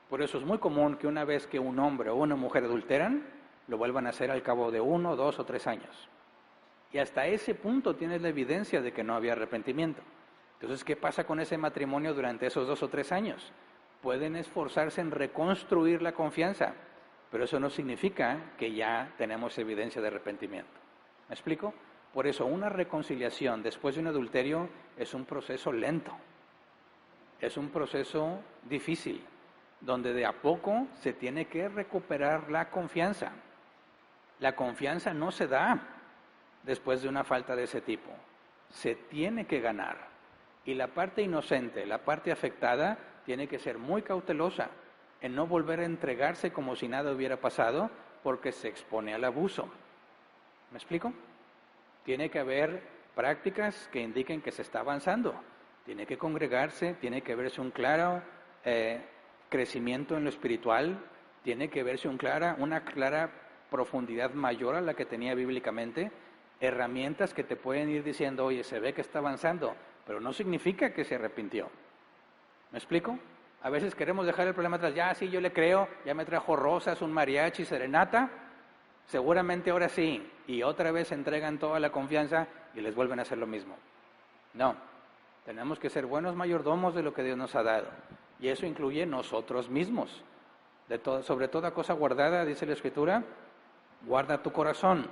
Por eso es muy común que una vez que un hombre o una mujer adulteran, lo vuelvan a hacer al cabo de 1, 2 o 3 años. Y hasta ese punto tienes la evidencia de que no había arrepentimiento. Entonces, ¿qué pasa con ese matrimonio durante esos 2 o 3 años? Pueden esforzarse en reconstruir la confianza, pero eso no significa que ya tenemos evidencia de arrepentimiento. ¿Me explico? Por eso una reconciliación después de un adulterio es un proceso lento, es un proceso difícil, donde de a poco se tiene que recuperar la confianza. La confianza no se da después de una falta de ese tipo, se tiene que ganar. Y la parte inocente, la parte afectada, tiene que ser muy cautelosa en no volver a entregarse como si nada hubiera pasado, porque se expone al abuso. ¿Me explico? Tiene que haber prácticas que indiquen que se está avanzando. Tiene que congregarse, tiene que verse un claro crecimiento en lo espiritual, tiene que verse una clara profundidad mayor a la que tenía bíblicamente, herramientas que te pueden ir diciendo, oye, se ve que está avanzando, pero no significa que se arrepintió. ¿Me explico? A veces queremos dejar el problema atrás. Ya, sí, yo le creo, ya me trajo rosas, un mariachi, serenata, seguramente ahora sí. Y otra vez entregan toda la confianza y les vuelven a hacer lo mismo. No, tenemos que ser buenos mayordomos de lo que Dios nos ha dado. Y eso incluye nosotros mismos. Sobre toda cosa guardada, dice la Escritura, guarda tu corazón,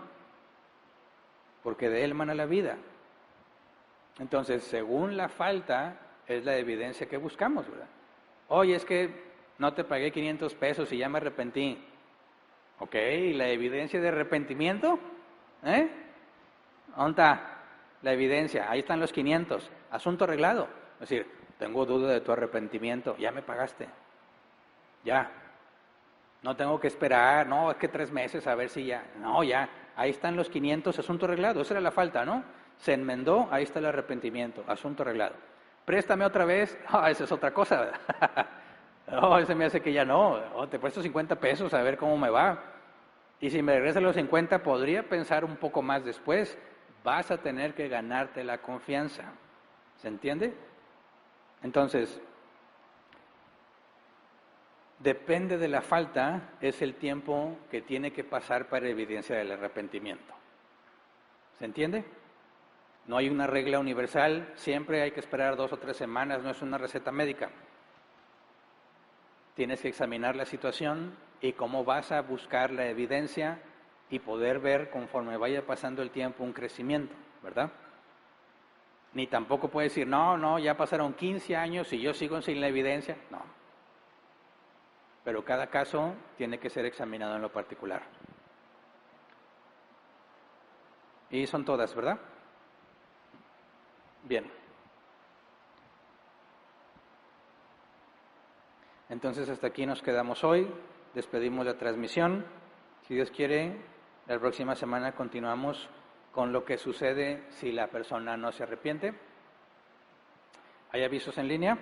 porque de él mana la vida. Entonces, según la falta, es la evidencia que buscamos, ¿verdad? Oye, es que no te pagué 500 pesos y ya me arrepentí. Ok, ¿y la evidencia de arrepentimiento? ¿Dónde está la evidencia? Ahí están los 500. Asunto arreglado. Es decir, tengo duda de tu arrepentimiento. Ya me pagaste. Ya. No tengo que esperar. No, es que 3 meses a ver si ya. No, ya. Ahí están los 500. Asunto arreglado. Esa era la falta, ¿no? Se enmendó. Ahí está el arrepentimiento. Asunto arreglado. Préstame otra vez. Esa es otra cosa. No, ese me hace que ya no. Te presto 50 pesos a ver cómo me va. Y si me regresan los 50, podría pensar un poco más después. Vas a tener que ganarte la confianza. ¿Se entiende? Entonces, depende de la falta, es el tiempo que tiene que pasar para evidenciar el arrepentimiento. ¿Se entiende? No hay una regla universal, siempre hay que esperar 2 o 3 semanas, no es una receta médica. Tienes que examinar la situación y cómo vas a buscar la evidencia y poder ver conforme vaya pasando el tiempo un crecimiento, ¿verdad? Ni tampoco puedes decir, no, ya pasaron 15 años y yo sigo sin la evidencia. No. Pero cada caso tiene que ser examinado en lo particular. Y son todas, ¿verdad? Bien. Entonces hasta aquí nos quedamos hoy, despedimos la transmisión. Si Dios quiere, la próxima semana continuamos con lo que sucede si la persona no se arrepiente. ¿Hay avisos en línea?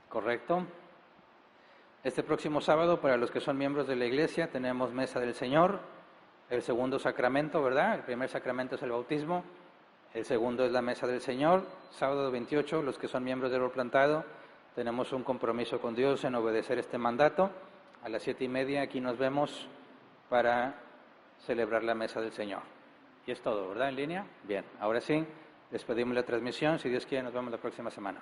Correcto. Este próximo sábado, para los que son miembros de la iglesia, tenemos Mesa del Señor, el segundo sacramento, ¿verdad? El primer sacramento es el bautismo, el segundo es la Mesa del Señor. Sábado 28, los que son miembros del Árbol Plantado, tenemos un compromiso con Dios en obedecer este mandato. A las 7:30 aquí nos vemos para celebrar la Mesa del Señor. Y es todo, ¿verdad? ¿En línea? Bien, ahora sí, despedimos la transmisión. Si Dios quiere, nos vemos la próxima semana.